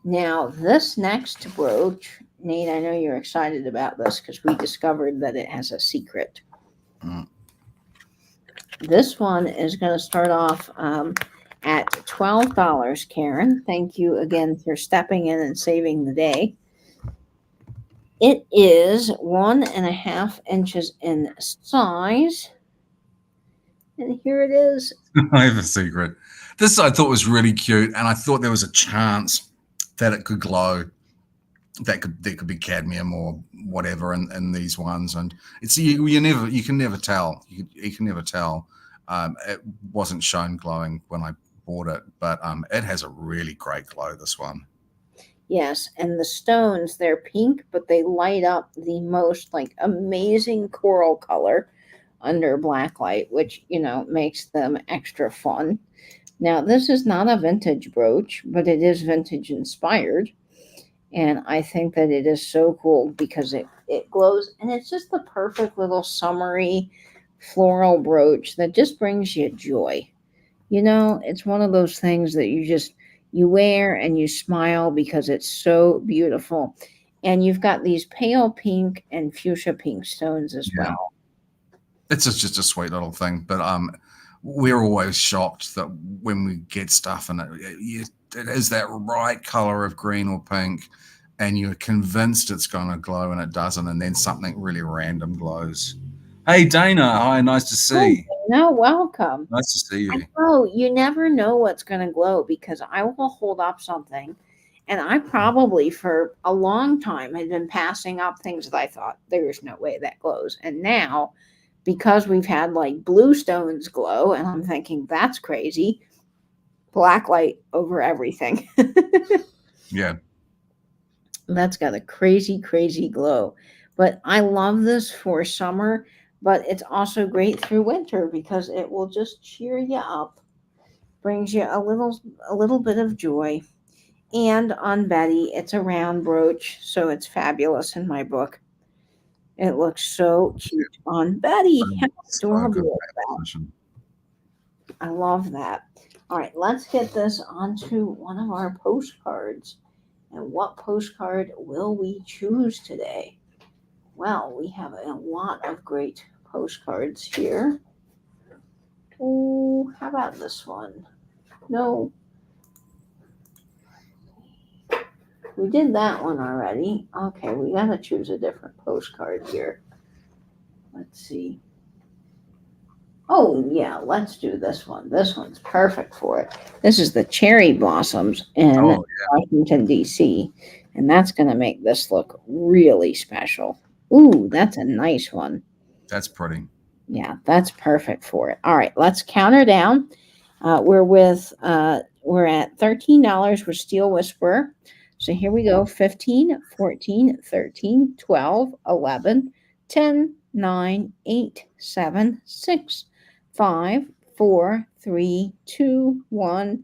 Now, this next brooch, Nate, I know you're excited about this because we discovered that it has a secret. This one is going to start off at $12, Karen. Thank you again for stepping in and saving the day. It is 1.5 inches in size. And here it is. I have a secret. This I thought was really cute, and I thought there was a chance that it could glow. There could be cadmium or whatever in these ones, and it's you can never tell. You can never tell. It wasn't shown glowing when I bought it, but it has a really great glow, this one. Yes, and the stones, they're pink, but they light up the most like amazing coral color under black light, which makes them extra fun. Now, this is not a vintage brooch, but it is vintage inspired, and I think that it is so cool because it glows, and it's just the perfect little summery floral brooch that just brings you joy. It's one of those things that you wear and you smile because it's so beautiful. And you've got these pale pink and fuchsia pink stones as Yeah. well. It's just a sweet little thing. But we're always shocked that when we get stuff and it is that right color of green or pink, and you're convinced it's going to glow and it doesn't, and then something really random glows. Hey, Dana. Hi, nice to see. No, welcome. Nice to see you. Oh, you never know what's going to glow because I will hold up something. And I probably for a long time had been passing up things that I thought there's no way that glows. And now, because we've had like blue stones glow, and I'm thinking that's crazy, black light over everything. Yeah. That's got a crazy, crazy glow. But I love this for summer, but it's also great through winter because it will just cheer you up, brings you a little bit of joy. And on Betty, it's a round brooch, so it's fabulous in my book. It looks so cute on Betty. How So good adorable is that? position. I love that. All right, let's get this onto one of our postcards. And what postcard will we choose today? Well, we have a lot of great postcards here. Oh, how about this one? No, we did that one already. Okay, we got to choose a different postcard here. Let's see. Oh, yeah, let's do this one. This one's perfect for it. This is the cherry blossoms in Washington, D.C., and that's going to make this look really special. Ooh, that's a nice one. That's pretty. Yeah, that's perfect for it. All right, let's count her down. We're at $13 with Steel Whisperer. So here we go. 15, 14, 13, 12, 11, 10, 9, 8, 7, 6, 5, 4, 3, 2, 1,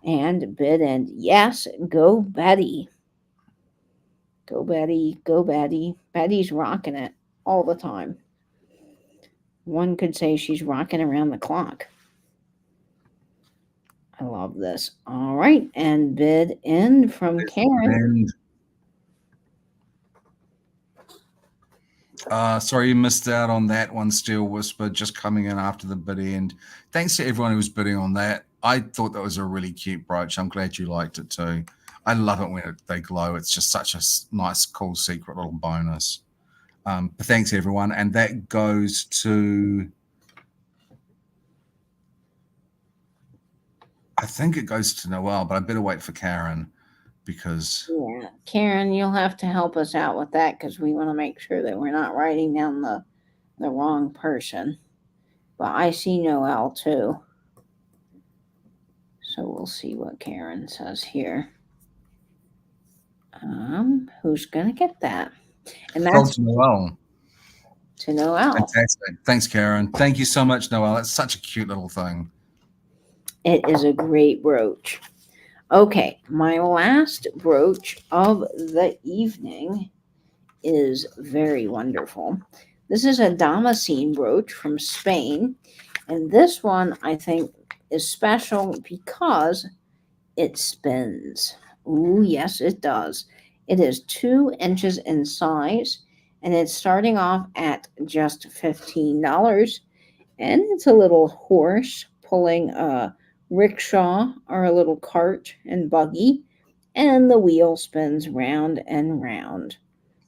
and bid end. Yes, go Betty. Go Betty, go Betty. Betty's rocking it all the time. One could say she's rocking around the clock. I love this. All right, and bid end from Karen. Sorry you missed out on that one, Steel Whisper, just coming in after the bid end. Thanks to everyone who was bidding on that. I thought that was a really cute brooch. I'm glad you liked it too. I love it when they glow. It's just such a nice, cool, secret little bonus. But thanks, everyone. And that goes to... I think it goes to Noelle, but I better wait for Karen because... Yeah, Karen, you'll have to help us out with that because we want to make sure that we're not writing down the wrong person. But I see Noelle too. So we'll see what Karen says here. Who's going to get that? And that's to Noelle. To Noelle. Fantastic. Thanks, Karen. Thank you so much, Noelle. It's such a cute little thing. It is a great brooch. Okay, my last brooch of the evening is very wonderful. This is a damascene brooch from Spain, and this one I think is special because it spins. Ooh, yes, it does. It is 2 inches in size, and it's starting off at just $15, and it's a little horse pulling a rickshaw or a little cart and buggy, and the wheel spins round and round.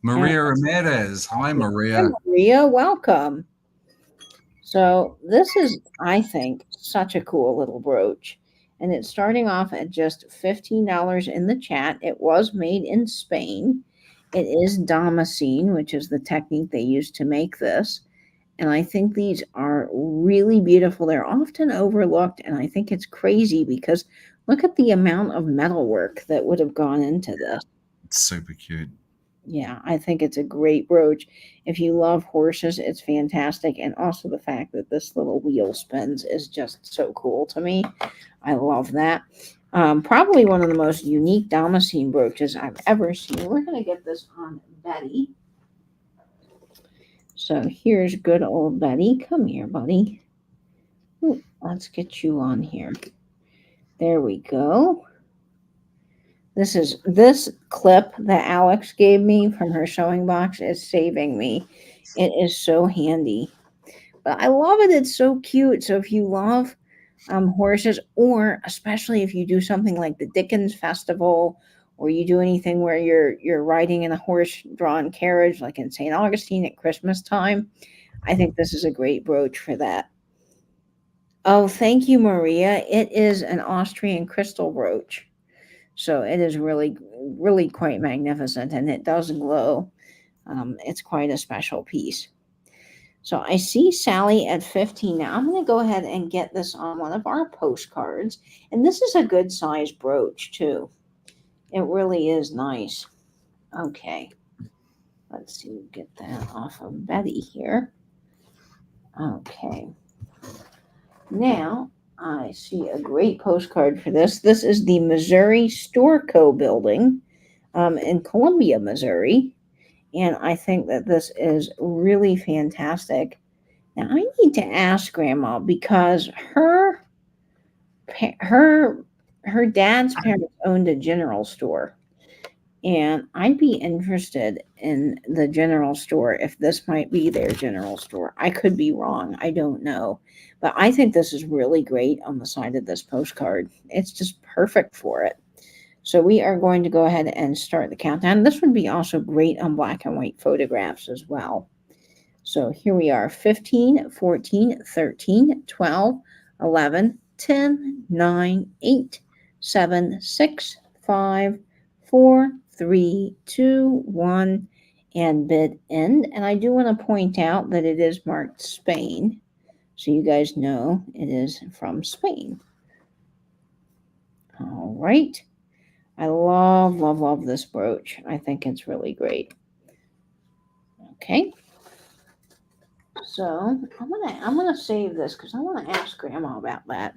Maria Ramirez. Hi, Maria. Hi, Maria, welcome. So this is, I think, such a cool little brooch. And it's starting off at just $15 in the chat. It was made in Spain. It is damascene, which is the technique they use to make this. And I think these are really beautiful. They're often overlooked, and I think it's crazy because look at the amount of metalwork that would have gone into this. It's super cute. Yeah, I think it's a great brooch. If you love horses, it's fantastic. And also the fact that this little wheel spins is just so cool to me. I love that. Probably one of the most unique damascene brooches I've ever seen. We're going to get this on Betty. So here's good old Betty. Come here, buddy. Ooh, let's get you on here. There we go. This clip that Alex gave me from her sewing box is saving me. It is so handy. But I love it. It's so cute. So if you love horses, or especially if you do something like the Dickens Festival, or you do anything where you're riding in a horse-drawn carriage, like in St. Augustine at Christmas time, I think this is a great brooch for that. Oh, thank you, Maria. It is an Austrian crystal brooch. So it is really, really quite magnificent, and it does glow. It's quite a special piece. So I see Sally at 15 now. I'm going to go ahead and get this on one of our postcards. And this is a good size brooch, too. It really is nice. Okay. Let's see, get that off of Betty here. Okay. Now, I see a great postcard for this. This is the Missouri Store Co. building in Columbia, Missouri. And I think that this is really fantastic. Now I need to ask Grandma because her dad's parents owned a general store, and I'd be interested in the general store if this might be their general store. I could be wrong. I don't know. But I think this is really great on the side of this postcard. It's just perfect for it. So we are going to go ahead and start the countdown. This would be also great on black and white photographs as well. So here we are, 15, 14, 13, 12, 11, 10, 9, 8, 7, 6, 5, 4, 3, 2, 1, and bid end. And I do want to point out that it is marked Spain, so you guys know it is from Spain. All right. I love, love, love this brooch. I think it's really great. Okay. So I'm gonna save this because I want to ask Grandma about that.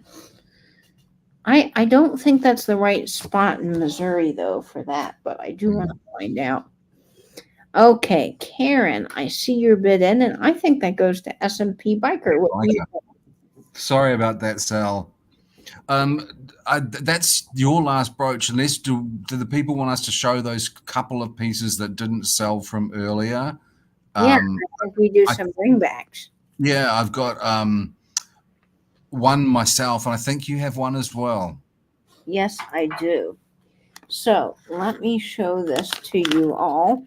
I don't think that's the right spot in Missouri though for that, but I do want to find out. Okay, Karen, I see your bid in, and I think that goes to S&P Biker. What do you think? Sorry about that, Sal. That's your last brooch. Unless do the people want us to show those couple of pieces that didn't sell from earlier? Yeah, I think we do some bringbacks. Yeah, I've got one myself, and I think you have one as well. Yes, I do. So let me show this to you all.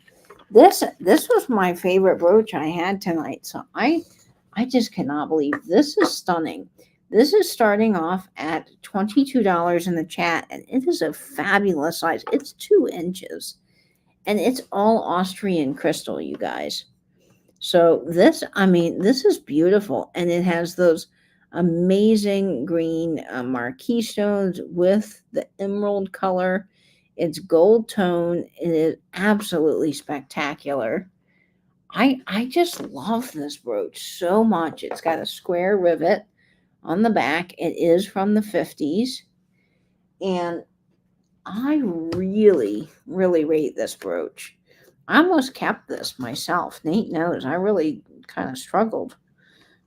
This was my favorite brooch I had tonight. So I just cannot believe this is stunning. This is starting off at $22 in the chat, and it is a fabulous size. It's 2 inches, and it's all Austrian crystal, you guys. So this is beautiful, and it has those amazing green marquee stones with the emerald color. It's gold tone. It is absolutely spectacular. I just love this brooch so much. It's got a square rivet on the back. It is from the 50s. And I really, really rate this brooch. I almost kept this myself. Nate knows I really kind of struggled.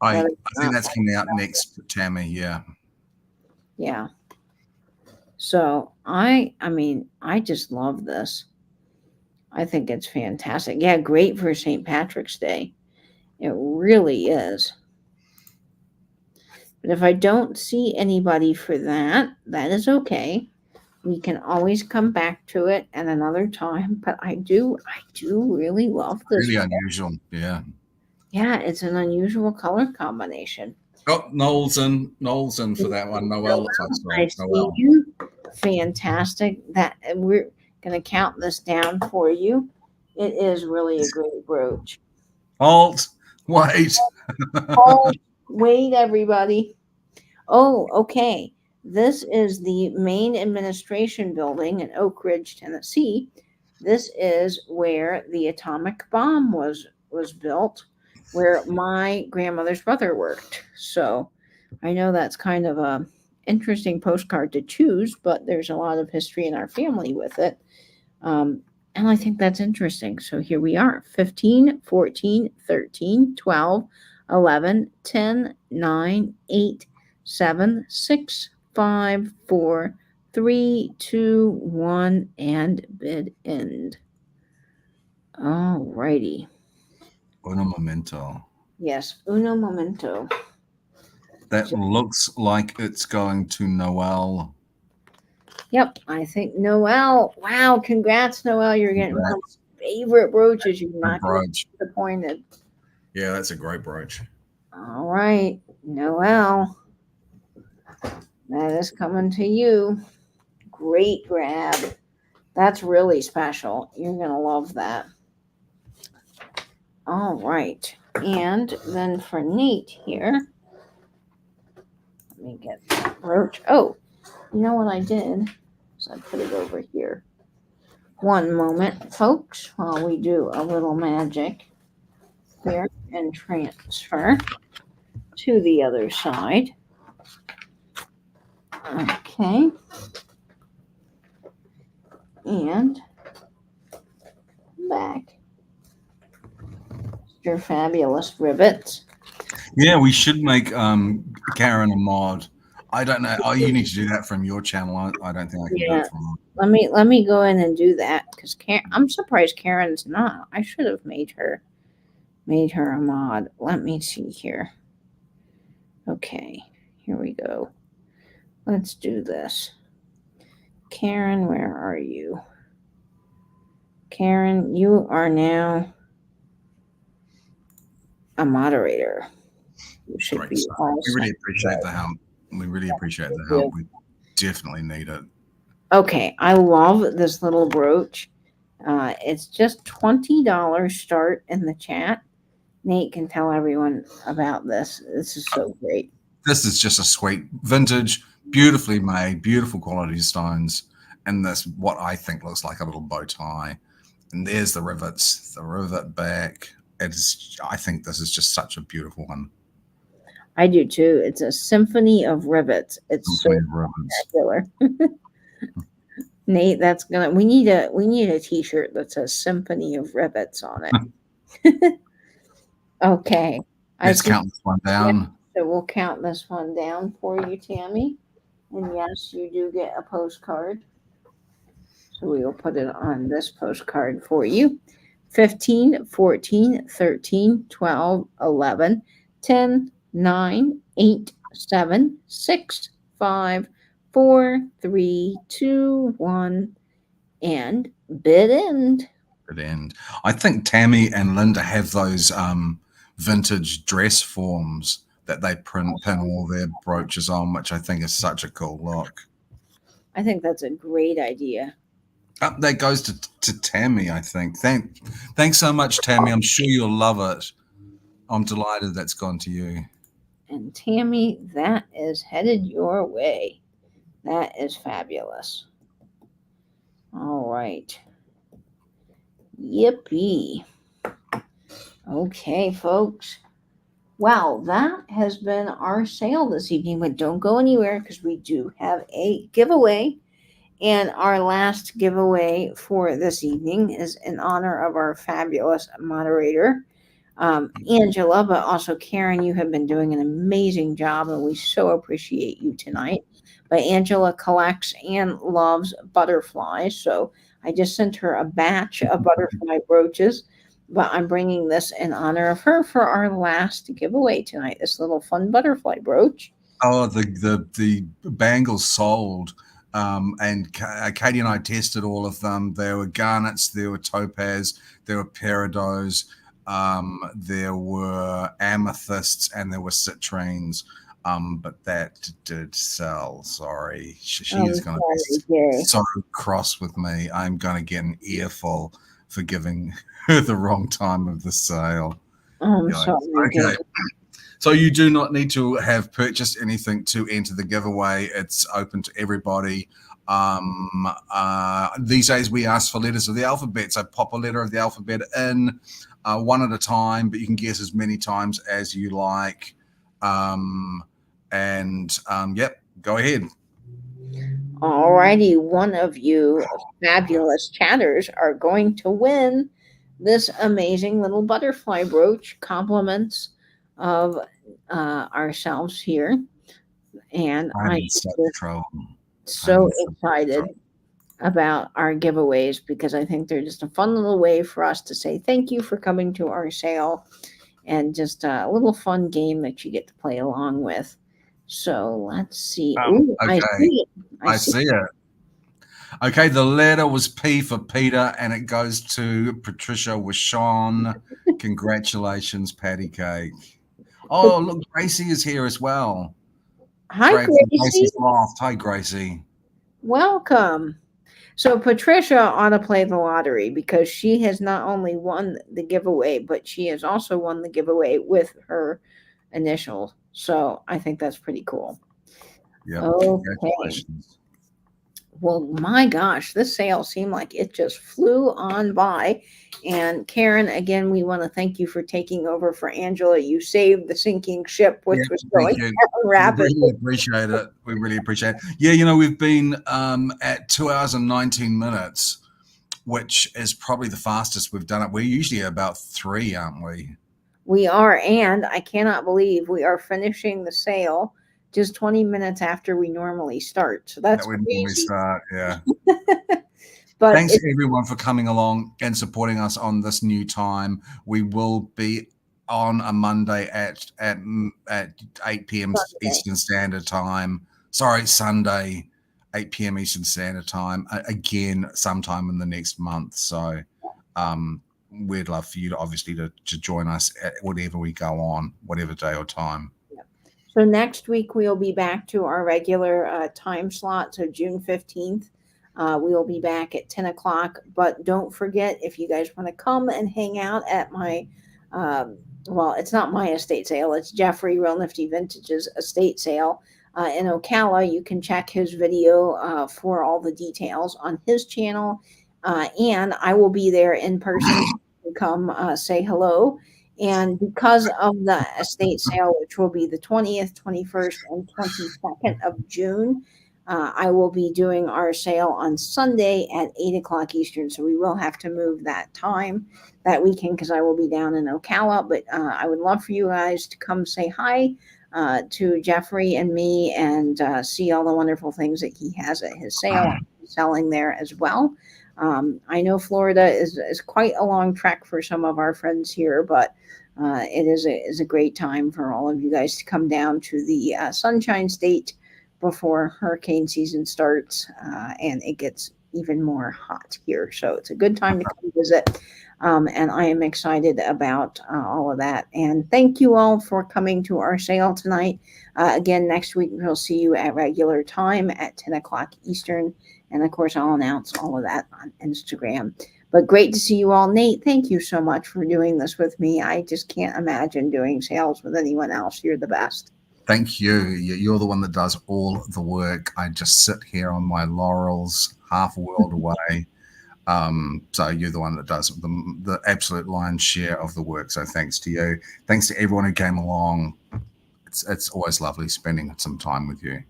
I think that's coming out next, Tammy. Yeah. Yeah. So I just love this. I think it's fantastic. Yeah, great for St. Patrick's Day. It really is. But if I don't see anybody for that, that is okay. We can always come back to it at another time. But I do really love this. Really unusual. Yeah. Yeah, it's an unusual color combination. Oh, Noel's in for that one. Noel. I see you. Fantastic. That we're going to count this down for you. It is really a great brooch. Halt. Wait. Wait, everybody. Oh, okay. This is the main administration building in Oak Ridge, Tennessee. This is where the atomic bomb was built, where my grandmother's brother worked. So I know that's kind of a interesting postcard to choose, but there's a lot of history in our family with it. And I think that's interesting. So here we are 15, 14, 13, 12, 11, 10, 9, 8, 7, 6, 5, 4, 3, 2, 1, and bid end. All righty. Uno momento. Yes, uno momento. That looks like it's going to Noel. Yep, I think Noel. Wow, congrats, Noel. You're getting one of my favorite brooches. You're not going to be disappointed. Yeah, that's a great brooch. All right, Noel. That is coming to you. Great grab. That's really special. You're going to love that. All right. And then for Nate here, let me get that brooch. Oh, you know what I did? So I put it over here. One moment, folks, while we do a little magic here and transfer to the other side. Okay. And back. Your fabulous rivets. Yeah, we should make Karen a mod. I don't know. Oh, you need to do that from your channel. I don't think I can do it from mine. Let me go in and do that because I'm surprised Karen's not. I should have made her a mod. Let me see here. Okay, here we go. Let's do this. Karen, where are you? Karen, you are now a moderator. You should Great. be. We really appreciate the help. We really appreciate the help. We definitely need it. Okay, I love this little brooch. It's just $20. Start in the chat. Nate can tell everyone about this. This is so great. This is just a sweet vintage, beautifully made, beautiful quality stones, and that's what I think looks like a little bow tie. And there's the rivets, the rivet back. I think this is just such a beautiful one. I do too. It's a symphony of rivets. It's so spectacular. Nate, we need a t-shirt that says Symphony of Rivets on it. Okay. Let's count this one down. Yeah, so we'll count this one down for you, Tammy. And yes, you do get a postcard. So we will put it on this postcard for you. 15, 14, 13, 12, 11, 10, 9, 8, 7, 6, 5, 4, 3, 2, 1, and bid end. Bid end. I think Tammy and Linda have those vintage dress forms that they pin all their brooches on, which I think is such a cool look. I think that's a great idea. That goes to Tammy, I think. Thanks so much, Tammy. I'm sure you'll love it. I'm delighted that's gone to you. And Tammy, that is headed your way. That is fabulous. All right. Yippee. Okay, folks. Well, that has been our sale this evening, but don't go anywhere because we do have a giveaway. And our last giveaway for this evening is in honor of our fabulous moderator, Angela, but also Karen. You have been doing an amazing job, and we so appreciate you tonight. But Angela collects and loves butterflies, so I just sent her a batch of butterfly brooches. But I'm bringing this in honor of her for our last giveaway tonight. This little fun butterfly brooch. Oh, the bangles sold. And Katie and I tested all of them. There were garnets, there were topaz, there were peridots, there were amethysts, and there were citrines. But that did sell. Sorry, she is going to be so cross with me. I'm going to get an earful for giving her the wrong time of the sale. I'm sorry. Okay. So you do not need to have purchased anything to enter the giveaway. It's open to everybody. These days we ask for letters of the alphabet. So pop a letter of the alphabet in one at a time, but you can guess as many times as you like. Yep, go ahead. Alrighty, one of you fabulous chatters are going to win this amazing little butterfly brooch, compliments of ourselves here. And I'm I in am such just trouble. I'm so in such excited trouble. about our giveaways because I think they're just a fun little way for us to say thank you for coming to our sale and just a little fun game that you get to play along with. So let's see. Ooh, I Okay, see it. I I see. see it. Okay, the letter was P for Peter, and it goes to Patricia with Sean. Congratulations, Patty Cake. Oh, look, Gracie is here as well. Hi, Great from Gracie. Gracie's Loft. Hi, Gracie. Welcome. So Patricia ought to play the lottery because she has not only won the giveaway, but she has also won the giveaway with her initials. So I think that's pretty cool. Yep, Okay. congratulations. Well, my gosh, this sale seemed like it just flew on by. And Karen, again, we want to thank you for taking over for Angela. You saved the sinking ship, Yeah, which was thank going you. down We rapidly. really appreciate it. We really appreciate it. Yeah, we've been at 2 hours and 19 minutes, which is probably the fastest we've done it. We're usually about 3, aren't we? We are, and I cannot believe we are finishing the sale just 20 minutes after we normally start. So That that's would when we crazy. start. Yeah. But Thanks everyone for coming along and supporting us on this new time. We will be on a Monday at 8 p.m. Sunday. Eastern Standard Time. Sorry, Sunday, 8 p.m. Eastern Standard Time. Again, sometime in the next month. So we'd love for you to obviously to join us at whatever we go on, whatever day or time. So next week we'll be back to our regular time slot. So June 15th, we will be back at 10 o'clock. But don't forget, if you guys want to come and hang out at my, well, it's not my estate sale. It's Jeffrey Real Nifty Vintage's estate sale in Ocala. You can check his video for all the details on his channel. And I will be there in person. Come say hello. And because of the estate sale, which will be the 20th, 21st, and 22nd of June, I will be doing our sale on Sunday at 8 o'clock Eastern. So we will have to move that time that weekend because I will be down in Ocala. But I would love for you guys to come say hi to Jeffrey and me and see all the wonderful things that he has at his sale, selling there as well. I know Florida is quite a long trek for some of our friends here, but it is a great time for all of you guys to come down to the Sunshine State before hurricane season starts and it gets even more hot here. So it's a good time to come visit. And I am excited about all of that. And thank you all for coming to our sale tonight. Again, next week we'll see you at regular time at 10 o'clock Eastern. And of course, I'll announce all of that on Instagram. But great to see you all. Nate, thank you so much for doing this with me. I just can't imagine doing sales with anyone else. You're the best. Thank you. You're the one that does all the work. I just sit here on my laurels, half a world away. So you're the one that does the absolute lion's share of the work. So thanks to you. Thanks to everyone who came along. It's always lovely spending some time with you.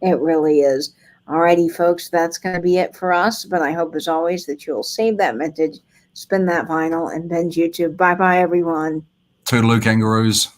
It really is. Alrighty, folks, that's going to be it for us. But I hope, as always, that you'll save that vintage, spin that vinyl, and bend YouTube. Bye bye, everyone. Toodaloo, kangaroos.